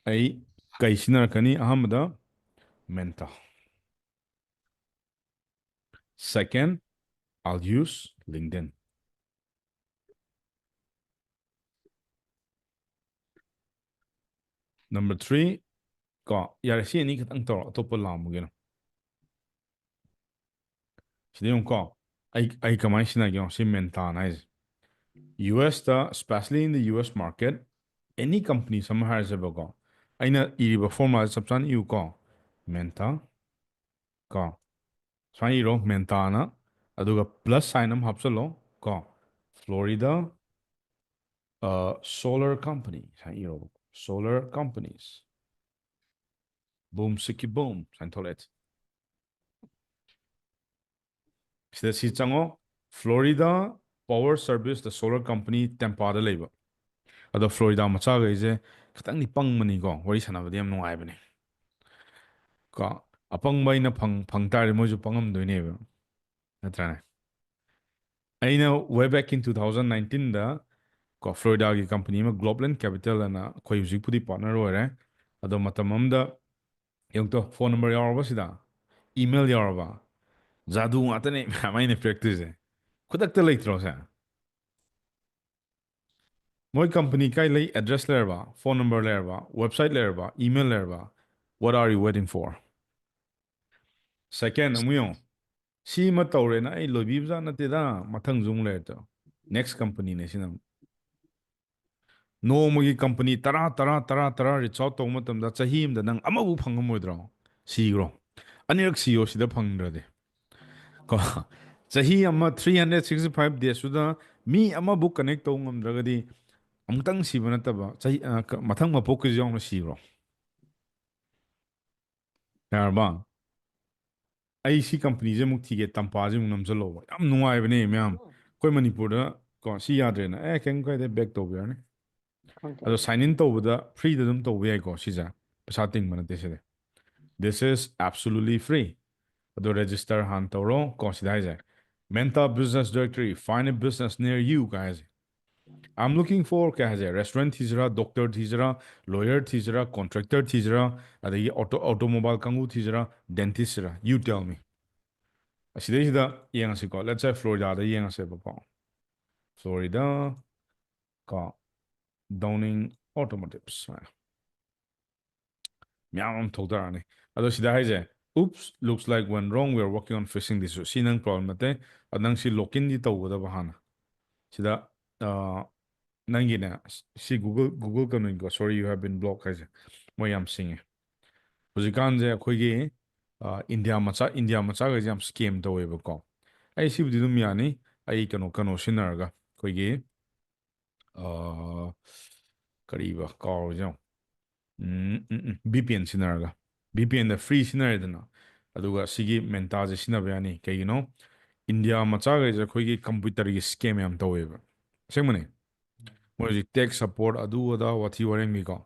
ꯑꯩ ꯀꯩ ꯁꯤꯖꯤꯟꯅꯔꯛꯀꯅꯤ ꯑꯍꯥꯟꯕꯗ ꯃꯦꯟꯇꯥ ꯁꯦꯀꯦꯟ I'll use LinkedIn ꯅꯝꯕꯔ 3 ꯀꯣ ꯌꯥꯔꯦ ꯁꯤ ꯑꯅꯤ ꯈꯛꯇꯪ ꯇꯧꯔꯣ ꯑꯇꯣꯞꯄ ꯂꯥꯝꯃꯒꯦꯅꯣ ꯁꯤꯗ ꯌꯦꯡꯉꯨꯀꯣ ꯑꯩ ꯀꯃꯥꯏꯅ ꯁꯤꯖꯤꯟꯅꯒꯦ ꯁꯤ ꯃꯦꯟꯇꯥꯅ ꯍꯥꯏꯁꯦ US especially in the US market any company ꯑꯃ ꯍꯥꯏꯔꯁꯦꯕꯀꯣ ꯑꯩꯅ ꯏꯔꯤꯕ ꯐꯣꯔꯃꯨꯂꯥꯁꯦ ꯆꯞ ꯆꯥꯅ ꯏꯌꯨꯀꯣ ꯃꯦꯟꯇꯥ ꯀꯣ ꯁꯨꯃꯥꯏꯅ ꯏꯔꯣ ꯃꯦꯟꯇꯥꯅ ꯑꯗꯨꯒ ꯄ꯭ꯂꯁ ꯁꯥꯏꯟ ꯑꯃ ꯍꯥꯞꯆꯜꯂꯣ ꯀꯣ ꯐ꯭ꯂꯣꯔꯤꯗꯥ ꯁꯣꯂꯔ ꯀꯝꯄꯅꯤ ꯁꯨꯃꯥꯏꯅ ꯏꯔꯣ ꯁꯣꯂꯔ ꯀꯝꯄꯅꯤꯁ ꯕꯨꯝ ꯁꯤꯛꯀꯤ ꯕꯨꯝ ꯁꯨꯃꯥꯏꯅ ꯊꯣꯛꯂꯛꯑꯦ ꯁꯤꯗ ꯁꯤ ꯆꯪꯉꯣ ꯐ꯭ꯂꯣꯔꯤꯗꯥ ꯄꯥꯋꯔ ꯁꯔꯚꯤꯁ ꯗ ꯁꯣꯂꯔ ꯀꯝꯄꯅꯤ ꯇꯦꯝꯄꯥꯗ ꯂꯩꯕ ꯑꯗꯣ ꯐ꯭ꯂꯣꯔꯤꯗꯥ ꯃꯆꯥꯈꯩꯁꯦ ꯈꯤꯇꯪꯗꯤ ꯄꯪꯕꯅꯤꯀꯣ ꯋꯥꯔꯤ ꯁꯥꯟꯅꯕꯗꯤ ꯌꯥꯝ ꯅꯨꯡꯉꯥꯏꯕꯅꯤ ꯀꯣ ꯑꯄꯪꯕ ꯑꯩꯅ ꯐꯪ ꯇꯥꯔꯗꯤ ꯃꯣꯏꯁꯨ ꯄꯪꯉꯝꯗꯣꯏꯅꯦꯕ ꯅꯠꯇ꯭ꯔꯥꯅꯦ ꯑꯩꯅ ꯋꯦ ꯕꯦꯛ ꯏꯟ 2019ꯗ ꯀꯣ ꯐ꯭ꯂꯣꯔꯤꯗꯥꯒꯤ ꯀꯝꯄꯅꯤ ꯑꯃ ꯒ꯭ꯂꯣꯕꯦꯜ ꯀꯦꯄꯤꯇꯦꯜ ꯑꯅ ꯑꯩꯈꯣꯏ ꯍꯧꯖꯤꯛꯄꯨꯗꯤ ꯄꯥꯔꯠꯅꯔ ꯑꯣꯏꯔꯦ ꯑꯗꯣ ꯃꯇꯝ ꯑꯃꯗ ꯌꯦꯡꯉꯨꯇꯣ ꯐꯣꯟ ꯅꯝꯕꯔ ꯌꯥꯎꯔꯕ ꯁꯤꯗ ꯏꯃꯦꯜ ꯌꯥꯎꯔꯕ ꯖꯥꯗꯨ ꯉꯥꯛꯇꯅꯦ ꯃꯌꯥꯝ ꯑꯩꯅ ꯄꯤꯔꯛꯇꯣꯏꯁꯦ ꯈꯨꯗꯛꯇ ꯂꯩꯇ꯭ꯔꯣ ꯁꯦ ꯃꯣꯏ ꯀꯝꯄꯅꯤ ꯀꯥꯏ ꯂꯩ ꯑꯦꯗ꯭ꯔꯦꯁ ꯂꯩꯔꯕ ꯐꯣꯟ ꯅꯝꯕꯔ ꯂꯩꯔꯕ ꯋꯦꯕꯁꯥꯏꯠ ꯂꯩꯔꯕ ꯏꯃꯦꯜ ꯂꯩꯔꯕ what are you waiting for ꯁꯦꯀꯦꯟ ꯑꯃꯨꯛ ꯌꯦꯡꯉꯣ ꯁꯤꯃ ꯇꯧꯔꯦꯅ ꯑꯩ ꯂꯣꯏꯕꯤꯕꯖꯥꯠ ꯅꯠꯇꯦꯗ ꯃꯊꯪꯁꯨ ꯑꯃꯨꯛ ꯂꯩꯔꯦꯗꯣ ꯅꯦꯛꯁ ꯀꯝꯄꯅꯤꯅꯦ ꯁꯤꯅ ꯅꯣꯡꯃꯒꯤ ꯀꯝꯄꯅꯤ ꯇꯔꯥ ꯔꯤꯆ ꯑꯥꯎꯠ ꯇꯧꯕ ꯃꯇꯝꯗ ꯆꯍꯤ ꯑꯃꯗ ꯅꯪ ꯑꯃꯐꯥꯎ ꯐꯪꯉꯝꯃꯣꯏꯗ꯭ꯔꯣ ꯁꯤꯈ꯭ꯔꯣ ꯑꯅꯤꯔꯛ ꯁꯤꯌꯣ ꯁꯤꯗ ꯐꯪꯗ꯭ꯔꯗꯤ ꯀꯣ ꯆꯍꯤ ꯑꯃ 365 ꯗꯦꯖꯇꯨꯗ ꯃꯤ ꯑꯃꯕꯨ ꯀꯅꯦꯛ ꯇꯧꯕ ꯉꯝꯗ꯭ꯔꯒꯗꯤ ꯑꯃꯨꯛꯇꯪ ꯁꯤꯕ ꯅꯠꯇꯕ ꯆꯍꯤ ꯃꯊꯪ ꯃꯄꯣꯛꯀꯤꯁꯨ ꯌꯥꯎꯅ ꯁꯤꯈ꯭ꯔꯣ ꯌꯥꯔꯕ ꯑꯩ ꯁꯤ ꯀꯝꯄꯅꯤꯁꯦ ꯑꯃꯨꯛ ꯊꯤꯒꯦ ꯇꯝꯄꯥꯁꯦ ꯑꯃꯨꯛ ꯅꯝꯁꯤꯜꯂꯧꯕ ꯌꯥꯝ ꯅꯨꯡꯉꯥꯏꯕꯅꯦ ꯃꯌꯥꯝ ꯑꯩꯈꯣꯏ ꯃꯅꯤꯄꯨꯔꯗ ꯀꯣ ꯁꯤ ꯌꯥꯗ꯭ꯔꯦꯅ ꯀꯩꯝ ꯀꯥꯏꯗꯦ ꯕꯦꯛ ꯇꯧꯕ ꯌꯥꯔꯅꯤ ꯑꯗꯣ ꯁꯥꯏꯟ ꯏꯟ ꯇꯧꯕꯗ ꯐ꯭ꯔꯤꯗ ꯑꯗꯨꯝ ꯇꯧꯕ ꯌꯥꯏꯀꯣ ꯁꯤꯁꯦ ꯄꯩꯁꯥ ꯇꯤꯡꯕ ꯅꯠꯇꯦ ꯁꯤꯗꯤ ꯗꯤꯁ ꯏꯁ ꯑꯦꯞꯁꯣꯂꯨꯠꯂꯤ ꯐ꯭ꯔꯤ ꯑꯗꯣ ꯔꯦꯖꯤꯁꯇꯔ ꯍꯥꯟꯅ ꯇꯧꯔꯣ ꯀꯣ ꯁꯤꯗ ꯍꯥꯏꯁꯦ ꯃꯦꯟꯇꯥ ꯕꯤꯖꯤꯅꯦꯁ ꯗꯥꯏꯔꯦꯛꯇꯔꯤ ꯐꯥꯏꯟ ꯑꯦ ꯕꯤꯖꯤꯅꯦꯁ ꯅꯤꯌꯔ ꯌꯨ ꯀꯥꯏ ꯍꯥꯏꯁꯦ I'm looking for ꯀꯩ ꯍꯥꯏꯁꯦ ꯔꯦꯁꯇꯨꯔꯦꯟꯠ ꯊꯤꯁꯤꯔꯥ ꯗꯣꯛꯇꯔ ꯊꯤꯁꯤꯔꯥ ꯂꯣꯌꯔ ꯊꯤꯁꯤꯔꯥ ꯀꯣꯟꯇ꯭ꯔꯦꯛꯇꯔ ꯊꯤꯁꯤꯔꯥ ꯑꯗꯒꯤ ꯑꯣꯇꯣꯃꯣꯕꯥꯏꯜ ꯀꯥꯡꯕꯨ ꯊꯤꯁꯤꯔꯥ ꯗꯦꯟꯇꯤꯁꯁꯤꯔꯥ U ꯇꯦꯜ me ꯑꯁꯤꯗꯩꯁꯤꯗ ꯌꯦꯡꯉꯁꯤꯀꯣ let's say ꯐ꯭ꯂꯣꯔꯤꯗꯥꯗ ꯌꯦꯡꯉꯁꯦꯕꯀꯣ Florida ꯀꯣ ꯗꯥꯎꯅꯤꯡ ꯑꯣꯇꯣꯃꯣꯇꯤꯞꯁ ꯃꯌꯥꯝ ꯑꯃ ꯊꯣꯛꯇꯔꯛꯑꯅꯤ ꯑꯗꯣ ꯁꯤꯗ ꯍꯥꯏꯁꯦ oops looks like went wrong we are working on fixing this ꯁꯤ ꯅꯪ ꯄ꯭ꯔꯣꯕ꯭ꯂꯦꯝ ꯅꯠꯇꯦ ꯅꯪ ꯁꯤ ꯂꯣꯛꯏꯟꯗꯤ ꯇꯧꯒꯗꯕ ꯍꯥꯟꯅ ꯁꯤꯗ ꯅꯪꯒꯤꯅꯦ ꯁꯤ ꯒꯨꯒꯜ ꯀꯩꯅꯣꯅꯤꯀꯣ ꯁꯣꯔꯤ ꯌꯨ ꯍꯦভ ꯕꯤꯟ ꯕ꯭ꯂꯣꯛ ꯍꯥꯏꯁꯦ ꯃꯣꯏ ꯌꯥꯝ ꯁꯤꯡꯉꯦ ꯍꯧꯖꯤꯛꯀꯥꯟꯁꯦ ꯑꯩꯈꯣꯏꯒꯤ ꯏꯟꯗꯤꯌꯥ ꯃꯆꯥꯈꯩꯁꯦ ꯌꯥꯝ ꯁ꯭ꯀꯦꯝ ꯇꯧꯋꯦꯕꯀꯣ ꯑꯩ ꯁꯤꯕꯨꯗꯤ ꯑꯗꯨꯝ ꯌꯥꯅꯤ ꯑꯩ ꯀꯩꯅꯣ ꯁꯤꯖꯤꯟꯅꯔꯒ ꯑꯩꯈꯣꯏꯒꯤ ꯀꯔꯤꯕ ꯀꯥꯎꯔꯤꯁꯦ VPN ꯁꯤꯖꯤꯟꯅꯔꯒ VPNꯗ ꯐ꯭ꯔꯤ ꯁꯤꯖꯤꯟꯅꯔꯦꯗꯅ ꯑꯗꯨꯒ ꯁꯤꯒꯤ ꯃꯦꯟꯇꯥꯁꯦ ꯁꯤꯖꯤꯟꯅꯕ ꯌꯥꯅꯤ ꯀꯩꯒꯤꯅꯣ ꯏꯟꯗꯤꯌꯥ ꯃꯆꯥꯈꯩꯁꯦ ꯑꯩꯈꯣꯏꯒꯤ ꯀꯝꯄ꯭ꯌꯨꯇꯔꯒꯤ ꯁ꯭ꯀꯦꯝ ꯌꯥꯝ ꯇꯧꯋꯦꯕ ꯑꯁꯦꯡꯕꯅꯦ ꯃꯣꯏ ꯍꯧꯖꯤꯛ ꯇꯦꯛ ꯁꯞꯄꯣꯔꯠ ꯑꯗꯨ ꯑꯗꯥ ꯋꯥꯊꯤ ꯋꯥꯔꯦꯡꯒꯤꯀꯣ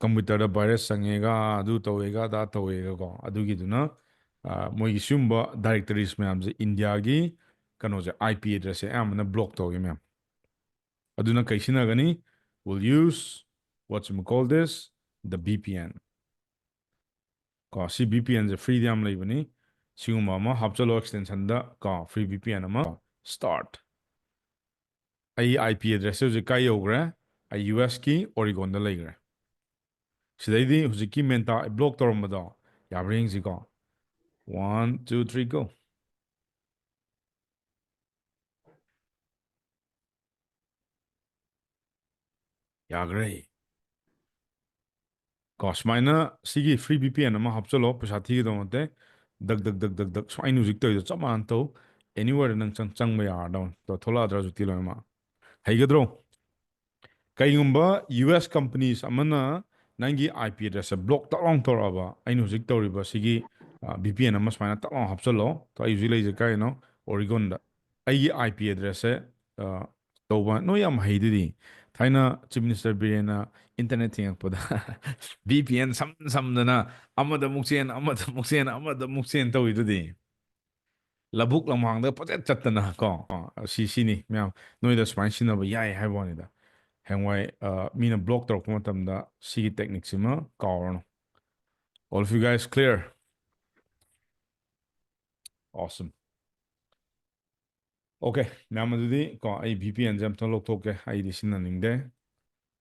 ꯀꯝꯄ꯭ꯌꯨꯇꯔꯗ ꯚꯥꯏꯔꯁ ꯆꯪꯉꯦꯒ ꯑꯗꯨ ꯇꯧꯋꯦꯒ ꯑꯗꯥ ꯇꯧꯋꯦꯒꯀꯣ ꯑꯗꯨꯒꯤꯗꯨꯅ ꯃꯣꯏꯒꯤ ꯁꯤꯒꯨꯝꯕ ꯗꯥꯏꯔꯦꯛꯇꯔꯤꯁ ꯃꯌꯥꯝꯁꯦ ꯏꯟꯗꯤꯌꯥꯒꯤ ꯀꯩꯅꯣꯁꯦ IP ꯑꯦꯗ꯭ꯔꯦꯁꯁꯦ ꯑꯌꯥꯝꯕꯅ ꯕ꯭ꯂꯣꯛ ꯇꯧꯋꯦ ꯃꯌꯥꯝ ꯑꯗꯨꯅ ꯀꯩ ꯁꯤꯖꯤꯟꯅꯒꯅꯤ will use what you call this the VPN ꯀꯣ ꯁꯤ VPNꯁꯦ ꯐ꯭ꯔꯤꯗ ꯌꯥꯝ ꯂꯩꯕꯅꯤ ꯁꯤꯒꯨꯝꯕ ꯑꯃ ꯍꯥꯞꯆꯜꯂꯣ ꯑꯦꯛꯁꯇꯦꯟꯁꯟꯗ ꯀꯣ ꯐ꯭ꯔꯤ VPN ꯑꯃ start ꯑꯩ IP ꯑꯦꯗ꯭ꯔꯦꯁꯁꯦ ꯍꯧꯖꯤꯛ ꯀꯥꯏ ꯌꯧꯈ꯭ꯔꯦ ꯑꯩ USꯀꯤ ꯑꯣꯔꯤꯒꯣꯟꯗ ꯂꯩꯈ꯭ꯔꯦ ꯁꯤꯗꯩꯗꯤ ꯍꯧꯖꯤꯛꯀꯤ ꯃꯦꯟꯇꯥ ꯕ꯭ꯂꯣꯛ ꯇꯧꯔꯝꯕꯗꯣ ꯌꯥꯕ꯭ꯔꯥ ꯌꯦꯡꯁꯤꯀꯣ 1 2 3 go ꯌꯥꯈ꯭ꯔꯦ ꯀꯣ ꯁꯨꯃꯥꯏꯅ ꯁꯤꯒꯤ ꯐ꯭ꯔꯤ VPN ꯑꯃ ꯍꯥꯞꯆꯜꯂꯣ ꯄꯩꯁꯥ ꯊꯤꯒꯗꯧ ꯅꯠꯇꯦ ꯗꯛ ꯁꯨꯃꯥꯏꯅ ꯍꯧꯖꯤꯛ ꯇꯧꯔꯤꯗꯣ ꯆꯞ ꯃꯥꯟꯅ ꯇꯧ ꯑꯦꯅꯤꯋꯦꯔꯗ ꯅꯪ ꯆꯪꯕ ꯌꯥꯔꯗꯧꯅꯤ ꯊꯣꯛꯂꯛꯑꯗ꯭ꯔꯥ ꯍꯧꯖꯤꯛꯇꯤ ꯂꯣꯏꯅꯃꯛ ꯍꯩꯒꯗ꯭ꯔꯣ ꯀꯩꯒꯨꯝꯕ US ꯀꯝꯄꯅꯤꯁ ꯑꯃꯅ ꯅꯪꯒꯤ IP ꯑꯦꯗ꯭ꯔꯦꯁꯁꯦ ꯕ꯭ꯂꯣꯛ ꯇꯛ ꯂꯥꯎ ꯇꯧꯔꯛꯑꯕ ꯑꯩꯅ ꯍꯧꯖꯤꯛ ꯇꯧꯔꯤꯕ ꯁꯤꯒꯤ VPN ꯑꯃ ꯁꯨꯃꯥꯏꯅ ꯇꯛ ꯂꯥꯎ ꯍꯥꯞꯆꯜꯂꯣ ꯑꯩ ꯍꯧꯖꯤꯛ ꯂꯩꯖꯦ ꯀꯥꯏꯅꯣ ꯑꯣꯔꯤꯒꯣꯟꯗ ꯑꯩꯒꯤ IP ꯑꯦꯗ꯭ꯔꯦꯁꯁꯦ ꯇꯧꯕ ꯅꯣꯏ ꯌꯥꯝ ꯍꯩꯗꯨꯗꯤ ꯊꯥꯏꯅ ꯆꯤꯞ ꯃꯤꯅꯤꯁꯇꯔ ꯕꯤꯔꯦꯟꯅ ꯏꯟꯇꯔꯅꯦꯠ ꯊꯤꯡꯉꯛꯄꯗ VPN ꯁꯝꯗꯅ ꯑꯃꯗ ꯑꯃꯨꯛ ꯆꯦꯟ ꯑꯃꯗ ꯑꯃꯨꯛ ꯆꯦꯟ ꯑꯃꯗ ꯑꯃꯨꯛ ꯆꯦꯟ ꯇꯧꯋꯤꯗꯨꯗꯤ ꯂꯧꯕꯨꯛ ꯂꯝꯍꯥꯡꯗ ꯄꯣꯆꯠ ꯆꯠꯇꯅ ꯀꯣ ꯁꯤꯅꯤ ꯃꯌꯥꯝ ꯅꯣꯏꯗ ꯁꯨꯃꯥꯏꯅ ꯁꯤꯖꯤꯟꯅꯕ ꯌꯥꯏ ꯍꯥꯏꯕ ꯋꯥꯅꯤꯗ ꯍꯌꯦꯡꯋꯥꯏ ꯃꯤꯅ ꯕ꯭ꯂꯣꯛ ꯇꯧꯔꯛꯄ ꯃꯇꯝꯗ ꯁꯤꯒꯤ ꯇꯦꯛꯅꯤꯛꯁꯤꯃ ꯀꯥꯎꯔꯅꯨ all of you guys clear awesome okay ꯃꯌꯥꯝ ꯑꯗꯨꯗꯤ ꯀꯣ ꯑꯩ VPNꯁꯦ ꯑꯝꯇꯪ ꯂꯧꯊꯣꯛꯀꯦ ꯑꯩꯗꯤ ꯁꯤꯖꯤꯟꯅꯅꯤꯡꯗꯦ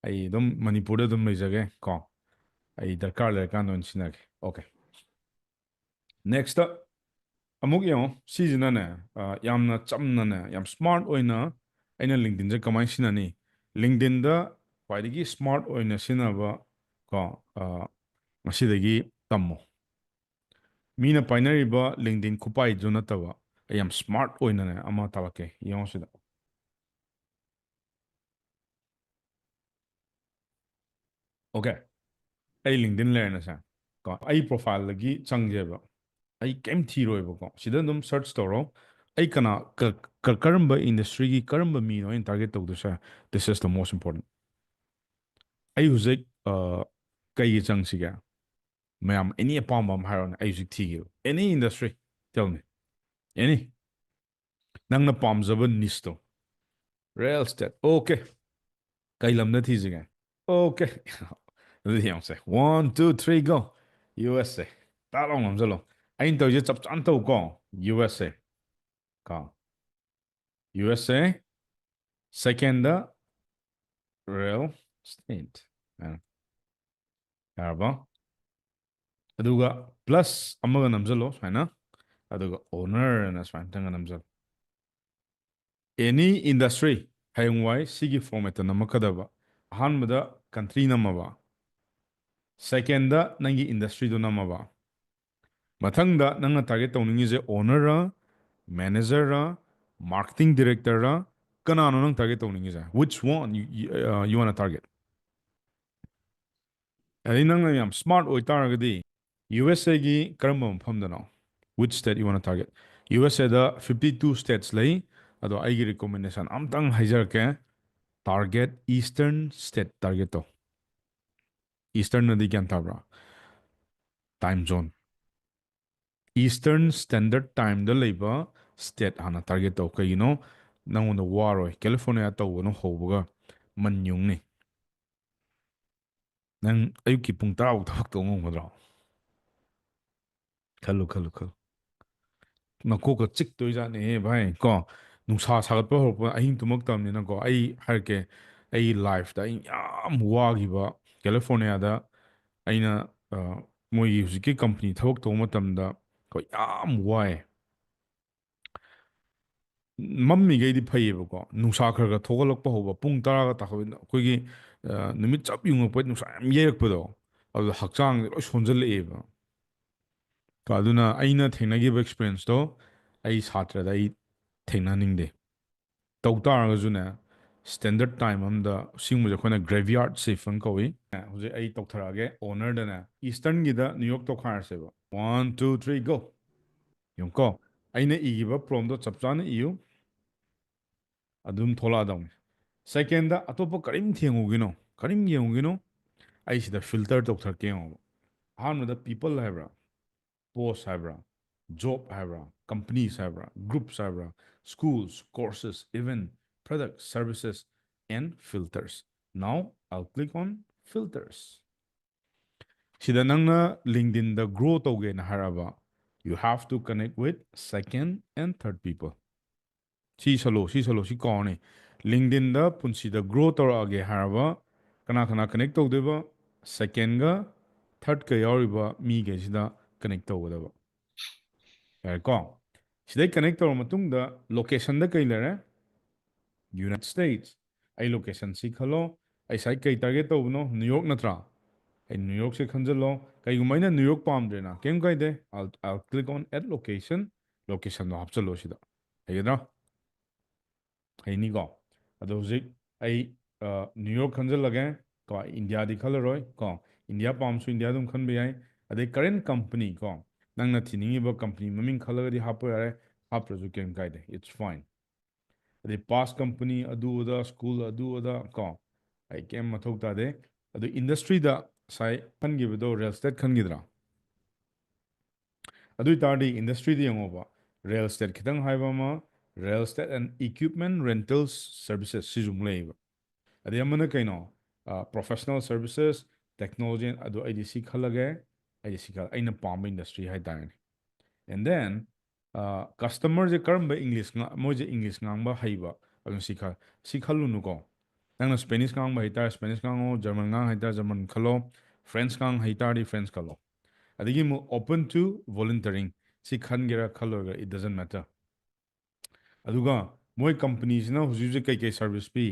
ꯑꯩ ꯑꯗꯨꯝ ꯃꯅꯤꯄꯨꯔꯗ ꯑꯗꯨꯝ ꯂꯩꯖꯒꯦ ꯀꯣ ꯑꯩ ꯗꯔꯀꯥꯔ ꯂꯩꯔꯀꯥꯟꯗ ꯑꯣꯏꯅ ꯁꯤꯖꯤꯟꯅꯒꯦ ꯑꯣꯀꯦ ꯅꯦꯛꯁꯇ ꯑꯃꯨꯛ ꯌꯦꯡꯉꯣ ꯁꯤꯁꯤꯅꯅꯦ ꯌꯥꯝꯅ ꯆꯝꯅꯅꯦ ꯌꯥꯝ ꯁ꯭ꯃꯥꯔꯠ ꯑꯣꯏꯅ ꯑꯩꯅ ꯂꯤꯡꯛꯗꯤꯟꯁꯦ ꯀꯃꯥꯏꯅ ꯁꯤꯖꯤꯟꯅꯅꯤ ꯂꯤꯡꯛꯗꯤꯟꯗ ꯈ꯭ꯋꯥꯏꯗꯒꯤ ꯁ꯭ꯃꯥꯔꯠ ꯑꯣꯏꯅ ꯁꯤꯖꯤꯟꯅꯕ ꯀꯣ ꯃꯁꯤꯗꯒꯤ ꯇꯝꯃꯣ ꯃꯤꯅ ꯄꯥꯏꯅꯔꯤꯕ ꯂꯤꯡꯛꯗꯤꯟ ꯈꯨꯄꯥꯏꯗꯨ ꯅꯠꯇꯕ ꯑꯩ ꯌꯥꯝ ꯁ꯭ꯃꯥꯔꯠ ꯑꯣꯏꯅꯅꯦ ꯑꯃ ꯇꯥꯛꯂꯛꯀꯦ ꯌꯦꯡꯉꯣ ꯁꯤꯗ ꯑꯣꯀꯦ ꯑꯩ ꯂꯤꯡꯛꯗꯤꯟ ꯂꯩꯔꯦꯅꯁꯦ ꯀꯣ ꯑꯩ ꯄ꯭ꯔꯣꯐꯥꯏꯜꯗꯒꯤ ꯆꯪꯖꯦꯕ ꯑꯩ ꯀꯩꯝ ꯊꯤꯔꯣꯏꯕꯀꯣ ꯁꯤꯗ ꯑꯗꯨꯝ ꯁꯔꯆ ꯇꯧꯔꯣ ꯑꯩ ꯀꯔꯝꯕ ꯏꯟꯗꯁꯇ꯭ꯔꯤꯒꯤ ꯀꯔꯝꯕ ꯃꯤꯅꯣ ꯑꯩꯅ ꯇꯥꯔꯒꯦꯠ ꯇꯧꯗꯣꯏꯁꯦ ꯗꯤꯁ ꯏꯁ ꯗ ꯃꯣꯁ ꯏꯝꯄꯣꯔꯇꯦꯟಟ್ ꯑꯩ ꯍꯧꯖꯤꯛ ꯀꯩꯒꯤ ꯆꯪꯁꯤꯒꯦ ꯃꯌꯥꯝ ꯑꯦꯅꯤ ꯑꯄꯥꯝꯕ ꯑꯃ ꯍꯥꯏꯔꯣꯅꯦ ꯑꯩ ꯍꯧꯖꯤꯛ ꯊꯤꯒꯦꯕ ꯑꯦꯅꯤ ꯏꯟꯗꯁꯇ꯭ꯔꯤ ꯇꯦꯜꯃꯤ ꯑꯦꯅꯤ ꯅꯪꯅ ꯄꯥꯝꯖꯕ ꯅꯤꯁꯇꯣ ꯔꯤꯌꯦꯜ ꯏꯁꯇꯦꯠ ꯑꯣꯀꯦ ꯀꯩ ꯂꯝꯗ ꯊꯤꯁꯤꯒꯦ ꯑꯣꯀꯦ ꯑꯗꯨꯗꯤ ꯌꯦꯡꯉꯁꯦ 1 2 3 go USA ꯇꯥꯛ ꯂꯥꯎ ꯅꯝꯁꯤꯜꯂꯣ ꯑꯩꯅ ꯇꯧꯔꯤꯁꯦ ꯆꯞ ꯆꯥꯅ ꯇꯧꯀꯣ USA ꯀꯣ USA ꯁꯦꯀꯦꯟꯗ ꯔꯤꯌꯦꯜ ꯏꯁꯇꯦꯠ ꯌꯥꯔꯕꯣ ꯑꯗꯨꯒ ꯄ꯭ꯂꯁ ꯑꯃꯒ ꯅꯝꯁꯤꯜꯂꯣ ꯁꯨꯃꯥꯏꯅ ꯑꯗꯨꯒ ꯑꯣꯅꯔꯅ ꯁꯨꯃꯥꯏꯅ ꯇꯪꯒ ꯅꯝꯁꯤꯜꯂꯣ ꯑꯦꯅꯤ ꯏꯟꯗꯁꯇ꯭ꯔꯤ ꯍꯌꯦꯡꯋꯥꯏ ꯁꯤꯒꯤ ꯐꯣꯔꯃꯦꯠꯇ ꯅꯝꯃꯛꯀꯗꯕ ꯑꯍꯥꯟꯕꯗ ꯀꯟꯇ꯭ꯔꯤ ꯅꯝꯃꯕ ꯁꯦꯀꯦꯟꯗ ꯅꯪꯒꯤ ꯏꯟꯗꯁꯇ꯭ꯔꯤꯗꯣ ꯅꯝꯃꯕ ꯃꯊꯪꯗ ꯅꯪꯅ ꯇꯥꯔꯒꯦꯠ ꯇꯧꯅꯤꯡꯉꯤꯁꯦ ꯑꯣꯅꯔꯔ ꯃꯦꯅꯦꯖꯔꯔ ꯃꯥꯔꯀꯦꯇꯤꯡ ꯗꯤꯔꯦꯛꯇꯔꯔ ꯀꯅꯥꯅꯣ ꯅꯪ target ꯇꯧꯅꯤꯡꯉꯤꯁꯦ which one you wanna target ꯑꯗꯩ ꯅꯪꯅ ꯌꯥꯝ ꯁ꯭ꯃꯥꯔꯠ ꯑꯣꯏꯇꯥꯔꯒꯗꯤ USAꯒꯤ ꯀꯔꯝꯕ ꯃꯐꯝꯗꯅꯣ which state you wanna target USAꯗ 52 states ꯂꯩ ꯑꯗꯣ ꯑꯩꯒꯤ ꯔꯤꯀꯣꯃꯦꯟꯗꯦꯁꯟ ꯑꯝꯇꯪ ꯍꯥꯏꯖꯔꯛꯀꯦ ꯇꯥꯔꯒꯦꯠ ꯏꯁꯇꯔꯟ ꯁ꯭ꯇꯦꯠ ꯇꯥꯔꯒꯦꯠ ꯇꯧ ꯏꯁꯇꯔꯟꯅꯗꯤ ꯒ꯭ꯌꯥꯟ ꯇꯥꯕ꯭ꯔꯥ ꯇꯥꯏꯝ ꯖꯣꯟ ꯏꯁꯇꯔꯟ ꯁ꯭ꯇꯦꯟꯗꯔꯠ ꯇꯥꯏꯝꯗ ꯂꯩꯕ ꯁ꯭ꯇꯦꯠ ꯍꯥꯟꯅ ꯇꯥꯔꯒꯦꯠ ꯇꯧ ꯀꯩꯒꯤꯅꯣ ꯅꯪꯉꯣꯟꯗ ꯋꯥꯔꯣꯏ ꯀꯦꯂꯤꯐꯣꯔꯅꯤꯌꯥ ꯇꯧꯕꯅ ꯍꯧꯕꯒ ꯃꯟ ꯌꯨꯡꯅꯤ ꯅꯪ ꯑꯌꯨꯛꯀꯤ ꯄꯨꯡ 10 ꯊꯕꯛ ꯇꯧꯕ ꯉꯝꯒꯗ꯭ꯔꯣ ꯈꯜꯂꯨ ꯅꯀꯣꯛꯀ ꯆꯤꯛꯇꯣꯏꯖꯥꯠꯅꯦꯍꯦ ꯚꯥꯏ ꯀꯣ ꯅꯨꯡꯁꯥ ꯁꯥꯒꯠꯄ ꯍꯧꯔꯛꯄ ꯑꯍꯤꯡ ꯇꯨꯝꯃꯛꯇꯕꯅꯤꯅꯀꯣ ꯑꯩ ꯍꯥꯏꯔꯛꯀꯦ ꯑꯩꯒꯤ ꯂꯥꯏꯐꯇ ꯑꯩ ꯌꯥꯝ ꯋꯥꯈꯤꯕ ꯀꯦꯂꯤꯐꯣꯔꯅꯤꯌꯥꯗ ꯑꯩꯅ ꯃꯣꯏꯒꯤ ꯍꯧꯖꯤꯛꯀꯤ ꯀꯝꯄꯅꯤ ꯊꯕꯛ ꯇꯧꯕ ꯃꯇꯝꯗ ꯑꯩꯈꯣꯏ ꯌꯥꯝ ꯋꯥꯏ ꯃꯝꯃꯤꯈꯩꯗꯤ ꯐꯩꯌꯦꯕꯀꯣ ꯅꯨꯡꯁꯥ ꯈꯔ ꯈꯔ ꯊꯣꯛꯒꯠꯂꯛꯄ ꯍꯧꯕ ꯄꯨꯡ ꯇꯔꯥꯒ ꯇꯥꯈꯠꯂꯛꯄ ꯑꯩꯈꯣꯏꯒꯤ ꯅꯨꯃꯤꯠ ꯆꯞ ꯌꯨꯡꯉꯛꯄꯩ ꯅꯨꯡꯁꯥ ꯌꯥꯝ ꯌꯩꯔꯛꯄꯗꯣ ꯑꯗꯨꯗ ꯍꯛꯆꯥꯡꯁꯦ ꯂꯣꯏ ꯁꯣꯟꯖꯜꯂꯛꯑꯦꯕ ꯑꯗꯨꯅ ꯑꯩꯅ ꯊꯦꯡꯅꯈꯤꯕ ꯑꯦꯛꯁꯄꯤꯔꯤꯌꯦꯟꯁꯇꯣ ꯑꯩ ꯁꯥꯇ꯭ꯔꯗ ꯑꯩ ꯊꯦꯡꯅꯍꯟꯅꯤꯡꯗꯦ ꯇꯧ ꯇꯥꯔꯒꯁꯨꯅꯦ ꯁ꯭ꯇꯦꯟꯗꯔꯠ ꯇꯥꯏꯝ ꯑꯝꯗ ꯁꯤꯒꯨꯝꯕꯁꯦ ꯑꯩꯈꯣꯏꯅ ꯒ꯭ꯔꯦꯚꯤꯌꯥꯔꯗ ꯁꯤꯐ ꯑꯅ ꯀꯧꯏ ꯍꯧꯖꯤꯛ ꯑꯩ ꯇꯧꯊꯔꯛꯑꯒꯦ ꯑꯣꯅꯔꯗꯅꯦ ꯏꯁꯇꯔꯟꯒꯤꯗ ꯅ꯭ꯌꯨ ꯌꯣꯔꯛ ꯇꯧꯈꯥꯏꯔꯁꯦꯕ 1 2 3 ꯒꯣ ꯌꯦꯡꯉꯨꯀꯣ ꯑꯩꯅ ꯏꯈꯤꯕ ꯄ꯭ꯔꯣꯝꯗꯣ ꯆꯞ ꯆꯥꯅ ꯏꯌꯨ ꯑꯗꯨꯝ ꯊꯣꯛꯂꯛꯑꯗꯧꯅꯤ ꯁꯦꯀꯦꯟꯗ ꯑꯇꯣꯞꯄ ꯀꯔꯤꯝ ꯊꯦꯡꯉꯨꯒꯤꯅꯣ ꯀꯔꯤꯝ ꯌꯦꯡꯉꯨꯒꯤꯅꯣ ꯑꯩ ꯁꯤꯗ ꯐꯤꯜꯇꯔ ꯇꯧꯊꯔꯛꯀꯦ ꯌꯦꯡꯉꯣꯕ ꯑꯍꯥꯟꯕꯗ ꯄꯤꯄꯜ ꯍꯥꯏꯕ꯭ꯔꯥ ꯄꯣꯁ ꯍꯥꯏꯕ꯭ꯔꯥ ꯖꯣꯕ ꯍꯥꯏꯕ꯭ꯔꯥ ꯀꯝꯄꯅꯤꯁ ꯍꯥꯏꯕ꯭ꯔꯥ ꯒ꯭ꯔꯨꯞꯁ ꯍꯥꯏꯕ꯭ꯔꯥ schools courses even product services and filters now I'll click on filters ꯁꯤꯗ ꯅꯪꯅ ꯂꯤꯡꯛꯗꯤꯟꯗ ꯒ꯭ꯔꯣ ꯇꯧꯒꯦꯅ ꯍꯥꯏꯔꯕ you have to connect with second and third people ꯁꯤ ꯁꯜꯂꯣ ꯁꯤ ꯀꯥꯎꯔꯅꯤ ꯂꯤꯡꯛꯗꯤꯟꯗ ꯄꯨꯟꯁꯤꯗ ꯒ꯭ꯔꯣ ꯇꯧꯔꯛꯑꯒꯦ ꯍꯥꯏꯔꯕ ꯀꯅꯥ ꯀꯅꯥ ꯀꯅꯦꯛ ꯇꯧꯗꯣꯏꯕ ꯁꯦꯀꯦꯟꯒ ꯊꯥꯔꯠꯀ ꯌꯥꯎꯔꯤꯕ ꯃꯤꯈꯩꯁꯤꯗ ꯀꯅꯦꯛ ꯇꯧꯒꯗꯕ ꯌꯥꯔꯦꯀꯣ ꯁꯤꯗꯩ ꯀꯅꯦꯛ ꯇꯧꯔ ꯃꯇꯨꯡꯗ ꯂꯣꯀꯦꯁꯟꯗ ꯀꯩ ꯂꯩꯔꯦ ꯌꯨꯅꯥꯏꯇꯦꯠ ꯁ꯭ꯇꯦꯠꯁ ꯑꯩ ꯂꯣꯀꯦꯁꯟ ꯁꯤ ꯈꯜꯂꯣ ꯑꯩ ꯁꯥꯏ ꯀꯩ ꯇꯥꯔꯒꯦꯠ ꯇꯧꯕꯅꯣ ꯅ꯭ꯌꯨ ꯌꯣꯔꯛ ꯅꯠꯇ꯭ꯔꯥ ꯑꯩ ꯅ꯭ꯌꯨ ꯌꯣꯔꯛꯁꯦ ꯈꯟꯖꯜꯂꯣ ꯀꯩꯒꯨꯝꯕ ꯑꯩꯅ ꯅ꯭ꯌꯨ ꯌꯣꯔꯛ ꯄꯥꯝꯗ꯭ꯔꯦꯅ ꯀꯩꯝ ꯀꯥꯏꯗꯦ I'll click on add location ꯂꯣꯀꯦꯁꯟꯗꯣ ꯍꯥꯞꯆꯜꯂꯣ ꯁꯤꯗ ꯍꯩꯒꯗ꯭ꯔꯥ ꯍꯩꯅꯤꯀꯣ ꯑꯗꯣ ꯍꯧꯖꯤꯛ ꯑꯩ ꯅ꯭ꯌꯨ ꯌꯣꯔꯛ ꯈꯟꯖꯜꯂꯒꯦ ꯀꯣ ꯏꯟꯗꯤꯌꯥꯗꯤ ꯈꯜꯂꯔꯣꯏ ꯀꯣ ꯏꯟꯗꯤꯌꯥ ꯄꯥꯝꯁꯨ ꯏꯟꯗꯤꯌꯥ ꯑꯗꯨꯝ ꯈꯟꯕ ꯌꯥꯏ ꯑꯗꯩ ꯀꯔꯦꯟ ꯀꯝꯄꯅꯤ ꯀꯣ ꯅꯪꯅ ꯊꯤꯅꯤꯡꯉꯤꯕ ꯀꯝꯄꯅꯤ ꯃꯃꯤꯡ ꯈꯜꯂꯒꯗꯤ ꯍꯥꯞꯄ ꯌꯥꯔꯦ ꯍꯥꯞꯇ꯭ꯔꯁꯨ ꯀꯩꯝ ꯀꯥꯏꯗꯦ ꯏꯠꯁ ꯐꯥꯏꯟ ꯑꯗꯩ ꯄꯥꯁ ꯀꯝꯄꯅꯤ ꯑꯗꯨ ꯑꯗꯥ ꯁ꯭ꯀꯨꯜ ꯑꯗꯨ ꯑꯗꯥ ꯀꯣ ꯑꯩ ꯀꯩꯝ ꯃꯊꯧ ꯇꯥꯗꯦ ꯑꯗꯨ ꯏꯟꯗꯁꯇ꯭ꯔꯤꯗ ꯉꯁꯥꯏ ꯈꯟꯈꯤꯕꯗꯣ ꯔꯤꯌꯦꯜ ꯏꯁꯇꯦꯠ ꯈꯟꯈꯤꯗ꯭ꯔꯥ ꯑꯗꯨ ꯑꯣꯏꯇꯥꯔꯗꯤ ꯏꯟꯗꯁꯇ꯭ꯔꯤꯗ ꯌꯦꯡꯉꯣꯕ ꯔꯤꯌꯦꯜ ꯏꯁꯇꯦꯠ ꯈꯤꯇꯪ ꯍꯥꯏꯕ ꯑꯃ real estate and equipment rentals services ꯁꯤꯁꯨ ꯑꯃꯨꯛ ꯂꯩꯌꯦꯕ ꯑꯗꯩ ꯑꯃꯅ ꯀꯩꯅꯣ ꯄ꯭ꯔꯣꯐꯦꯁꯅꯦꯜ ꯁꯔꯚꯤꯁꯦꯁ ꯇꯦꯛꯅꯣꯂꯣꯖꯤ ꯑꯗꯨ ꯑꯩꯗꯤ ꯁꯤ ꯈꯜꯂꯒꯦ ꯑꯩꯗꯤ ꯁꯤ ꯑꯩꯅ ꯄꯥꯝꯕ ꯏꯟꯗꯁꯇ꯭ꯔꯤ ꯍꯥꯏꯇꯥꯔꯦꯅꯦ ꯑꯦꯟ ꯗꯦꯟ ꯀꯁꯇꯃꯔꯁꯦ ꯀꯔꯝꯕ ꯏꯪꯂꯤꯁ ꯃꯣꯏꯁꯦ ꯏꯪꯂꯤꯁ ꯉꯥꯡꯕ ꯍꯩꯕ ꯑꯗꯨꯅ ꯁꯤ ꯈꯜꯂꯨꯅꯨꯀꯣ ꯅꯪꯅ ꯁ꯭ꯄꯦꯅꯤꯁ ꯉꯥꯡꯕ ꯍꯩꯇꯥꯔꯦ ꯁ꯭ꯄꯦꯅꯤꯁ ꯉꯥꯡꯉꯣ ꯖꯔꯃꯟ ꯉꯥꯡ ꯍꯩꯇꯥꯔꯦ ꯖꯔꯃꯟ ꯈꯜꯂꯣ ꯐ꯭ꯔꯦꯟꯁ ꯉꯥꯡ ꯍꯩꯇꯥꯔꯗꯤ ꯐ꯭ꯔꯦꯟꯁ ꯈꯜꯂꯣ ꯑꯗꯒꯤ ꯑꯃꯨꯛ open to volunteering ꯁꯤ ꯈꯟꯒꯦꯔꯥ ꯈꯜꯂꯣꯏꯒꯦꯔꯥ it doesn't matter ꯑꯗꯨꯒ ꯃꯣꯏ ꯀꯝꯄꯅꯤꯁꯤꯅ ꯍꯧꯖꯤꯛ ꯍꯧꯖꯤꯛ ꯀꯩꯀꯩ ꯁꯔꯚꯤꯁ ꯄꯤ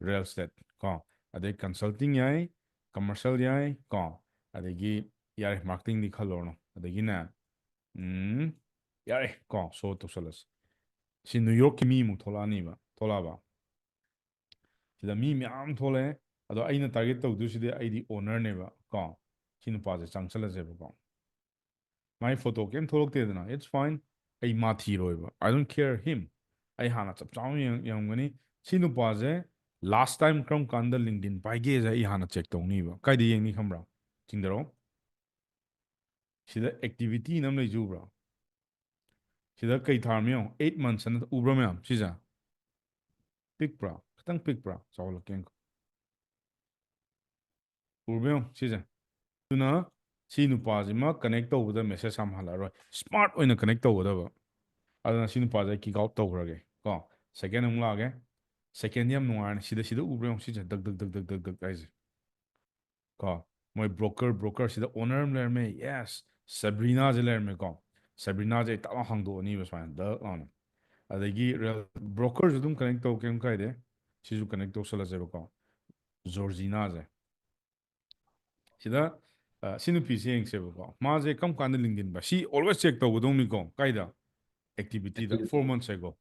ꯔꯤꯌꯦꯜ ꯏꯁꯇꯦꯠ ꯀꯣ ꯑꯗꯩ ꯀꯟꯁꯜꯇꯤꯡ ꯌꯥꯏ ꯀꯃꯔꯁꯤꯌꯦꯜ ꯌꯥꯏ ꯀꯣ ꯑꯗꯒꯤ ꯌꯥꯔꯦ ꯃꯥꯔꯀꯦꯇꯤꯡꯗꯤ ꯈꯜꯂꯨꯔꯅꯨ ꯑꯗꯒꯤꯅꯦ ꯌꯥꯔꯦ ꯀꯣ ꯁꯣ ꯇꯧꯁꯜꯂꯁꯤ ꯁꯤ ꯅ꯭ꯌꯨ ꯌꯣꯔꯛꯀꯤ ꯃꯤꯃꯨꯛ ꯊꯣꯛꯂꯛꯑꯅꯤꯕ ꯊꯣꯛꯂꯛꯑꯕ ꯁꯤꯗ ꯃꯤ ꯃꯌꯥꯝ ꯊꯣꯛꯂꯛꯑꯦ ꯑꯗꯣ ꯑꯩꯅ ꯇꯥꯔꯒꯦꯠ ꯇꯧꯗꯣꯏꯁꯤꯗꯤ ꯑꯩꯗꯤ ꯑꯣꯅꯔꯅꯦꯕ ꯀꯣ ꯁꯤ ꯅꯨꯄꯥꯁꯦ ꯆꯪꯁꯜꯂꯁꯦꯕꯀꯣ ꯃꯥꯏ ꯐꯣꯇꯣ ꯀꯩꯝ ꯊꯣꯛꯂꯛꯇꯦꯗꯅ ꯏꯠꯁ ꯐꯥꯏꯟ ꯑꯩ ꯃꯥ ꯊꯤꯔꯣꯏꯕ ꯑꯥꯏ ꯗꯣꯟꯠ ꯀꯦꯌꯔ ꯍꯤꯝ ꯑꯩ ꯍꯥꯟꯅ ꯆꯞ ꯆꯥꯅ ꯌꯦꯡꯉꯝꯒꯅꯤ ꯁꯤ ꯅꯨꯄꯥꯁꯦ ꯂꯥꯁ ꯇꯥꯏꯝ ꯀꯔꯝ ꯀꯥꯟꯗ ꯂꯤꯡꯛꯗꯤꯟ ꯄꯥꯏꯒꯦꯁꯦ ꯑꯩ ꯍꯥꯟꯅ ꯆꯦꯛ ꯇꯧꯅꯤꯕ ꯀꯥꯏꯗ ꯌꯦꯡꯅꯤ ꯈꯪꯕ꯭ꯔꯥ ꯆꯤꯡꯗꯔꯣ ꯁꯤꯗ ꯑꯦꯛꯇꯤꯚꯤꯇꯤ ꯑꯃ ꯂꯩꯖꯨ ꯎꯕ꯭ꯔꯥ ꯁꯤꯗ ꯀꯩ ꯊꯥꯔꯝꯃꯤ ꯌꯦꯡꯉꯣ 8 months ꯑꯅ ꯎꯕ꯭ꯔꯥ ꯃꯌꯥꯝ ꯁꯤꯁꯦ ꯄꯤꯛꯄ꯭ꯔꯥ ꯈꯤꯇꯪ ꯄꯤꯛꯄ꯭ꯔꯥ ꯆꯥꯎꯍꯜꯂꯛꯀꯦ ꯎꯔꯕ ꯌꯦꯡꯉꯣ ꯁꯤꯁꯦ ꯑꯗꯨꯅ ꯁꯤ ꯅꯨꯄꯥꯁꯤꯃ ꯀꯅꯦꯛ ꯇꯧꯕꯗ ꯃꯦꯁꯦꯖ ꯌꯥꯝ ꯍꯜꯂꯛꯑꯔꯣꯏ ꯁ꯭ꯃꯥꯔꯠ ꯑꯣꯏꯅ ꯀꯅꯦꯛ ꯇꯧꯒꯗꯕ ꯑꯗꯨꯅ ꯁꯤ ꯅꯨꯄꯥꯁꯦ ꯀꯤꯛ ꯑꯥꯎꯠ ꯇꯧꯈ꯭ꯔꯒꯦ ꯀꯣ ꯁꯦꯀꯦꯟ ꯑꯃꯨꯛ ꯂꯥꯛꯑꯒꯦ ꯁꯦꯀꯦꯟꯗꯤ ꯌꯥꯝ ꯅꯨꯡꯉꯥꯏꯔꯅꯤ ꯁꯤꯗ ꯎꯕ꯭ꯔꯥ ꯌꯦꯡꯉꯣ ꯁꯤꯁꯦ ꯗꯛ ꯗꯛ ꯗꯛ ꯗꯛ ꯗꯛ ꯗꯛ ꯍꯥꯏꯁꯦ ꯀꯣ ꯃꯣꯏ ꯕ꯭ꯔꯣꯀꯔ ꯁꯤꯗ ꯑꯣꯅꯔ ꯑꯃ ꯂꯩꯔꯝꯃꯦ ꯌꯦꯁ ꯁꯦꯕ꯭ꯔꯤꯅꯥꯁꯦ ꯂꯩꯔꯝꯃꯦ ꯀꯣ ꯁꯦꯕ꯭ꯔꯤꯅꯥꯁꯦ ꯇꯞ ꯍꯥꯡꯗꯣꯛꯑꯅꯤꯕ ꯁꯨꯃꯥꯏꯅ ꯗꯛ ꯂꯥꯎꯅ ꯑꯗꯒꯤ ꯕ꯭ꯔꯣꯀꯔꯁꯨ ꯑꯗꯨꯝ ꯀꯅꯦꯛ ꯇꯧ ꯀꯩꯝ ꯀꯥꯏꯗꯦ ꯁꯤꯁꯨ ꯀꯅꯦꯛ ꯇꯧꯁꯜꯂꯁꯦꯕꯀꯣ ꯖꯣꯔꯖꯤꯅꯥꯁꯦ ꯁꯤꯗ ꯁꯤ ꯅꯨꯄꯤꯁꯦ ꯌꯦꯡꯁꯦꯕꯀꯣ ꯃꯥꯁꯦ ꯀꯔꯝ ꯀꯥꯟꯗ ꯂꯤꯡꯁꯤꯟꯕ ꯁꯤ ꯑꯣꯜꯋꯦꯁ ꯆꯦꯛ ꯇꯧꯒꯗꯧꯅꯤꯀꯣ ꯀꯥꯏꯗ ꯑꯦꯛꯇꯤꯚꯤꯇꯤꯗ 4 months ago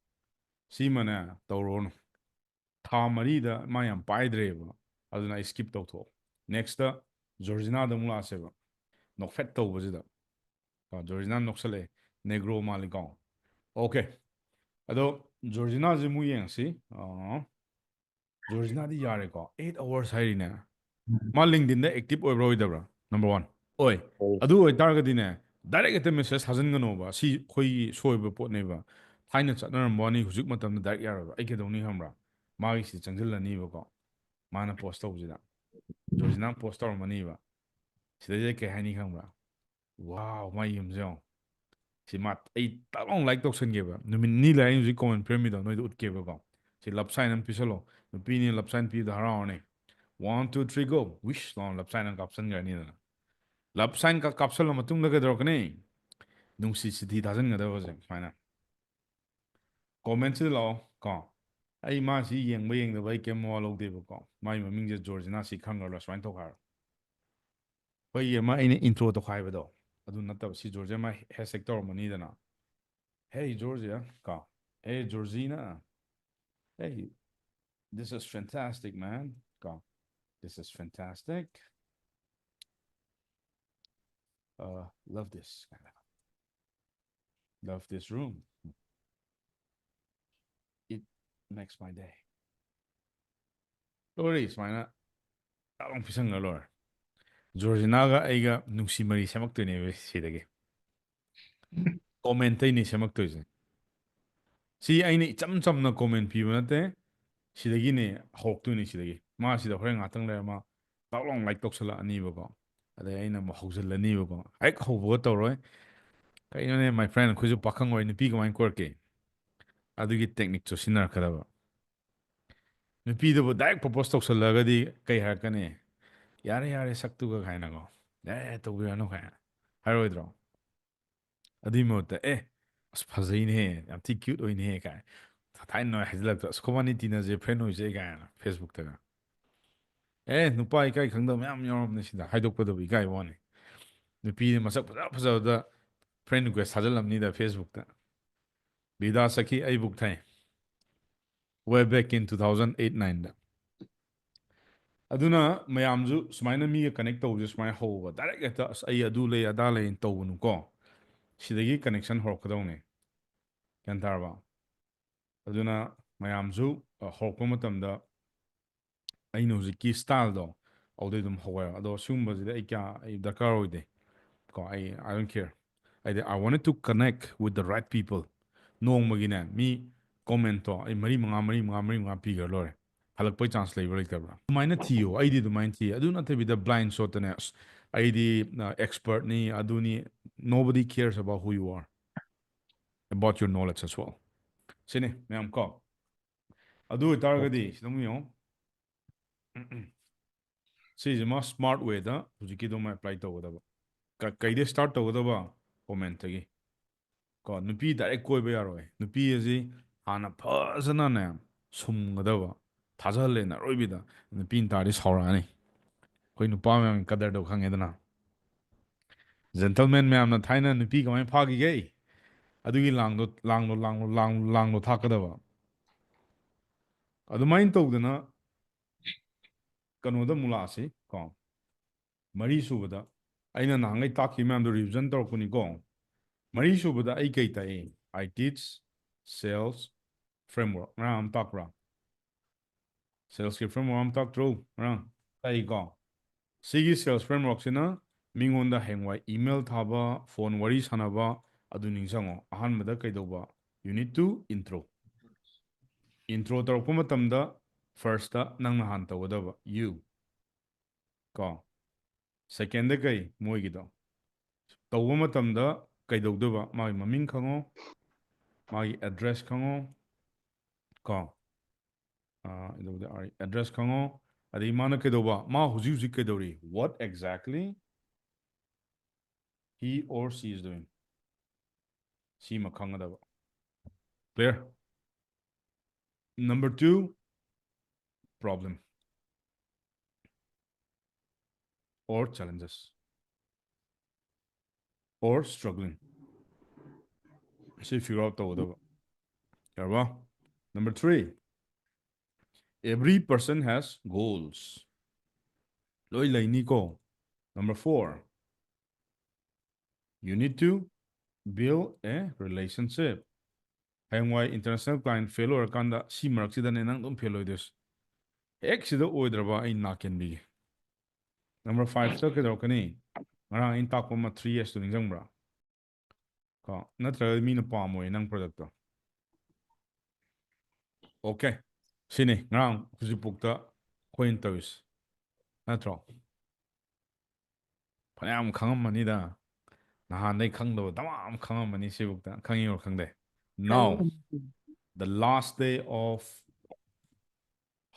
ꯁꯤꯃꯅꯦ ꯇꯧꯔꯣꯅꯨ ꯊꯥ 3ꯗ ꯃꯥ ꯌꯥꯝ ꯄꯥꯏꯗ꯭ꯔꯦꯕ ꯑꯗꯨꯅ ꯑꯩ ꯁ꯭ꯀꯤꯞ ꯇꯧꯊꯣꯛꯑꯣ ꯅꯦꯛꯁꯇ ꯖꯣꯔꯖꯤꯅꯥꯗ ꯑꯃꯨꯛ ꯂꯥꯛꯑꯁꯦꯕ ꯅꯣꯛꯐꯦꯠ ꯇꯧꯕꯁꯤꯗ ꯖꯣꯔꯖꯤꯅꯥ ꯅꯣꯛꯁꯜꯂꯛꯑꯦ ꯅꯦꯒ꯭ꯔோ ꯃꯥꯜꯂꯤꯀꯣ ꯑꯣꯀꯦ ꯑꯗꯣ ꯖꯣꯔꯖꯤꯅꯥꯁꯦ ꯑꯃꯨꯛ ꯌꯦꯡꯉꯁꯤ ꯖꯣꯔꯖꯤꯅꯥꯗꯤ ꯌꯥꯔꯦꯀꯣ 8 hours ꯍꯥꯏꯔꯤꯅꯦ ꯃꯥ ꯂꯤꯡꯛꯗꯤꯟꯗ ꯑꯦꯛꯇꯤꯞ ꯑꯣꯏꯕ꯭ꯔꯥ ꯑꯣꯏꯗꯕ꯭ꯔꯥ ꯅꯝꯕꯔ 1 ꯑꯣꯏ ꯑꯗꯨ ꯑꯣꯏꯇꯥꯔꯒꯗꯤꯅꯦ ꯗꯥꯏꯔꯦꯛ ꯍꯦꯛꯇ ꯃꯦꯁꯦꯖ ꯊꯥꯖꯤꯟꯒꯅꯣꯕ ꯁꯤ ꯑꯩꯈꯣꯏꯒꯤ ꯁꯣꯏꯕ ꯄꯣꯠꯅꯦꯕ ꯊꯥꯏꯅ ꯆꯠꯅꯔꯝꯕ ꯋꯥꯅꯤ ꯍꯧꯖꯤꯛ ꯃꯇꯝꯗ ꯗꯥꯏꯔꯦꯛ ꯌꯥꯔꯣꯏꯕ ꯑꯩ ꯀꯩꯗꯧꯅꯤ ꯈꯪꯕ꯭ꯔꯥ ꯃꯥꯒꯤꯁꯤ ꯆꯪꯁꯤꯜꯂꯅꯤꯕꯀꯣ ꯃꯥꯅ ꯄꯣꯁט ꯇꯧꯕꯁꯤꯗ ꯖꯣꯔꯖꯤꯅꯥ ꯄꯣꯁט ꯇꯧꯔꯝꯃꯅꯤꯕ ꯁꯤꯗꯩꯁꯤꯗ ꯀꯩ ꯍꯥꯏꯅꯤ ꯈꯪꯕ꯭ꯔꯥ ꯋꯥꯎ ꯃꯥꯏ ꯌꯨꯝꯁꯦ ꯌꯦꯡꯉꯣ ꯁꯤ ꯃꯥ ꯑꯩ ꯇꯥꯛꯂꯥꯎ ꯂꯥꯏꯛ ꯇꯧꯁꯟꯒꯦꯕ ꯅꯨꯃꯤꯠ 2 ꯂꯩꯔ ꯑꯩ ꯍꯧꯖꯤꯛ ꯀꯣꯃꯦꯟ ꯄꯤꯔꯝꯃꯤꯗꯣ ꯅꯣꯏꯗ ꯎꯠꯀꯦꯕꯀꯣ ꯁꯤ ꯂꯞ ꯁꯥꯏꯟ ꯑꯃ ꯄꯤꯁꯜꯂꯣ ꯅꯨꯄꯤꯅꯤ ꯂꯞ ꯁꯥꯏꯟ ꯄꯤꯕꯗ ꯍꯔꯥꯎꯔꯅꯤ 1 2 3 ꯒꯣ ꯋꯤꯁ ꯂꯥꯎ ꯂꯞ ꯁꯥꯏꯟ ꯑꯃ ꯀꯥꯞꯁꯟꯈ꯭ꯔꯅꯤꯗꯅ ꯂꯞ ꯁꯥꯏꯟ ꯀꯥꯞꯁꯜꯂ ꯃꯇꯨꯡꯗ ꯀꯩꯗꯧꯔꯛꯀꯅꯤ ꯅꯨꯡꯁꯤ ꯆꯤꯊꯤ ꯊꯥꯖꯤꯟꯒꯗꯕꯁꯦ ꯁꯨꯃꯥꯏꯅ ꯀꯣꯃꯦꯟꯠꯁꯤꯗ ꯂꯥꯛꯑꯣ ꯀꯣ ꯑꯩ ꯃꯥꯁꯤ ꯌꯦꯡꯕ ꯌꯦꯡꯗꯕ ꯑꯩ ꯀꯩꯝ ꯃꯋꯥ ꯂꯧꯗꯦꯕꯀꯣ ꯃꯥꯒꯤ ꯃꯃꯤꯡꯁꯦ ꯖꯣꯔꯖꯤꯅꯥ ꯁꯤ ꯈꯪꯉꯔꯣꯏ ꯁꯨꯃꯥꯏꯅ ꯇꯧꯈꯥꯏꯔꯣ ꯑꯩꯈꯣꯏꯒꯤ ꯑꯃ ꯑꯩꯅ ꯏꯟꯇ꯭ꯔꯣ ꯇꯧꯈꯥꯏꯕꯗꯣ ꯑꯗꯨ ꯅꯠꯇꯕ ꯁꯤ ꯖꯣꯔꯖꯤꯌꯥ ꯃꯥ ꯍꯦꯁꯇꯦꯛ ꯇꯧꯔꯝꯃꯅꯤꯗꯅ Hey Georgia ꯀꯣ Hey Georgina Hey this is fantastic man ꯀꯣ This is fantastic love this love this room it makes my day ꯂꯣꯏꯔꯦ ꯁꯨꯃꯥꯏꯅ ꯇꯥꯛꯂꯣꯡ ꯄꯤꯁꯪꯉ ꯂꯣꯏꯔꯦ ꯖꯣꯔꯖꯤꯅꯥꯒ ꯑꯩꯒ ꯅꯨꯡꯁꯤ ꯃꯔꯤ ꯁꯦꯝꯃꯛꯇꯣꯏꯅꯦꯕ ꯁꯤꯗꯒꯤ ꯀꯣꯃꯦꯟꯇꯩꯅꯤ ꯁꯦꯝꯃꯛꯇꯣꯏꯁꯦ ꯁꯤ ꯑꯩꯅ ꯏꯆꯝ ꯆꯝꯅ ꯀꯣꯃꯦꯟ ꯄꯤꯕ ꯅꯠꯇꯦ ꯁꯤꯗꯒꯤꯅꯦ ꯍꯧꯔꯛꯇꯣꯏꯅꯦ ꯁꯤꯗꯒꯤ ꯃꯥ ꯁꯤꯗ ꯍꯣꯔꯦꯟ ꯉꯥꯛꯇꯪ ꯂꯩꯔ ꯃꯥ ꯇꯥꯛꯂꯥꯎ ꯂꯥꯏꯛ ꯇꯧꯁꯜꯂꯛꯑꯅꯤꯕꯀꯣ ꯑꯗꯩ ꯑꯩꯅ ꯑꯃꯨꯛ ꯍꯧꯖꯤꯜꯂꯅꯤꯕꯀꯣ ꯍꯦꯛ ꯍꯧꯕꯒ ꯇꯧꯔꯣꯏ ꯀꯩꯅꯣꯅꯦ ꯃꯥꯏ ꯐ꯭ꯔꯦꯟ ꯑꯩꯈꯣꯏꯁꯨ ꯄꯥꯈꯪ ꯑꯣꯏ ꯅꯨꯄꯤ ꯀꯃꯥꯏꯅ ꯀꯣꯏꯔꯛꯀꯦ ꯑꯗꯨꯒꯤ ꯇꯦꯛꯅꯤꯛꯇꯨ ꯁꯤꯖꯤꯟꯅꯔꯛꯀꯗꯕ ꯅꯨꯄꯤꯗꯨꯕꯨ ꯗꯥꯏꯔꯦꯛ ꯄ꯭ꯔꯣꯄꯣꯁ ꯇꯧꯁꯜꯂꯒꯗꯤ ꯀꯩ ꯍꯥꯏꯔꯛꯀꯅꯤ ꯌꯥꯔꯦ ꯌꯥꯔꯦ ꯁꯛꯇꯨꯒ ꯀꯥꯏꯅꯀꯣ ꯇꯧꯕꯤꯔꯅꯨ ꯀꯥꯏꯅ ꯍꯥꯏꯔꯣꯏꯗ꯭ꯔꯣ ꯑꯗꯨꯏ ꯃꯍꯨꯠꯇ ꯑꯁ ꯐꯖꯩꯅꯦꯍꯦ ꯌꯥꯝ ꯊꯤ ꯀ꯭ꯌꯨꯠ ꯑꯣꯏꯅꯦꯍꯦ ꯀꯥꯏ ꯊꯥꯏꯅ ꯅꯣꯏ ꯍꯥꯏꯖꯤꯜꯂꯛꯇ ꯑꯁ ꯈꯣꯕꯥꯅꯤ ꯇꯤꯟꯅꯁꯦ ꯐ꯭ꯔꯦꯟ ꯑꯣꯏꯁꯦ ꯀꯥꯏꯅ ꯐꯦꯁꯕꯨꯛꯇꯒ ꯅꯨꯄꯥ ꯏꯀꯥꯏ ꯈꯪꯗꯕ ꯃꯌꯥꯝ ꯌꯥꯎꯔꯕꯅꯦ ꯁꯤꯗ ꯍꯥꯏꯗꯣꯛꯄꯗꯕꯨ ꯏꯀꯥꯏꯕ ꯋꯥꯅꯤ ꯅꯨꯄꯤꯅ ꯃꯁꯛ ꯐꯖ ꯐꯖꯕꯗ ꯐ꯭ꯔꯦꯟ ꯔꯤꯀ꯭ꯋꯦꯁ ꯊꯥꯖꯤꯜꯂꯝꯅꯤꯗ ꯐꯦꯁꯕꯨꯛꯇ ꯕꯤꯗꯥ ꯁꯈꯤ ꯑꯩ ꯕꯨꯛ ꯊꯥꯏ ꯋꯦ ꯕꯦꯛ ꯏꯟ 2008-9ꯗ ꯑꯗꯨꯅ ꯃꯌꯥꯝꯁꯨ ꯁꯨꯃꯥꯏꯅ ꯃꯤꯒ ꯀꯅꯦꯛ ꯇꯧꯕꯁꯦ ꯁꯨꯃꯥꯏꯅ ꯍꯧꯕ ꯗꯥꯏꯔꯦꯛ ꯍꯦꯛꯇ ꯑꯁ ꯑꯩ ꯑꯗꯨ ꯂꯩ ꯑꯗꯥ ꯂꯩ ꯇꯧꯕꯅꯨꯀꯣ ꯁꯤꯗꯒꯤ ꯀꯅꯦꯛꯁꯟ ꯍꯧꯔꯛꯀꯗꯧꯅꯦ ꯒ꯭ꯌꯥꯟ ꯇꯥꯔꯕ ꯑꯗꯨꯅ ꯃꯌꯥꯝꯁꯨ ꯍꯧꯔꯛꯄ ꯃꯇꯝꯗ ꯑꯩꯅ ꯍꯧꯖꯤꯛꯀꯤ ꯁ꯭ꯇꯥꯏꯜꯗꯣ ꯑꯗꯨꯗꯩ ꯑꯗꯨꯝ ꯍꯧꯋꯦꯕ ꯑꯗꯣ ꯁꯤꯒꯨꯝꯕꯁꯤꯗꯤ ꯑꯩ ꯗꯔꯀꯥꯔ ꯑꯣꯏꯗꯦ ꯀꯣ ꯑꯥꯏ ꯗꯣꯟꯠ ꯀꯦꯌꯔ ꯑꯩꯗꯤ I want to connect with the right people ꯅꯣꯡꯃꯒꯤꯅꯦ ꯃꯤ ꯀꯣꯃꯦꯟꯇꯣ ꯑꯩ ꯃꯔꯤ ꯃꯉꯥ ꯄꯤꯈ꯭ꯔ ꯂꯣꯏꯔꯦ ꯍꯜꯂꯛꯄꯩ ꯆꯥꯟꯁ ꯂꯩꯕ꯭ꯔꯥ ꯂꯩꯇꯕ꯭ꯔꯥ ꯑꯗꯨꯃꯥꯏꯅ ꯊꯤꯌꯣ ꯑꯩꯗꯤ ꯑꯗꯨꯃꯥꯏꯅ ꯊꯤꯌꯦ ꯑꯗꯨ ꯅꯠꯇꯕꯤꯗ ꯕ꯭ꯂꯥꯏꯟ ꯁꯣꯠꯇꯅꯦ ꯑꯁ ꯑꯩꯗꯤ ꯑꯦꯛꯁꯄꯔꯠꯅꯤ ꯑꯗꯨꯅꯤ nobody cares about who you are about your knowledge as well ꯁꯤꯅꯤ ꯃꯌꯥꯝ ꯀꯣ ꯑꯗꯨ ꯑꯣꯏꯇꯥꯔꯒꯗꯤ ꯁꯤꯗ ꯑꯃꯨꯛ ꯌꯦꯡꯉꯣ ꯁꯤꯁꯤꯃ ꯁ꯭ꯃꯥꯔꯠ ꯋꯦꯗ ꯍꯧꯖꯤꯛꯀꯤꯗꯨꯃ ꯑꯦꯄ꯭ꯂꯥꯏ ꯇꯧꯒꯗꯕ ꯀꯩꯗ ꯁ꯭ꯇꯥꯔꯠ ꯇꯧꯒꯗꯕ ꯀꯣꯃꯦꯟꯇꯒꯤ ꯀꯣ ꯅꯨꯄꯤ ꯗꯥꯏꯔꯦꯛ ꯀꯣꯏꯕ ꯌꯥꯔꯣꯏ ꯅꯨꯄꯤ ꯑꯁꯤ ꯍꯥꯟꯅ ꯐꯖꯅꯅꯦ ꯁꯨꯝꯒꯗꯕ ꯊꯥꯖꯍꯜꯂꯦꯅ ꯑꯔꯣꯏꯕꯤꯗ ꯅꯨꯄꯤꯅ ꯇꯥꯔꯗꯤ ꯁꯥꯎꯔꯛꯑꯅꯤ ꯑꯩꯈꯣꯏ ꯅꯨꯄꯥ ꯃꯌꯥꯝꯒꯤ ꯀꯗꯔꯗꯣ ꯈꯪꯉꯦꯗꯅ ꯖꯦꯟꯇꯜꯃꯦꯟ ꯃꯌꯥꯝꯅ ꯊꯥꯏꯅ ꯅꯨꯄꯤ ꯀꯃꯥꯏꯅ ꯐꯥꯈꯤꯒꯦ ꯑꯗꯨꯒꯤ ꯂꯥꯡꯗꯣ ꯊꯥꯛꯀꯗꯕ ꯑꯗꯨꯃꯥꯏꯅ ꯇꯧꯗꯅ ꯀꯩꯅꯣꯗ ꯑꯃꯨꯛ ꯂꯥꯛꯑꯁꯤ ꯀꯣ ꯃꯔꯤ ꯁꯨꯕꯗ ꯑꯩꯅ ꯅꯍꯥꯟꯒꯩ ꯇꯥꯛꯈꯤꯕ ꯃꯌꯥꯝꯗꯣ ꯔꯤꯚꯤꯖꯟ ꯇꯧꯔꯛꯄꯅꯤꯀꯣ ꯃꯔꯤ ꯁꯨꯕꯗ ꯑꯩ ꯀꯩ ꯇꯥꯛꯏ ꯑꯥꯏ ꯇꯤꯆ ꯁꯦꯜꯁ ꯐ꯭ꯔꯦꯝꯋꯥꯔꯛ ꯉꯔꯥꯡ ꯑꯃ ꯇꯥꯛꯄ꯭ꯔꯥ ꯁꯦꯜꯁꯀꯤ ꯐ꯭ꯔꯦꯝꯋꯥꯔꯛ ꯑꯃ ꯇꯥꯛꯇ꯭ꯔꯣ ꯉꯔꯥꯡ ꯇꯥꯛꯏꯀꯣ ꯁꯤꯒꯤ ꯁꯦꯜꯁ ꯐ꯭ꯔꯦꯝꯋꯥꯔꯛꯁꯤꯅ ꯃꯤꯉꯣꯟꯗ ꯍꯌꯦꯡꯋꯥꯏ ꯏꯃꯦꯜ ꯊꯥꯕ ꯐꯣꯟ ꯋꯥꯔꯤ ꯁꯥꯟꯅꯕ ꯑꯗꯨ ꯅꯤꯡꯁꯤꯡꯉꯣ ꯑꯍꯥꯟꯕꯗ ꯀꯩꯗꯧꯕ ꯌꯨꯅꯤꯠ ꯇꯨ ꯏꯟꯇ꯭ꯔꯣ ꯇꯧꯔꯛꯄ ꯃꯇꯝꯗ ꯐꯥꯔꯁꯇ ꯅꯪꯅ ꯍꯥꯟꯅ ꯇꯧꯒꯗꯕ ꯌꯨ ꯀꯣ ꯁꯦꯀꯦꯟꯗ ꯀꯩ ꯃꯣꯏꯒꯤꯗꯣ ꯇꯧꯕ ꯃꯇꯝꯗ ꯀꯩꯗꯧꯗꯣꯏꯕ ꯃꯥꯒꯤ ꯃꯃꯤꯡ ꯈꯪꯉꯣ ꯃꯥꯒꯤ ꯑꯦꯗ꯭ꯔꯦꯁ ꯈꯪꯉꯣ ꯀꯣ ꯑꯦꯗ꯭ꯔꯦꯁ ꯈꯪꯉꯣ ꯑꯗꯩ ꯃꯥꯅ ꯀꯩꯗꯧꯕ ꯃꯥ ꯍꯧꯖꯤꯛ ꯍꯧꯖꯤꯛ ꯀꯩꯗꯧꯔꯤ what exactly he or she is doing ꯁꯤꯃ ꯈꯪꯒꯗꯕ clear number 2 problem or challenges or struggling ꯁꯤ figure out ꯇꯧꯒꯗꯕ ꯌꯥꯔꯕ number 3 every person has goals ꯂꯣꯏ ꯂꯩꯅꯤꯀꯣ number 4 you need to build a relationship ꯍꯌꯦꯡꯋꯥꯏ ꯏꯟꯇꯔꯅꯦꯁꯅꯦꯜ ꯀ꯭ꯂꯥꯏꯟꯠ ꯐꯦꯜ ꯑꯣꯏꯔꯀꯥꯟꯗ ꯁꯤ ꯃꯔꯛꯁꯤꯗꯅꯦ ꯅꯪ ꯑꯗꯨꯝ ꯐꯦꯜ ꯑꯣꯏꯗꯣꯏꯁꯦ ꯍꯦꯛ ꯁꯤꯗ ꯑꯣꯏꯗ꯭ꯔꯕ ꯑꯩ ꯅꯥꯀꯦꯟꯕꯤꯒꯦ ꯅꯝꯕꯔ 5ꯇ ꯀꯩꯗꯧꯔꯛꯀꯅꯤ ꯉꯔꯥꯡ ꯑꯩꯅ ꯇꯥꯛꯄ ꯑꯃ 3S ꯅꯤꯡꯁꯤꯡꯕ꯭ꯔꯥ ꯀꯣ ꯅꯠꯇ꯭ꯔꯒ ꯃꯤꯅ ꯄꯥꯝꯃꯣꯏ ꯅꯪ ꯄ꯭ꯔꯗꯛꯇꯣ ꯑꯣꯀꯦ ꯁꯤꯅꯤ ꯉꯔꯥꯡ ꯍꯧꯖꯤꯛꯐꯥꯎꯗ ꯑꯩꯈꯣꯏꯅ ꯇꯧꯔꯤꯁꯤ ꯅꯠꯇ꯭ꯔꯣ ꯐꯅꯌꯥꯝ ꯈꯪꯉꯝꯃꯅꯤꯗ ꯅꯍꯥꯟꯗꯩ ꯈꯪꯗꯕ ꯇꯃꯥꯝ ꯈꯪꯉꯝꯃꯅꯤ ꯁꯤꯐꯥꯎꯗ ꯈꯪꯉꯤꯕ ꯈꯪꯗꯦ now the last day of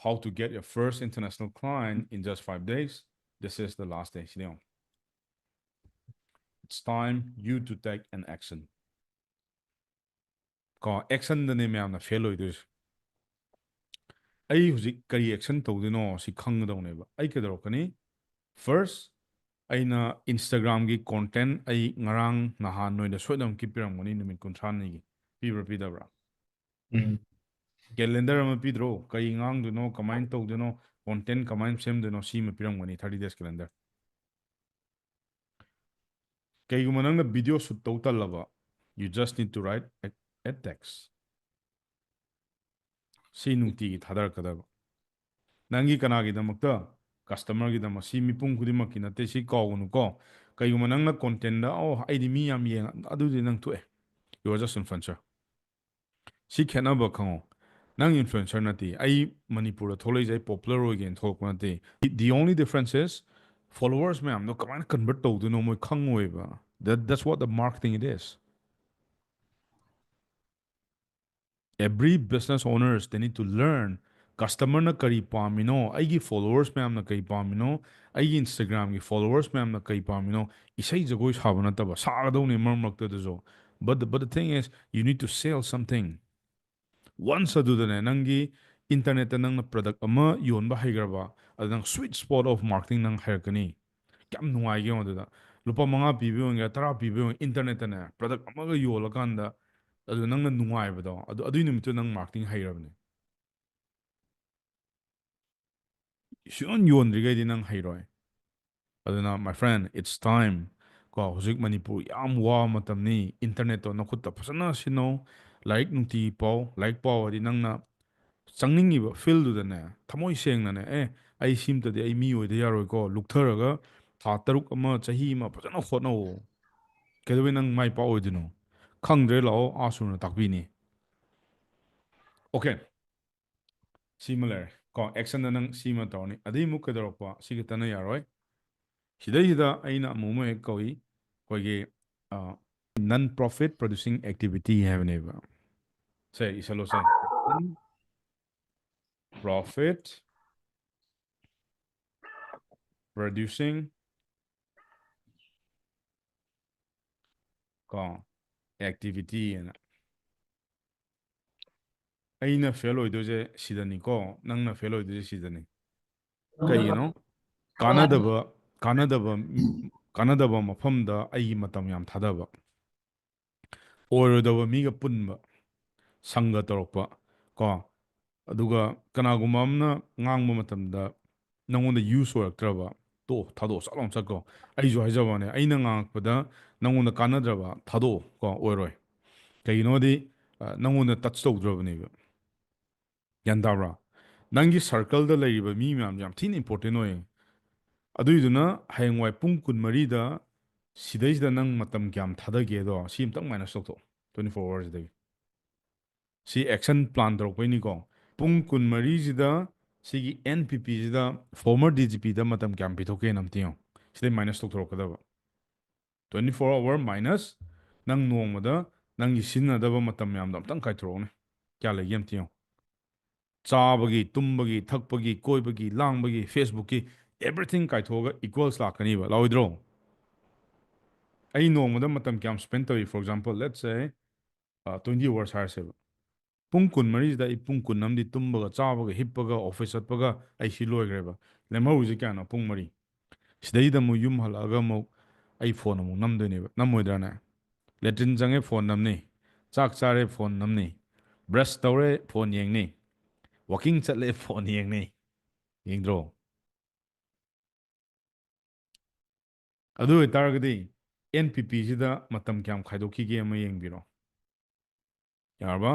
how to get your first international client in just 5 days this is the last day ꯁꯤꯅꯤ it's time you to take an action. ꯀꯣ ꯑꯦꯛꯁꯟꯗꯅꯦ ꯃꯌꯥꯝꯅ ꯐꯦꯜ ꯑꯣꯏꯗꯣꯏꯁꯦ ꯑꯩ ꯍꯧꯖꯤꯛ ꯀꯔꯤ ꯑꯦꯛꯁꯟ ꯇꯧꯗꯣꯏꯅꯣ ꯁꯤ ꯈꯪꯒꯗꯧꯅꯦꯕ ꯑꯩ ꯀꯩꯗꯧꯔꯛꯀꯅꯤ ꯐꯥꯔꯁ ꯑꯩꯅ ꯏꯟꯁꯇꯥꯒ꯭ꯔꯥꯝꯒꯤ ꯀꯣꯟꯇꯦꯟ ꯑꯩ ꯉꯔꯥꯡ ꯅꯍꯥꯟ ꯅꯣꯏꯗ ꯁꯣꯏꯗꯅꯃꯛꯀꯤ ꯄꯤꯔꯝꯒꯅꯤ ꯅꯨꯃꯤꯠ 30ꯅꯤꯒꯤ ꯄꯤꯕ꯭ꯔꯥ ꯄꯤꯗꯕ꯭ꯔꯥ ꯀꯦꯂꯦꯟꯗꯔ ꯑꯃ ꯄꯤꯗ꯭ꯔꯣ ꯀꯔꯤ ꯉꯥꯡꯗꯣꯏꯅꯣ ꯀꯃꯥꯏꯅ ꯇꯧꯗꯣꯏꯅꯣ ꯀꯣꯟꯇꯦꯟ ꯀꯃꯥꯏꯅ ꯁꯦꯝꯗꯣꯏꯅꯣ ꯁꯤꯃ ꯄꯤꯔꯝꯒꯅꯤ 30 days calendar ꯀꯩꯒꯨꯝꯕ ꯅꯪꯅ ꯚꯤꯗꯤꯑꯣ ꯁꯨꯠ ꯇꯧ ꯇꯜꯂꯕ you just need to write a text ꯁꯤ ꯅꯨꯡꯇꯤꯒꯤ ꯊꯥꯗꯔꯛꯀꯗꯕ ꯅꯪꯒꯤ ꯀꯅꯥꯒꯤꯗꯃꯛꯇ ꯀꯁꯇꯃꯔꯒꯤꯗꯃꯛ ꯁꯤ ꯃꯤꯄꯨꯝ ꯈꯨꯗꯤꯡꯃꯛꯀꯤ ꯅꯠꯇꯦ ꯁꯤ ꯀꯥꯎꯒꯅꯨꯀꯣ ꯀꯩꯒꯨꯝꯕ ꯅꯪꯅ ꯀꯣꯟꯇꯦꯟꯗ ꯑꯩꯗꯤ ꯃꯤ ꯌꯥꯝ ꯌꯦꯡꯉ ꯑꯗꯨꯗꯤ ꯅꯪ ꯊꯣꯛꯑꯦ ꯌꯨ ꯑꯥꯔ ꯖꯁ ꯏꯟꯐ꯭ꯂꯨꯑꯦꯟꯁꯔ ꯁꯤ ꯈꯦꯠꯅꯕ ꯈꯪꯉꯣ ꯅꯪ ꯏꯟꯐ꯭ꯂꯨꯑꯦꯟꯁꯔ ꯅꯠꯇꯦ ꯑꯩ ꯃꯅꯤꯄꯨꯔꯗ ꯊꯣꯛꯂꯛꯏꯁꯦ ꯑꯩ ꯄꯣꯄꯨꯂꯔ ꯑꯣꯏꯒꯦꯅ ꯊꯣꯛꯂꯛꯄ ꯅꯠꯇꯦ ꯗꯤ ꯑꯣꯟꯂꯤ ꯗꯤꯐ꯭ꯔꯦꯟꯁ ꯏꯁ ꯐꯣꯂꯣꯋꯔꯁ ꯃꯌꯥꯝꯗꯣ ꯀꯃꯥꯏꯅ ꯀꯟꯚꯔꯠ ꯇꯧꯗꯣꯏꯅꯣ ꯃꯣꯏ ꯈꯪꯉꯣꯏꯕ that's what the marketing it is every business owners they need to learn ꯀꯁꯇꯃꯔꯅ ꯀꯔꯤ ꯄꯥꯝꯃꯤꯅꯣ ꯑꯩꯒꯤ ꯐꯣꯂꯣꯋꯔꯁ ꯃꯌꯥꯝꯅ ꯀꯔꯤ ꯄꯥꯝꯃꯤꯅꯣ ꯑꯩꯒꯤ ꯏꯟꯁꯇꯥꯒ꯭ꯔꯥꯝꯒꯤ ꯐꯣꯂꯣꯋꯔꯁ ꯃꯌꯥꯝꯅ ꯀꯔꯤ ꯄꯥꯝꯃꯤꯅꯣ ꯏꯁꯩ ꯖꯒꯣꯏ ꯁꯥꯕ ꯅꯠꯇꯕ ꯁꯥꯒꯗꯧꯅꯤ ꯃꯔꯛ ꯃꯔꯛꯇꯗꯁꯨ but the thing is you need to sell something once ꯑꯗꯨꯗꯅꯦ ꯅꯪꯒꯤ ꯏꯟꯇꯔꯅꯦꯠꯇ ꯅꯪꯅ ꯄ꯭ꯔꯗꯛ ꯑꯃ ꯌꯣꯟꯕ ꯍꯩꯈ꯭ꯔꯕ ꯑꯗꯨ ꯅꯪ ꯁ꯭ꯋꯤꯠ ꯁ꯭ꯄꯣꯠ ꯑꯣꯐ ꯃꯥꯔꯀꯦꯇꯤꯡ ꯅꯪ ꯍꯩꯔꯛꯀꯅꯤ ꯀꯌꯥꯝ ꯅꯨꯡꯉꯥꯏꯒꯦ ꯑꯗꯨꯗ ꯂꯨꯄꯥ 5 ꯄꯤꯕ ꯑꯣꯏꯒꯦꯔꯥ 10 ꯄꯤꯕ ꯑꯣꯏꯒꯦꯔꯥ ꯏꯟꯇꯔꯅꯦꯠꯇꯅꯦ ꯄ꯭ꯔꯗꯛ ꯑꯃꯒ ꯌꯣꯜꯂꯀꯥꯟꯗ ꯑꯗꯨ ꯅꯪꯅ ꯅꯨꯡꯉꯥꯏꯕꯗꯣ ꯑꯗꯨꯏ ꯅꯨꯃꯤꯠꯇꯨ ꯅꯪ ꯃꯥꯔꯀꯦꯇꯤꯡ ꯍꯩꯔꯕꯅꯦ ꯁꯨꯌꯣꯟ ꯌꯣꯟꯗ꯭ꯔꯤꯈꯩꯗꯤ ꯅꯪ ꯍꯩꯔꯣꯏ ꯑꯗꯨꯅ ꯃꯥꯏ ꯐ꯭ꯔꯦꯟ ꯏꯠꯁ ꯇꯥꯏꯝ ꯀꯣ ꯍꯧꯖꯤꯛ ꯃꯅꯤꯄꯨꯔ ꯌꯥꯝ ꯋꯥꯕ ꯃꯇꯝꯅꯤ ꯏꯟꯇꯔꯅꯦꯠꯇꯣ ꯅꯈꯨꯠꯇ ꯐꯖꯅ ꯁꯤꯟꯅꯧ ꯂꯥꯏꯔꯤꯛ ꯅꯨꯡꯇꯤꯒꯤ ꯄꯥꯎ ꯂꯥꯏꯔꯤꯛ ꯄꯥꯎꯗꯤ ꯅꯪꯅ ꯆꯪꯅꯤꯡꯉꯤꯕ ꯐꯤꯜꯗꯨꯗꯅꯦ ꯊꯃꯣꯏ ꯁꯦꯡꯅꯅꯦ ꯑꯩ ꯁꯤꯝꯇꯗꯤ ꯑꯩ ꯃꯤ ꯑꯣꯏꯗ ꯌꯥꯔꯣꯏꯀꯣ ꯂꯨꯞꯊꯔꯒ ꯊꯥ 3 ꯑꯃ ꯆꯍꯤ ꯑꯃ ꯐꯖꯅ ꯍꯣꯠꯅꯧ ꯀꯩꯗꯧꯕꯩ ꯅꯪ ꯃꯥꯏ ꯄꯥꯛꯑꯣꯏꯗꯣꯏꯅꯣ ꯈꯪꯗ꯭ꯔꯦ ꯂꯥꯛꯑꯣ ꯑꯥꯁꯨꯔꯅ ꯇꯥꯛꯄꯤꯅꯤ ꯑꯣꯀꯦ ꯁꯤꯃ ꯂꯩꯔꯦ ꯀꯣ ꯑꯦꯛꯁꯟꯗ ꯅꯪ ꯁꯤꯃ ꯇꯧꯔꯅꯤ ꯑꯗꯩ ꯑꯃꯨꯛ ꯀꯩꯗꯧꯔꯛꯄ ꯁꯤ ꯈꯛꯇꯅ ꯌꯥꯔꯣꯏ ꯁꯤꯗꯩꯁꯤꯗ ꯑꯩꯅ ꯑꯃꯨꯛ ꯍꯦꯛ ꯀꯧꯏ ꯑꯩꯈꯣꯏꯒꯤ ꯅꯟ ꯄ꯭ꯔꯣꯐꯤꯠ ꯄ꯭ꯔꯣꯗ꯭ꯌꯨꯁꯤꯡ ꯑꯦꯛꯇꯤꯚꯤꯇꯤ ꯍꯥꯏꯕꯅꯦꯕ ꯁꯦ ꯏꯁꯜꯂꯣꯁꯦ ꯄ꯭ꯔꯣꯐꯤꯠ ꯄ꯭ꯔꯣꯗ꯭ꯌꯨꯁꯤꯡ ꯀꯣ ꯑꯦꯛꯇꯤꯚꯤꯇꯤ ꯑꯅ ꯑꯩꯅ ꯐꯦꯜ ꯑꯣꯏꯗꯣꯏꯁꯦ ꯁꯤꯗꯅꯤꯀꯣ ꯅꯪꯅ ꯐꯦꯜ ꯑꯣꯏꯗꯣꯏꯁꯦ ꯁꯤꯗꯅꯤ ꯀꯩꯒꯤꯅꯣ ꯀꯥꯟꯅꯗꯕ ꯀꯥꯟꯅꯗꯕ ꯀꯥꯟꯅꯗꯕ ꯃꯐꯝꯗ ꯑꯩꯒꯤ ꯃꯇꯝ ꯌꯥꯝ ꯊꯥꯗꯕ ꯑꯣꯏꯔꯣꯏꯗꯕ ꯃꯤꯒ ꯄꯨꯟꯕ ꯁꯪꯒ ꯇꯧꯔꯛꯄ ꯀꯣ ꯑꯗꯨꯒ ꯀꯅꯥꯒꯨꯝꯕ ꯑꯃꯅ ꯉꯥꯡꯕ ꯃꯇꯝꯗ ꯅꯪꯉꯣꯟꯗ ꯌꯨꯁ ꯑꯣꯏꯔꯛꯇ꯭ꯔꯕ ꯊꯥꯗꯣꯛꯑꯣ ꯆꯠꯂꯥꯎ ꯆꯠꯀꯣ ꯑꯩꯁꯨ ꯍꯥꯏꯖꯕꯅꯦ ꯑꯩꯅ ꯉꯥꯡꯉꯛꯄꯗ ꯅꯪꯉꯣꯟꯗ ꯀꯥꯟꯅꯗ꯭ꯔꯕ ꯊꯥꯗꯣꯛꯑꯣ ꯀꯣ ꯑꯣꯏꯔꯣꯏ ꯀꯩꯒꯤꯅꯣꯗꯤ ꯅꯪꯉꯣꯟꯗ ꯇꯆ ꯇꯧꯗ꯭ꯔꯕꯅꯦꯕ ꯒ꯭ꯌꯥꯟ ꯇꯥꯕ꯭ꯔꯥ ꯅꯪꯒꯤ ꯁꯔꯀꯜꯗ ꯂꯩꯔꯤꯕ ꯃꯤ ꯃꯌꯥꯝꯁꯦ ꯌꯥꯝ ꯊꯤꯅ ꯏꯝꯄꯣꯔꯇꯦꯟ ꯑꯣꯏꯌꯦ ꯑꯗꯨꯏꯗꯨꯅ ꯍꯌꯦꯡꯋꯥꯏ ꯄꯨꯡ 24ꯗ ꯁꯤꯗꯩꯁꯤꯗ ꯅꯪ ꯃꯇꯝ ꯀꯌꯥꯝ ꯊꯥꯗꯒꯦꯗꯣ ꯁꯤ ꯑꯝꯇꯪ ꯃꯥꯏꯅꯁ ꯇꯧꯊꯣꯛꯑꯣ 24 ꯑꯋꯥꯔꯁꯤꯗꯒꯤ ꯁꯤ ꯑꯦꯛꯁꯟ ꯄ꯭ꯂꯥꯟ ꯇꯧꯔꯛꯄꯩꯅꯤꯀꯣ ꯄꯨꯡ 24ꯁꯤꯗ ꯁꯤꯒꯤ NPPꯁꯤꯗ ꯐꯣꯔꯃꯔ DGPꯗ ꯃꯇꯝ ꯀꯌꯥꯝ ꯄꯤꯊꯣꯛꯀꯦꯅ ꯑꯝꯇ ꯌꯦꯡꯉꯣ ꯁꯤꯗꯩ ꯃꯥꯏꯅꯁ ꯇꯧꯊꯣꯔꯛꯀꯗꯕ 24 ꯑꯋꯥꯔ ꯃꯥꯏꯅꯁ ꯅꯪ ꯅꯣꯡꯃꯗ ꯅꯪꯒꯤ ꯁꯤꯖꯤꯟꯅꯗꯕ ꯃꯇꯝ ꯃꯌꯥꯝꯗꯣ ꯑꯝꯇꯪ ꯀꯥꯏꯊꯣꯔꯛꯎꯅꯦ ꯀꯌꯥ ꯂꯩꯒꯦ ꯑꯝꯇ ꯌꯦꯡꯉꯣ ꯆꯥꯕꯒꯤ ꯇꯨꯝꯕꯒꯤ ꯊꯛꯄꯒꯤ ꯀꯣꯏꯕꯒꯤ ꯂꯥꯡꯕꯒꯤ ꯐꯦꯁꯕꯨꯛꯀꯤ ꯑꯦꯚ꯭ꯔꯤꯊꯤꯡ ꯀꯥꯏꯊꯣꯛꯑꯒ ꯏꯀ꯭ꯋꯜꯁ ꯂꯥꯛꯀꯅꯤꯕ ꯂꯥꯛꯑꯣꯏꯗ꯭ꯔꯣ ꯑꯩ ꯅꯣꯡꯃꯗ ꯃꯇꯝ ꯀꯌꯥꯝ ꯁ꯭ꯄꯦꯟ ꯇꯧꯏ for example let's say 20 hours ꯍꯥꯏꯔꯁꯦꯕ ꯄꯨꯡ 24ꯁꯤꯗ ꯑꯩ ꯄꯨꯡ 10 ꯑꯃꯗꯤ ꯇꯨꯝꯕꯒ ꯆꯥꯕꯒ ꯍꯤꯞꯄꯒ ꯑꯣꯐꯤꯁ ꯆꯠꯄꯒ ꯑꯩ ꯁꯤ ꯂꯣꯏꯈ꯭ꯔꯦꯕ ꯂꯦꯝꯍꯧꯔꯤꯁꯦ ꯀꯌꯥꯅꯣ ꯄꯨꯡ 4 ꯁꯤꯗꯩꯗ ꯑꯃꯨꯛ ꯌꯨꯝ ꯍꯜꯂꯛꯑꯒ ꯑꯃꯨꯛ ꯑꯩ ꯐꯣꯟ ꯑꯃꯨꯛ ꯅꯝꯗꯣꯏꯅꯦꯕ ꯅꯝꯃꯣꯏꯗ꯭ꯔꯥꯅꯦ ꯂꯦꯇ꯭ꯔꯤꯟ ꯆꯪꯉꯦ ꯐꯣꯟ ꯅꯝꯅꯤ ꯆꯥꯛ ꯆꯥꯔꯦ ꯐꯣꯟ ꯅꯝꯅꯤ ꯕ꯭ꯔꯁ ꯇꯧꯔꯦ ꯐꯣꯟ ꯌꯦꯡꯅꯤ ꯋꯥꯀꯤꯡ ꯆꯠꯂꯦ ꯐꯣꯟ ꯌꯦꯡꯅꯤ ꯌꯦꯡꯗ꯭ꯔꯣ ꯑꯗꯨ ꯑꯣꯏꯇꯥꯔꯒꯗꯤ NPPꯁꯤꯗ ꯃꯇꯝ ꯀꯌꯥꯝ ꯈꯥꯏꯗꯣꯛꯈꯤꯒꯦ ꯑꯃ ꯌꯦꯡꯕꯤꯔꯣ ꯌꯥꯔꯕ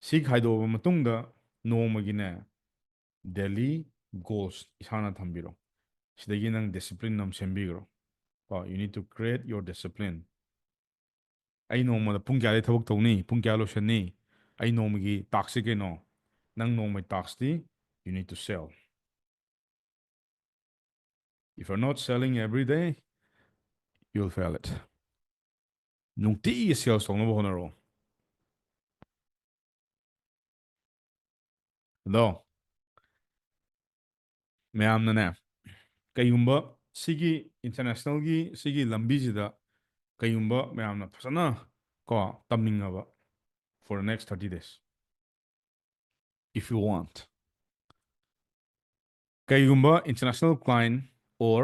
ꯁꯤ ꯈꯥꯏꯗꯣꯛꯑꯕ ꯃꯇꯨꯡꯗ ꯅꯣꯡꯃꯒꯤꯅꯦ ꯗꯦꯂꯤ ꯒꯣꯜꯁ ꯏꯁꯥꯅ ꯊꯝꯕꯤꯔꯣ ꯁꯤꯗꯒꯤ ꯅꯪ ꯗꯤꯁꯤꯄ꯭ꯂꯤꯟ ꯑꯃ ꯁꯦꯝꯕꯤꯈ꯭ꯔꯣ ꯀꯣ you need to create your discipline ꯑꯩ ꯅꯣꯡꯃꯗ ꯄꯨꯡ ꯀꯌꯥꯗꯩ ꯊꯕꯛ ꯇꯧꯅꯤ ꯄꯨꯡ ꯀꯌꯥ ꯂꯣꯏꯁꯟꯅꯤ ꯑꯩ ꯅꯣꯡꯃꯒꯤ ꯇꯥꯛꯁꯁꯤ ꯀꯩꯅꯣ ꯅꯪ ꯅꯣꯡꯃꯒꯤ ꯇꯥꯛꯁꯇꯤ you need to sell if you're not selling every day you'll fail it ꯅꯨꯡꯇꯤꯒꯤ ꯁꯦꯜꯁ ꯇꯧꯅꯕ ꯍꯣꯠꯅꯔꯣ ꯑꯗꯣ ꯃꯌꯥꯝꯅꯅꯦ ꯀꯩꯒꯨꯝꯕ ꯁꯤꯒꯤ ꯏꯟꯇꯔꯅꯦꯁꯅꯦꯜꯒꯤ ꯁꯤꯒꯤ ꯂꯝꯕꯤꯁꯤꯗ ꯀꯩꯒꯨꯝꯕ ꯃꯌꯥꯝꯅ ꯐꯖꯅ ꯀꯣ ꯇꯝꯅꯤꯡꯉꯕ for the next 30 days if you want ꯀꯩꯒꯨꯝꯕ international client or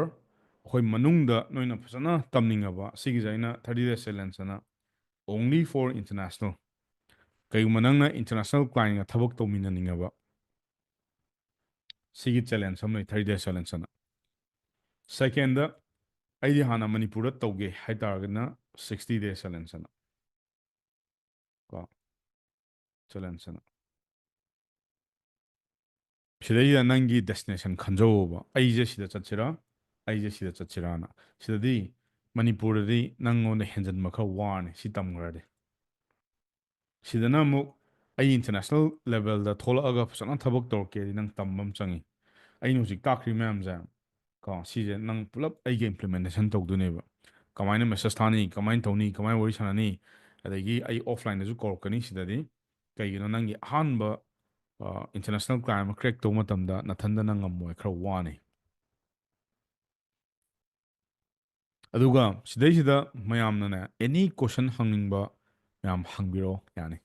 ꯑꯩꯈꯣꯏ ꯃꯅꯨꯡꯗ ꯅꯣꯏꯅ ꯐꯖꯅ ꯇꯝꯅꯤꯡꯉꯕ ꯁꯤꯒꯤꯁꯦ ꯑꯩꯅ 30 days challenge ꯑꯅ only for international ꯀꯩꯒꯨꯝꯕ ꯅꯪꯅ international clientꯒ ꯊꯕꯛ ꯇꯧꯃꯤꯟꯅꯅꯤꯡꯉꯕ ꯁꯤꯒꯤ ꯆꯦꯂꯦꯟꯖ ꯑꯃ ꯂꯩ 30 days challenge ꯑꯅ ꯁꯦꯀꯦꯟꯗ ꯑꯩꯗꯤ ꯍꯥꯟꯅ ꯃꯅꯤꯄꯨꯔꯗ ꯇꯧꯒꯦ ꯍꯥꯏꯇꯥꯔꯒꯅ 60 days challenge ꯑꯅ ꯀꯣ ꯆꯦꯂꯦꯟꯖ ꯑꯅ ꯁꯤꯗꯩꯗ ꯅꯪꯒꯤ ꯗꯦꯁꯇꯤꯅꯦꯁꯟ ꯈꯟꯖꯧꯕ ꯑꯩꯁꯦ ꯁꯤꯗ ꯆꯠꯁꯤꯔꯥ ꯑꯩꯁꯦ ꯁꯤꯗ ꯆꯠꯁꯤꯔꯥꯅ ꯁꯤꯗꯗꯤ ꯃꯅꯤꯄꯨꯔꯗꯗꯤ ꯅꯪꯉꯣꯟꯗ ꯍꯦꯟꯖꯟꯕ ꯈꯔ ꯋꯥꯔꯅꯤ ꯁꯤ ꯇꯝꯈ꯭ꯔꯗꯤ ꯁꯤꯗꯅ ꯑꯃꯨꯛ ꯑꯩ ꯏꯟꯇꯔꯅꯦꯁꯅꯦꯜ ꯂꯦꯚꯦꯜꯗ ꯊꯣꯛꯂꯛꯑꯒ ꯐꯖꯅ ꯊꯕꯛ ꯇꯧꯔꯛꯀꯦꯗꯤ ꯅꯪ ꯇꯝꯕ ꯑꯃ ꯆꯪꯉꯤ ꯑꯩꯅ ꯍꯧꯖꯤꯛ ꯇꯥꯛꯈ꯭ꯔꯤ ꯃꯌꯥꯝꯁꯦ ꯀꯣ ꯁꯤꯁꯦ ꯅꯪ ꯄꯨꯂꯞ ꯑꯩꯒ ꯏꯝꯄ꯭ꯂꯤꯃꯦꯟꯇꯦꯁꯟ ꯇꯧꯗꯣꯏꯅꯦꯕ ꯀꯃꯥꯏꯅ ꯃꯦꯁꯦꯖ ꯊꯥꯅꯤ ꯀꯃꯥꯏꯅ ꯇꯧꯅꯤ ꯀꯃꯥꯏꯅ ꯋꯥꯔꯤ ꯁꯥꯟꯅꯅꯤ ꯑꯗꯒꯤ ꯑꯩ ꯑꯣꯐꯂꯥꯏꯟꯗꯁꯨ ꯀꯧꯔꯛꯀꯅꯤ ꯁꯤꯗꯗꯤ ꯀꯩꯒꯤꯅꯣ ꯅꯪꯒꯤ ꯑꯍꯥꯟꯕ ꯏꯟꯇꯔꯅꯦꯁꯅꯦꯜ ꯀ꯭ꯂꯥꯏꯟ ꯑꯃ ꯀ꯭ꯔꯦꯛ ꯇꯧꯕ ꯃꯇꯝꯗ ꯅꯊꯟꯗꯅ ꯉꯝꯃꯣꯏ ꯈꯔ ꯋꯥꯅꯤ ꯑꯗꯨꯒ ꯁꯤꯗꯩꯁꯤꯗ ꯃꯌꯥꯝꯅꯅꯦ ꯑꯦꯅꯤ ꯀꯣꯏꯁꯟ ꯍꯪꯅꯤꯡꯕ ꯃꯌꯥꯝ ꯍꯪꯕꯤꯔꯛꯑꯣ ꯌꯥꯅꯤ